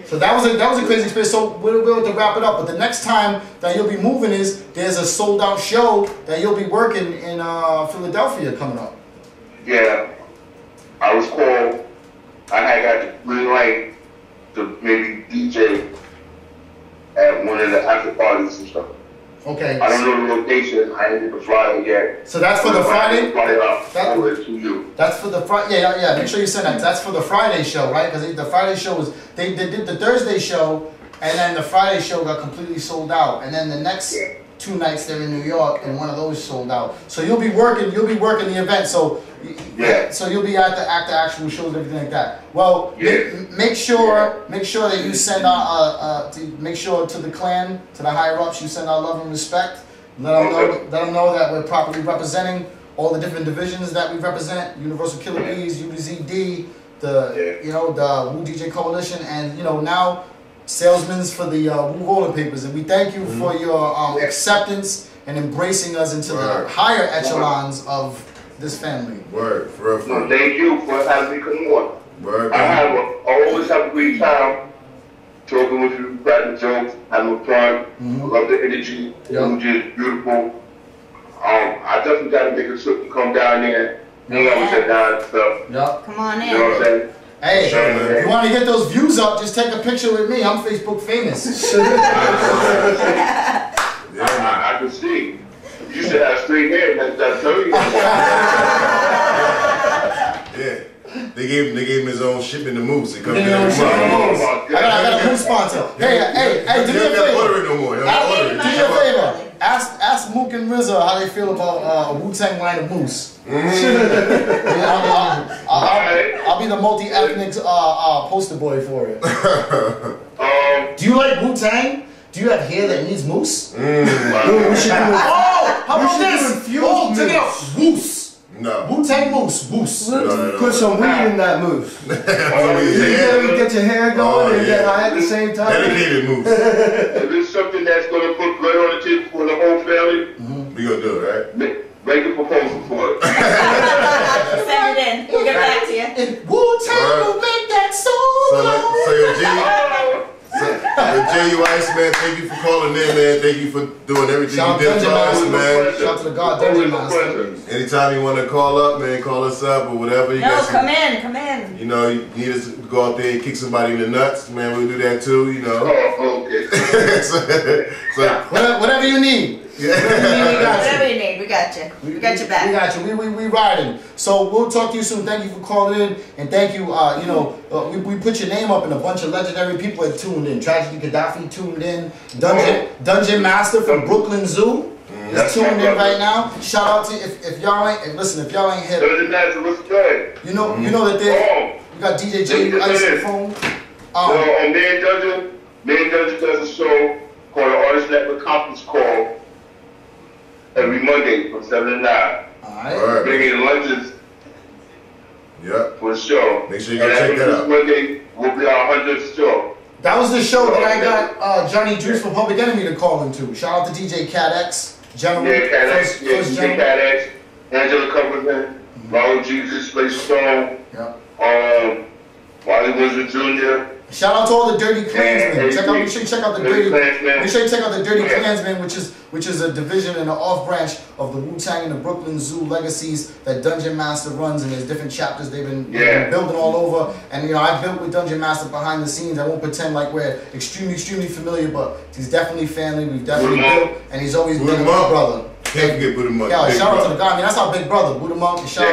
Speaker 3: So that was a crazy experience. So we'll be able to wrap it up. But the next time that you'll be moving is there's a sold out show that you'll be working in Philadelphia coming up.
Speaker 6: Yeah, I was called. I had got the green light to maybe DJ at one of the after parties and stuff.
Speaker 3: Okay.
Speaker 6: I don't know the location. I ain't get the flyer yet.
Speaker 3: So that's for the Friday?
Speaker 6: That's to you.
Speaker 3: That's for the Friday. Yeah. Make sure you send that. That's for the Friday show, right? Because the Friday show was they did the Thursday show, and then the Friday show got completely sold out, and then the next 2 nights they're in New York, and one of those sold out. So you'll be working the event. So so you'll be at the actual shows and everything like that. Well, make sure that you send make sure to the clan, to the higher ups, you send our love and respect. Let them know that we're properly representing all the different divisions that we represent: Universal Killer Bees, UZD, the Wu DJ Coalition, and now salesmen for the Wu Rolling Papers. And we thank you for your acceptance and embracing us into the higher echelons of this family.
Speaker 2: Word, for real.
Speaker 6: No, thank you for having me come on.
Speaker 2: Word,
Speaker 6: I always have a great time talking with you, cracking jokes, having fun. I love the energy. It's just beautiful. I definitely got to make a trip to come down there. Hang out with that down and stuff.
Speaker 3: Yep.
Speaker 1: Come on in.
Speaker 6: You know what I'm saying?
Speaker 3: Hey, if you want to get those views up, just take a picture with me. I'm Facebook famous.
Speaker 6: I can see. You should have straight hair. That's 30.
Speaker 2: Yeah. They gave him his own shipment to Moose. It comes in
Speaker 3: I got a moose sponsor. Hey, do me a favor.
Speaker 2: Order it no more.
Speaker 3: Do me a favor. Ask Mook and RZA how they feel about Wu-Tang line of moose. I'll be the multi-ethnic poster boy for it. Do you like Wu-Tang? Do you have hair that needs moose?
Speaker 7: We should do it.
Speaker 3: Oh, how about this? Oh, check it out. Moose.
Speaker 2: No.
Speaker 3: Wu-Tang moose. Moose.
Speaker 7: Put some weed in that moose. You get your hair going and then I at the same time.
Speaker 2: Dedicated Moose.
Speaker 6: If it's something that's going to put bread on the table for the whole family,
Speaker 2: We gonna do it, right?
Speaker 6: make a proposal for it.
Speaker 1: Send it in. We'll get back to you.
Speaker 3: And Wu-Tang will make that soul.
Speaker 2: Jay, you Ice, man, thank you for calling in, man. Thank you for doing everything you did for us, man.
Speaker 3: Shout out to the God Dungeon Master.
Speaker 2: Anytime you want to call up, man, call us up or whatever. You got
Speaker 1: come in.
Speaker 2: You know, you need us to go out there and kick somebody in the nuts, man. We'll do that too, you know.
Speaker 6: Oh, okay.
Speaker 2: so
Speaker 3: whatever you need.
Speaker 1: Whatever you need, we got you. We got your back.
Speaker 3: We got you. We riding. So we'll talk to you soon. Thank you for calling in, and thank you. We put your name up, and a bunch of legendary people have tuned in. Tragedy Gaddafi tuned in. Dungeon Master from Brooklyn Zoo is tuned in right now. Shout out to if y'all ain't if y'all ain't hit.
Speaker 6: Dungeon Master, what's good?
Speaker 3: You know that there. You got DJ J Ice on the phone.
Speaker 6: On Main Dungeon does a show called the Artist Network Conference Call every Monday from 7 to 9.
Speaker 3: Alright.
Speaker 6: Bringing lunches for the show.
Speaker 2: Make sure you go check that out.
Speaker 6: Monday will be our 100th show.
Speaker 3: That was the show that I got Johnny Juice from Public Enemy to call into. Shout out to DJ Cat X, General.
Speaker 6: Yeah, Cat X, DJ Cat X, Angela Cumberland, Raul Jesus, Slay Stone, Wally Wizard Jr.
Speaker 3: Shout out to all the Dirty Klansmen. Make sure you check out the Dirty Klansmen, which is a division and an off branch of the Wu-Tang and the Brooklyn Zoo legacies that Dungeon Master runs, and there's different chapters they've been building all over. And I've built with Dungeon Master behind the scenes. I won't pretend like we're extremely familiar, but he's definitely family. We've definitely built, and he's always been a big brother.
Speaker 2: Can't forget Buddha Monk.
Speaker 3: Yeah, shout out to the guy. I mean, that's our big brother, Buddha Monk. And shout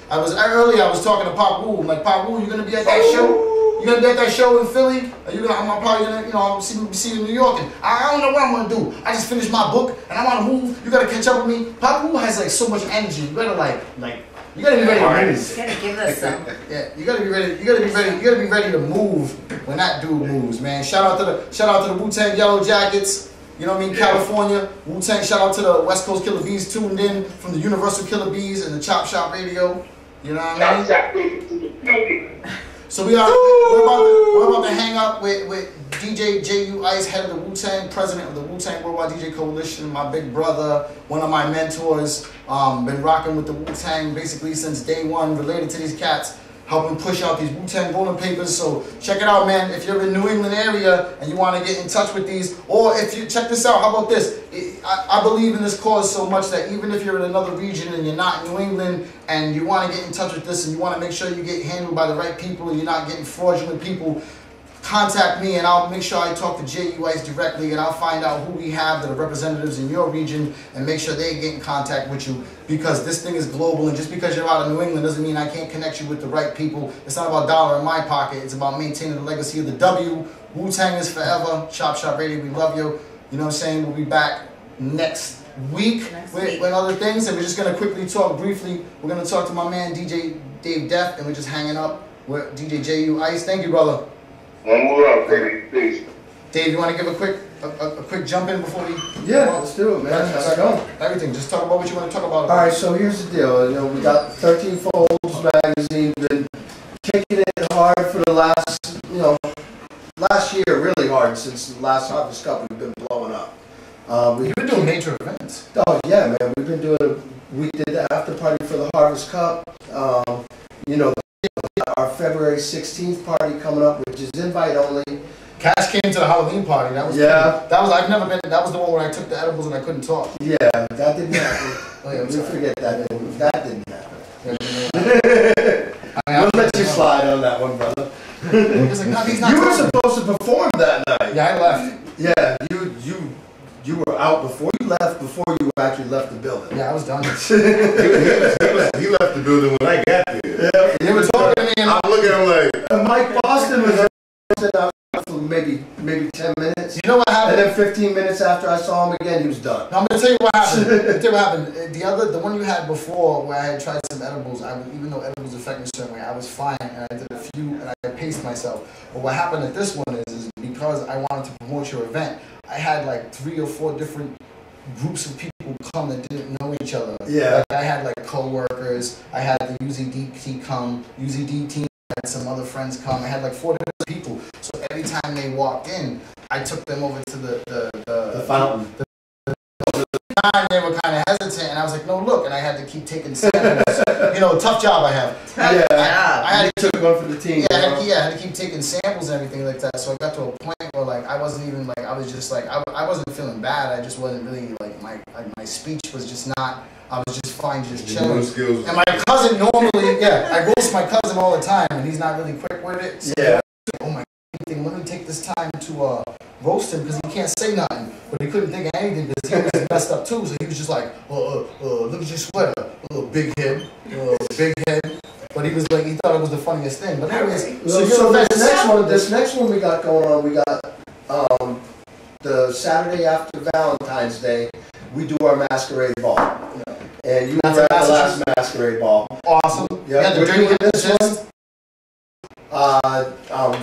Speaker 3: out to, earlier I was talking to Pop Wu. I'm like, Pop Wu, you gonna be at that show? You gonna be at that show in Philly? Or I'm probably gonna, you know, see you in New York. And I don't know what I'm gonna do. I just finished my book and I'm on the move. You gotta catch up with me. Papa has like so much energy. You gotta you gotta be ready to move.
Speaker 1: You gotta give us some.
Speaker 3: Yeah, you gotta be ready. You gotta be ready to move when that dude moves, man. Shout out to the Wu-Tang Yellow Jackets. You know what I mean? California, Wu-Tang. Shout out to the West Coast Killer Bees tuned in from the Universal Killer Bees and the Chop Shop Radio. You know what I mean? So we're about to hang up with DJ J.U. Ice, head of the Wu-Tang, president of the Wu-Tang Worldwide DJ Coalition, my big brother, one of my mentors. Been rocking with the Wu-Tang basically since day one, related to these cats, helping push out these Wu-Tang rolling papers. So check it out, man. If you're in New England area and you want to get in touch with these, or if you check this out, how about this? I believe in this cause so much that even if you're in another region and you're not in New England and you want to get in touch with this and you want to make sure you get handled by the right people and you're not getting fraudulent people, contact me and I'll make sure I talk to J.U. Ice directly and I'll find out who we have that are representatives in your region and make sure they get in contact with you, because this thing is global, and just because you're out of New England doesn't mean I can't connect you with the right people. It's not about dollar in my pocket. It's about maintaining the legacy of the W. Wu-Tang is forever. Chop Shop Radio, we love you. You know what I'm saying? We'll be back next week with other things, and we're just going to quickly talk briefly. We're going to talk to my man DJ Dave Def, and we're just hanging up with DJ J.U. Ice. Thank you, brother.
Speaker 6: One more up, baby. Peace.
Speaker 3: Dave, you want to give a quick jump in before we...
Speaker 7: Yeah, let's do it, man. How's it going?
Speaker 3: Everything. Just talk about what you want to talk about.
Speaker 7: All right, so here's the deal. You know, we got 13 Folds magazine. Been kicking it hard for the last year, really hard, since the last Harvest Cup. We've been blowing up.
Speaker 3: You've been doing major events.
Speaker 7: Oh yeah, man. We've been doing. We did the after party for the Harvest Cup. You know, our February 16th party coming up, which is invite only.
Speaker 3: Cash came to the Halloween party. That was I've never been. That was the one where I took the edibles and I couldn't talk.
Speaker 7: Yeah, that didn't happen.
Speaker 3: Oh yeah,
Speaker 7: we forget that. That didn't happen.
Speaker 3: We'll
Speaker 7: let you slide on that one, brother.
Speaker 3: Like,
Speaker 7: you were supposed to perform that night.
Speaker 3: Yeah, I left.
Speaker 7: Yeah, you were out before you left. Before you actually left the building.
Speaker 3: Yeah, I was done.
Speaker 2: He left the building when I got there.
Speaker 7: Yeah,
Speaker 3: they were talking to me, and
Speaker 2: I'm looking at him like.
Speaker 7: Mike Boston was there for maybe 10 minutes.
Speaker 3: You know what happened?
Speaker 7: And then 15 minutes after I saw him again, he was done.
Speaker 3: No, I'm gonna tell you what happened. The one you had before, where I had tried some edibles, even though edibles affect me a certain way, I was fine, and I did a few, and I paced myself. But what happened at this one is because I wanted to promote your event, I had like 3 or 4 different groups of people come that didn't know each other.
Speaker 7: Yeah.
Speaker 3: Like I had like co-workers, I had the UZDT come, UZDT had some other friends come. I had like 4 different people. So every time they walked in, I took them over to the
Speaker 7: fountain.
Speaker 3: They were kind of hesitant, and I was like, "No, look!" And I had to keep taking samples. You know, tough job I have. I had
Speaker 7: to took one for the team.
Speaker 3: Yeah, I had to keep taking samples and everything like that. So I got to a point where like I wasn't even like I was just like I wasn't feeling bad. I just wasn't really like my speech was just not. I was just fine, just chilling. And my cousin normally, I roast my cousin all the time, and he's not really quick with it. So oh my God, let me take this time to roast him because he can't say nothing. But he couldn't think of anything because he was messed up too. So he was just like, look at your sweater, big head, big head. But he was like, he thought it was the funniest thing. But anyways,
Speaker 7: so this next one we got going on, we got the Saturday after Valentine's Day, we do our masquerade ball. And you were at the last masquerade ball.
Speaker 3: Awesome.
Speaker 7: Yeah,
Speaker 3: the
Speaker 7: dirty this one.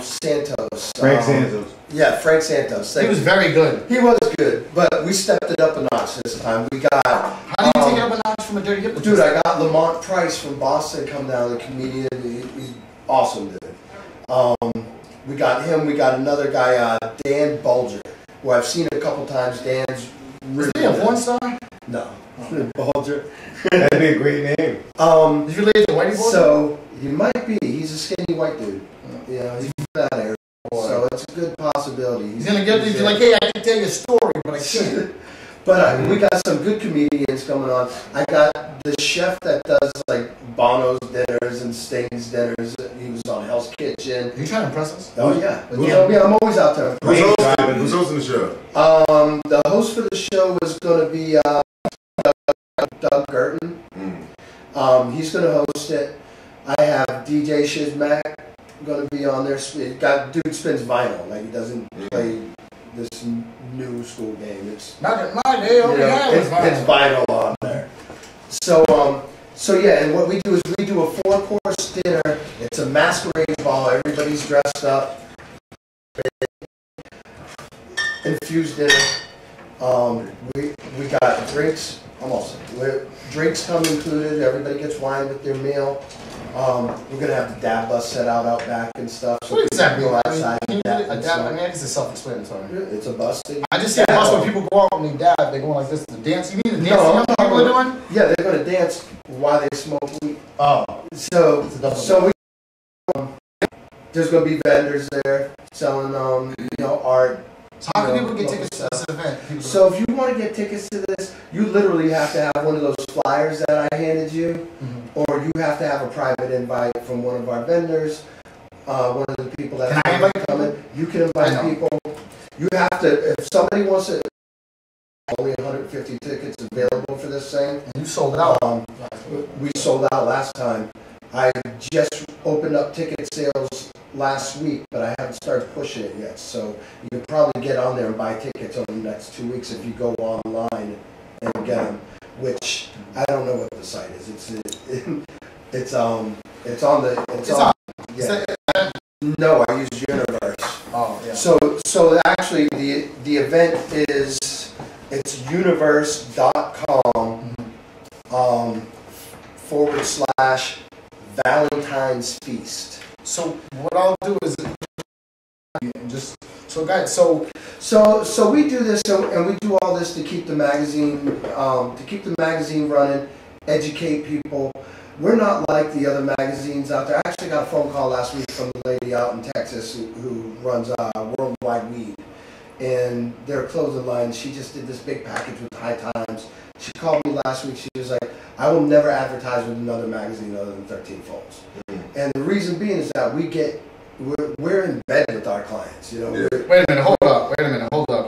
Speaker 7: Santos.
Speaker 4: Frank Santos.
Speaker 7: Yeah, Frank Santos.
Speaker 3: He was very good.
Speaker 7: He was good, but we stepped it up a notch this time. We got.
Speaker 3: How do you take it up a notch from a dirty hypnotist?
Speaker 7: Dude, I got Lamont Price from Boston come down, the comedian. He's awesome, dude. We got him. We got another guy, Dan Bulger, who I've seen a couple times. Dan's really.
Speaker 3: Is he a porn star?
Speaker 7: No. Bulger.
Speaker 4: That'd be a great name.
Speaker 3: Is he related to Whitey Bulger?
Speaker 7: So he might be. He's a skinny white dude. Yeah, he's from that area. So it's a good possibility.
Speaker 3: He's gonna get these. Like, hey, I can tell you a story, but I can't.
Speaker 7: But we got some good comedians coming on. I got the chef that does like Bono's dinners and Sting's dinners. He was on Hell's Kitchen.
Speaker 3: Are you trying to impress us?
Speaker 7: Oh yeah. I'm always out there.
Speaker 2: Who's hosting the show?
Speaker 7: The host for the show is going to be Doug Gerton. He's going to host it. I have DJ Shizmack gonna be on there. Dude spins vinyl, like he doesn't play this new school game. It's
Speaker 3: my day over
Speaker 7: it's vinyl on there. So yeah, and what we do is we do a 4-course dinner. It's a masquerade ball. Everybody's dressed up. Infused dinner. We got drinks. Drinks come included. Everybody gets wine with their meal. We're gonna have the dab bus set out back and stuff. So
Speaker 3: what exactly?
Speaker 7: Go outside.
Speaker 3: I guess it's self-explanatory.
Speaker 7: It's a bus.
Speaker 3: I just see a bus when people go out and they dab. They're going like this to dance. You mean the dancing people are doing?
Speaker 7: Yeah, they're gonna dance while they smoke weed.
Speaker 3: Oh,
Speaker 7: so there's gonna be vendors there selling art.
Speaker 3: So how can people get tickets to this event?
Speaker 7: So if you want to get tickets to this, you literally have to have one of those flyers that I handed you, or you have to have a private invite from one of our vendors, one of the people that
Speaker 3: are
Speaker 7: coming. You can invite people. You have to, if somebody wants to, only 150 tickets available for this thing.
Speaker 3: And you sold out.
Speaker 7: We sold out last time. I just opened up ticket sales last week, but I haven't started pushing it yet. So you can probably get on there and buy tickets over the next 2 weeks if you go online and get them. Which I don't know what the site is. It's on. Yeah. No, I use Universe.
Speaker 3: Oh yeah.
Speaker 7: So actually the event is it's universe.com /Valentine's Feast.
Speaker 3: So what I'll do is just guys.
Speaker 7: So we do this and we do all this to keep the magazine running, educate people. We're not like the other magazines out there. I actually got a phone call last week from the lady out in Texas who runs WorldWide Weed, and their clothing line. She just did this big package with High Times. She called me last week. She was like, "I will never advertise with another magazine other than 13 Folds." And the reason being is that we're in bed with our clients. You know.
Speaker 3: Wait a minute, hold up.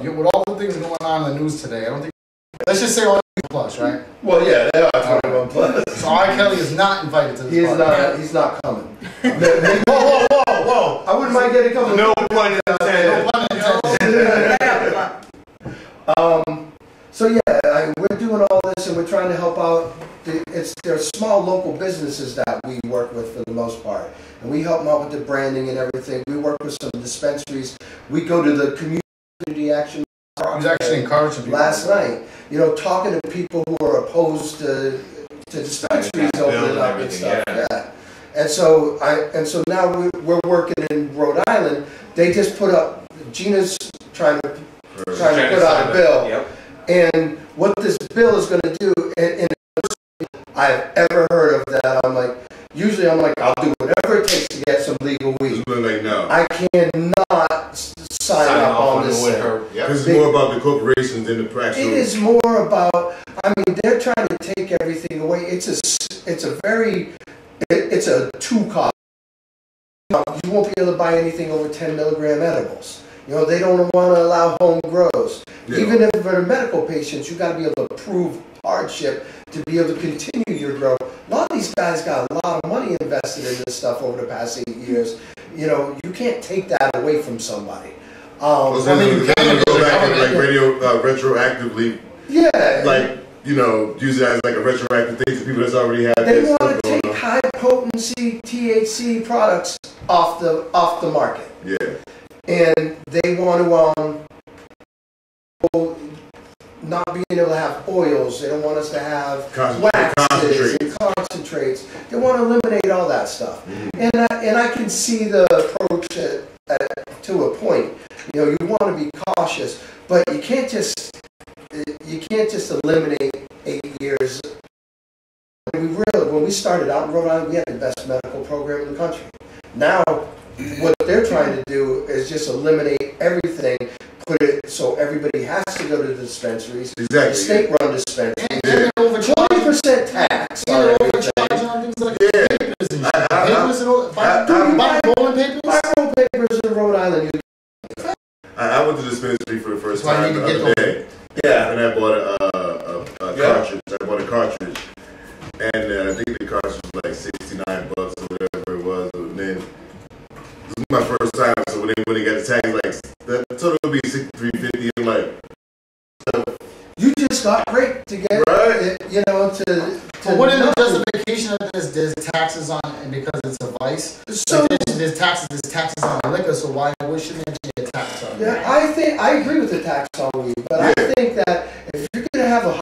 Speaker 3: With all the things going on in the news today, I don't think. Let's just say only plus, right?
Speaker 7: Well, yeah, they are 21 plus.
Speaker 3: So R. Kelly is not invited to this party.
Speaker 7: He's not coming.
Speaker 3: Whoa!
Speaker 7: I wouldn't mind getting coming.
Speaker 5: No pun intended.
Speaker 7: So yeah, we're doing all this and we're trying to help out. There are small local businesses that we work with for the most part, and we help them out with the branding and everything. We work with some dispensaries. We go to the community action.
Speaker 3: I was actually encouraging people
Speaker 7: last night. Talking to people who are opposed to dispensaries opening up and stuff. Yeah. And so now we're working in Rhode Island. They just put up. Gina's trying to put out a bill.
Speaker 5: Yep.
Speaker 7: And what this bill is going to do, and I've ever heard of that. Usually I'm like, I'll do whatever it takes to get some legal weed.
Speaker 2: Like, no.
Speaker 7: I cannot sign up on this.
Speaker 2: Because it's more about the corporations than the practice.
Speaker 7: It is more about. They're trying to take everything away. It's a two-cost. You won't be able to buy anything over 10 milligram edibles. They don't want to allow home grows. Yeah. Even if for medical patients, you got to be able to prove hardship to be able to continue your grow. A lot of these guys got a lot of money invested in this stuff over the past 8 years. You can't take that away from somebody.
Speaker 2: You can go back and retroactively.
Speaker 7: Yeah.
Speaker 2: Use it as like a retroactive thing to people that's already had.
Speaker 7: They want to take high potency THC products off the market.
Speaker 2: Yeah.
Speaker 7: And they want to not being able to have oils. They don't want us to have waxes and concentrates. They want to eliminate all that stuff. Mm-hmm. And I can see the approach to a point. You want to be cautious, but you can't just eliminate 8 years. When we started out in Rhode Island, we had the best medical program in the country. Now, what they're trying to do is just eliminate everything, put it so everybody has to go to the dispensaries.
Speaker 2: Exactly.
Speaker 7: The state-run dispensaries. And 20% tax on everything. Buy roll papers in Rhode Island.
Speaker 2: I went to the dispensary for the first time the other day. Yeah. And I bought a cartridge. I bought a cartridge. And I think the cartridge was like $69 or whatever it was. And then tax like the total would be $63.50. I'm like,
Speaker 7: you just got raped to get
Speaker 2: right?
Speaker 7: You know, to
Speaker 3: but what is the justification of this? There's taxes on, and because it's a vice. So there's taxes on liquor. So why shouldn't there be a tax on?
Speaker 7: Yeah, I agree with the tax on weed, but I think that if you're going to have a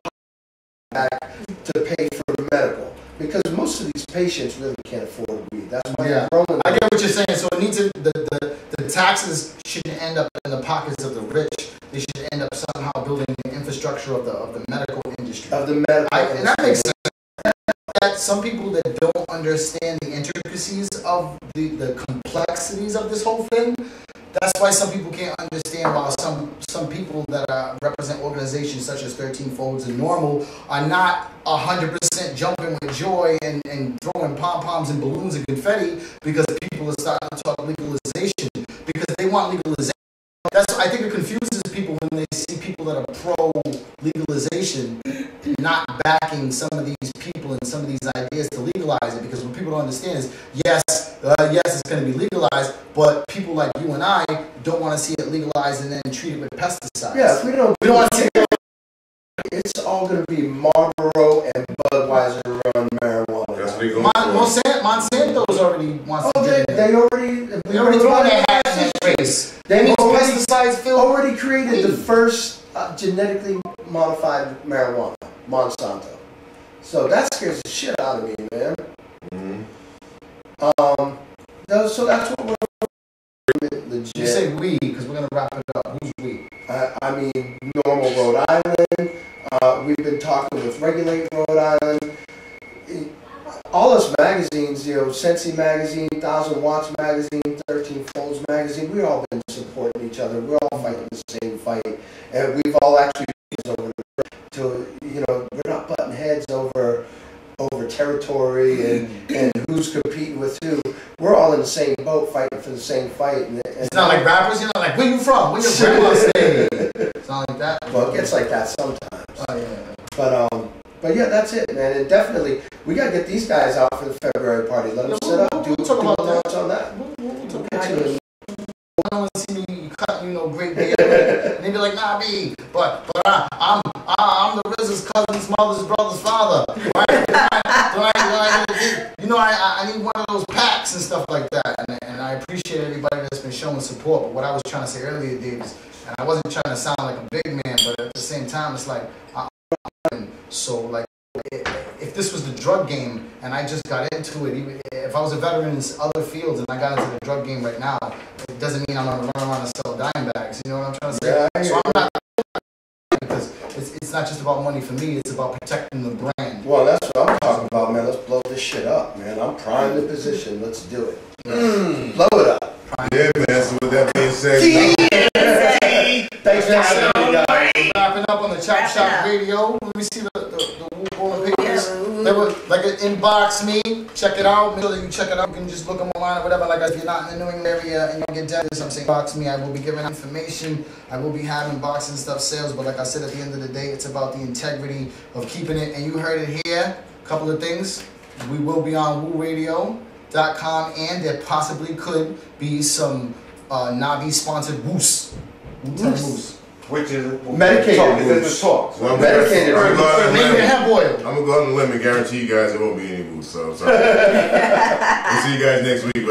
Speaker 7: back to pay for the medical, because most of these patients really can't afford weed. That's why they're rolling.
Speaker 3: I get what you're saying. So it needs to, the taxes shouldn't end up in the pockets of the rich. They should end up somehow building the infrastructure of the medical industry.
Speaker 7: Of the medical
Speaker 3: industry. And that makes sense. That some people that don't understand the intricacies of the complexities of this whole thing, that's why some people can't understand why some people that represent organizations such as 13 Folds and Normal are not 100% jumping with joy and throwing pom-poms and balloons and confetti because people are starting to talk legalization, because they want legalization. I think it confuses people when they see people that are pro-legalization not backing some of these people and some of these ideas to legalize it, because what people don't understand is, yes, it's going to be legalized, but people like you and I don't want to see it legalized and then treat it with pesticides.
Speaker 7: Yeah, if we don't want to see it, it's all going to be Marlboro and Budweiser run marijuana.
Speaker 2: That's what they're going
Speaker 3: Monsanto's already wants to get
Speaker 7: they already
Speaker 3: thrown their hat in that race.
Speaker 7: They
Speaker 3: already
Speaker 7: created the first genetically modified marijuana, Monsanto. So that scares the shit out of me, man. So that's what we're legit.
Speaker 3: You say we, because we're gonna wrap it up. Who's we?
Speaker 7: I mean, Normal Rhode Island. We've been talking with Regulate Rhode Island. All us magazines, you know, Sensi Magazine, 1000 Watts Magazine, 13 Folds Magazine, we've all been supporting each other. We're all fighting the same fight. And we've all actually over to, you know, we're not butting heads over territory and who's competing with who. We're all in the same boat fighting for the same fight. And
Speaker 3: it's not like rappers, you know, like, where you from? Where your grandma stay? It's not like that.
Speaker 7: Well, it gets like that sometimes.
Speaker 3: Oh, yeah.
Speaker 7: But yeah, that's it, man. And definitely, we got to get these guys out for the February party. Let them sit up, do
Speaker 3: talk about
Speaker 7: that. On that.
Speaker 3: We'll talk about it. I don't want to see me cut, you know, great beard. And they be like, nah, me. But I'm the RZA's cousin's mother's brother's father. Right? You know, I need one of those packs and stuff like that. And I appreciate everybody that's been showing support. But what I was trying to say earlier, Dave, is, and I wasn't trying to sound like a big man, but at the same time, it's like, so like, if this was the drug game and I just got into it, even if I was a veteran in other fields and I got into the drug game right now, it doesn't mean I'm going to run around and sell dime bags. You know what I'm trying to say?
Speaker 7: Yeah,
Speaker 3: so I'm not, because it's not just about money for me, it's about protecting the brand.
Speaker 7: Well, that's what I'm talking about, man. Let's blow this shit up, man. I'm primed the position. Let's do it. Blow it up.
Speaker 2: Yeah, man. So with that being said,
Speaker 7: thanks for having me, guys.
Speaker 3: Wrapping up on the Chop Shop Radio. Let me see the Wolf papers. They were like inbox me. Check it out. Make sure that you check it out. You can just look them online or whatever. Like if you're not in the New England area and you get dead, I'm saying inbox me. I will be giving information. I will be having boxing stuff sales. But like I said, at the end of the day, it's about the integrity of keeping it. And you heard it here. A couple of things. We will be on WooRadio.com, and there possibly could be some Navi sponsored Woos.
Speaker 5: Which is
Speaker 7: medicated.
Speaker 5: It's talk.
Speaker 2: Well,
Speaker 7: medicated.
Speaker 3: Hemp oil.
Speaker 2: I'm gonna go out on a limb and guarantee you guys there won't be any boots. So sorry. We'll see you guys next week.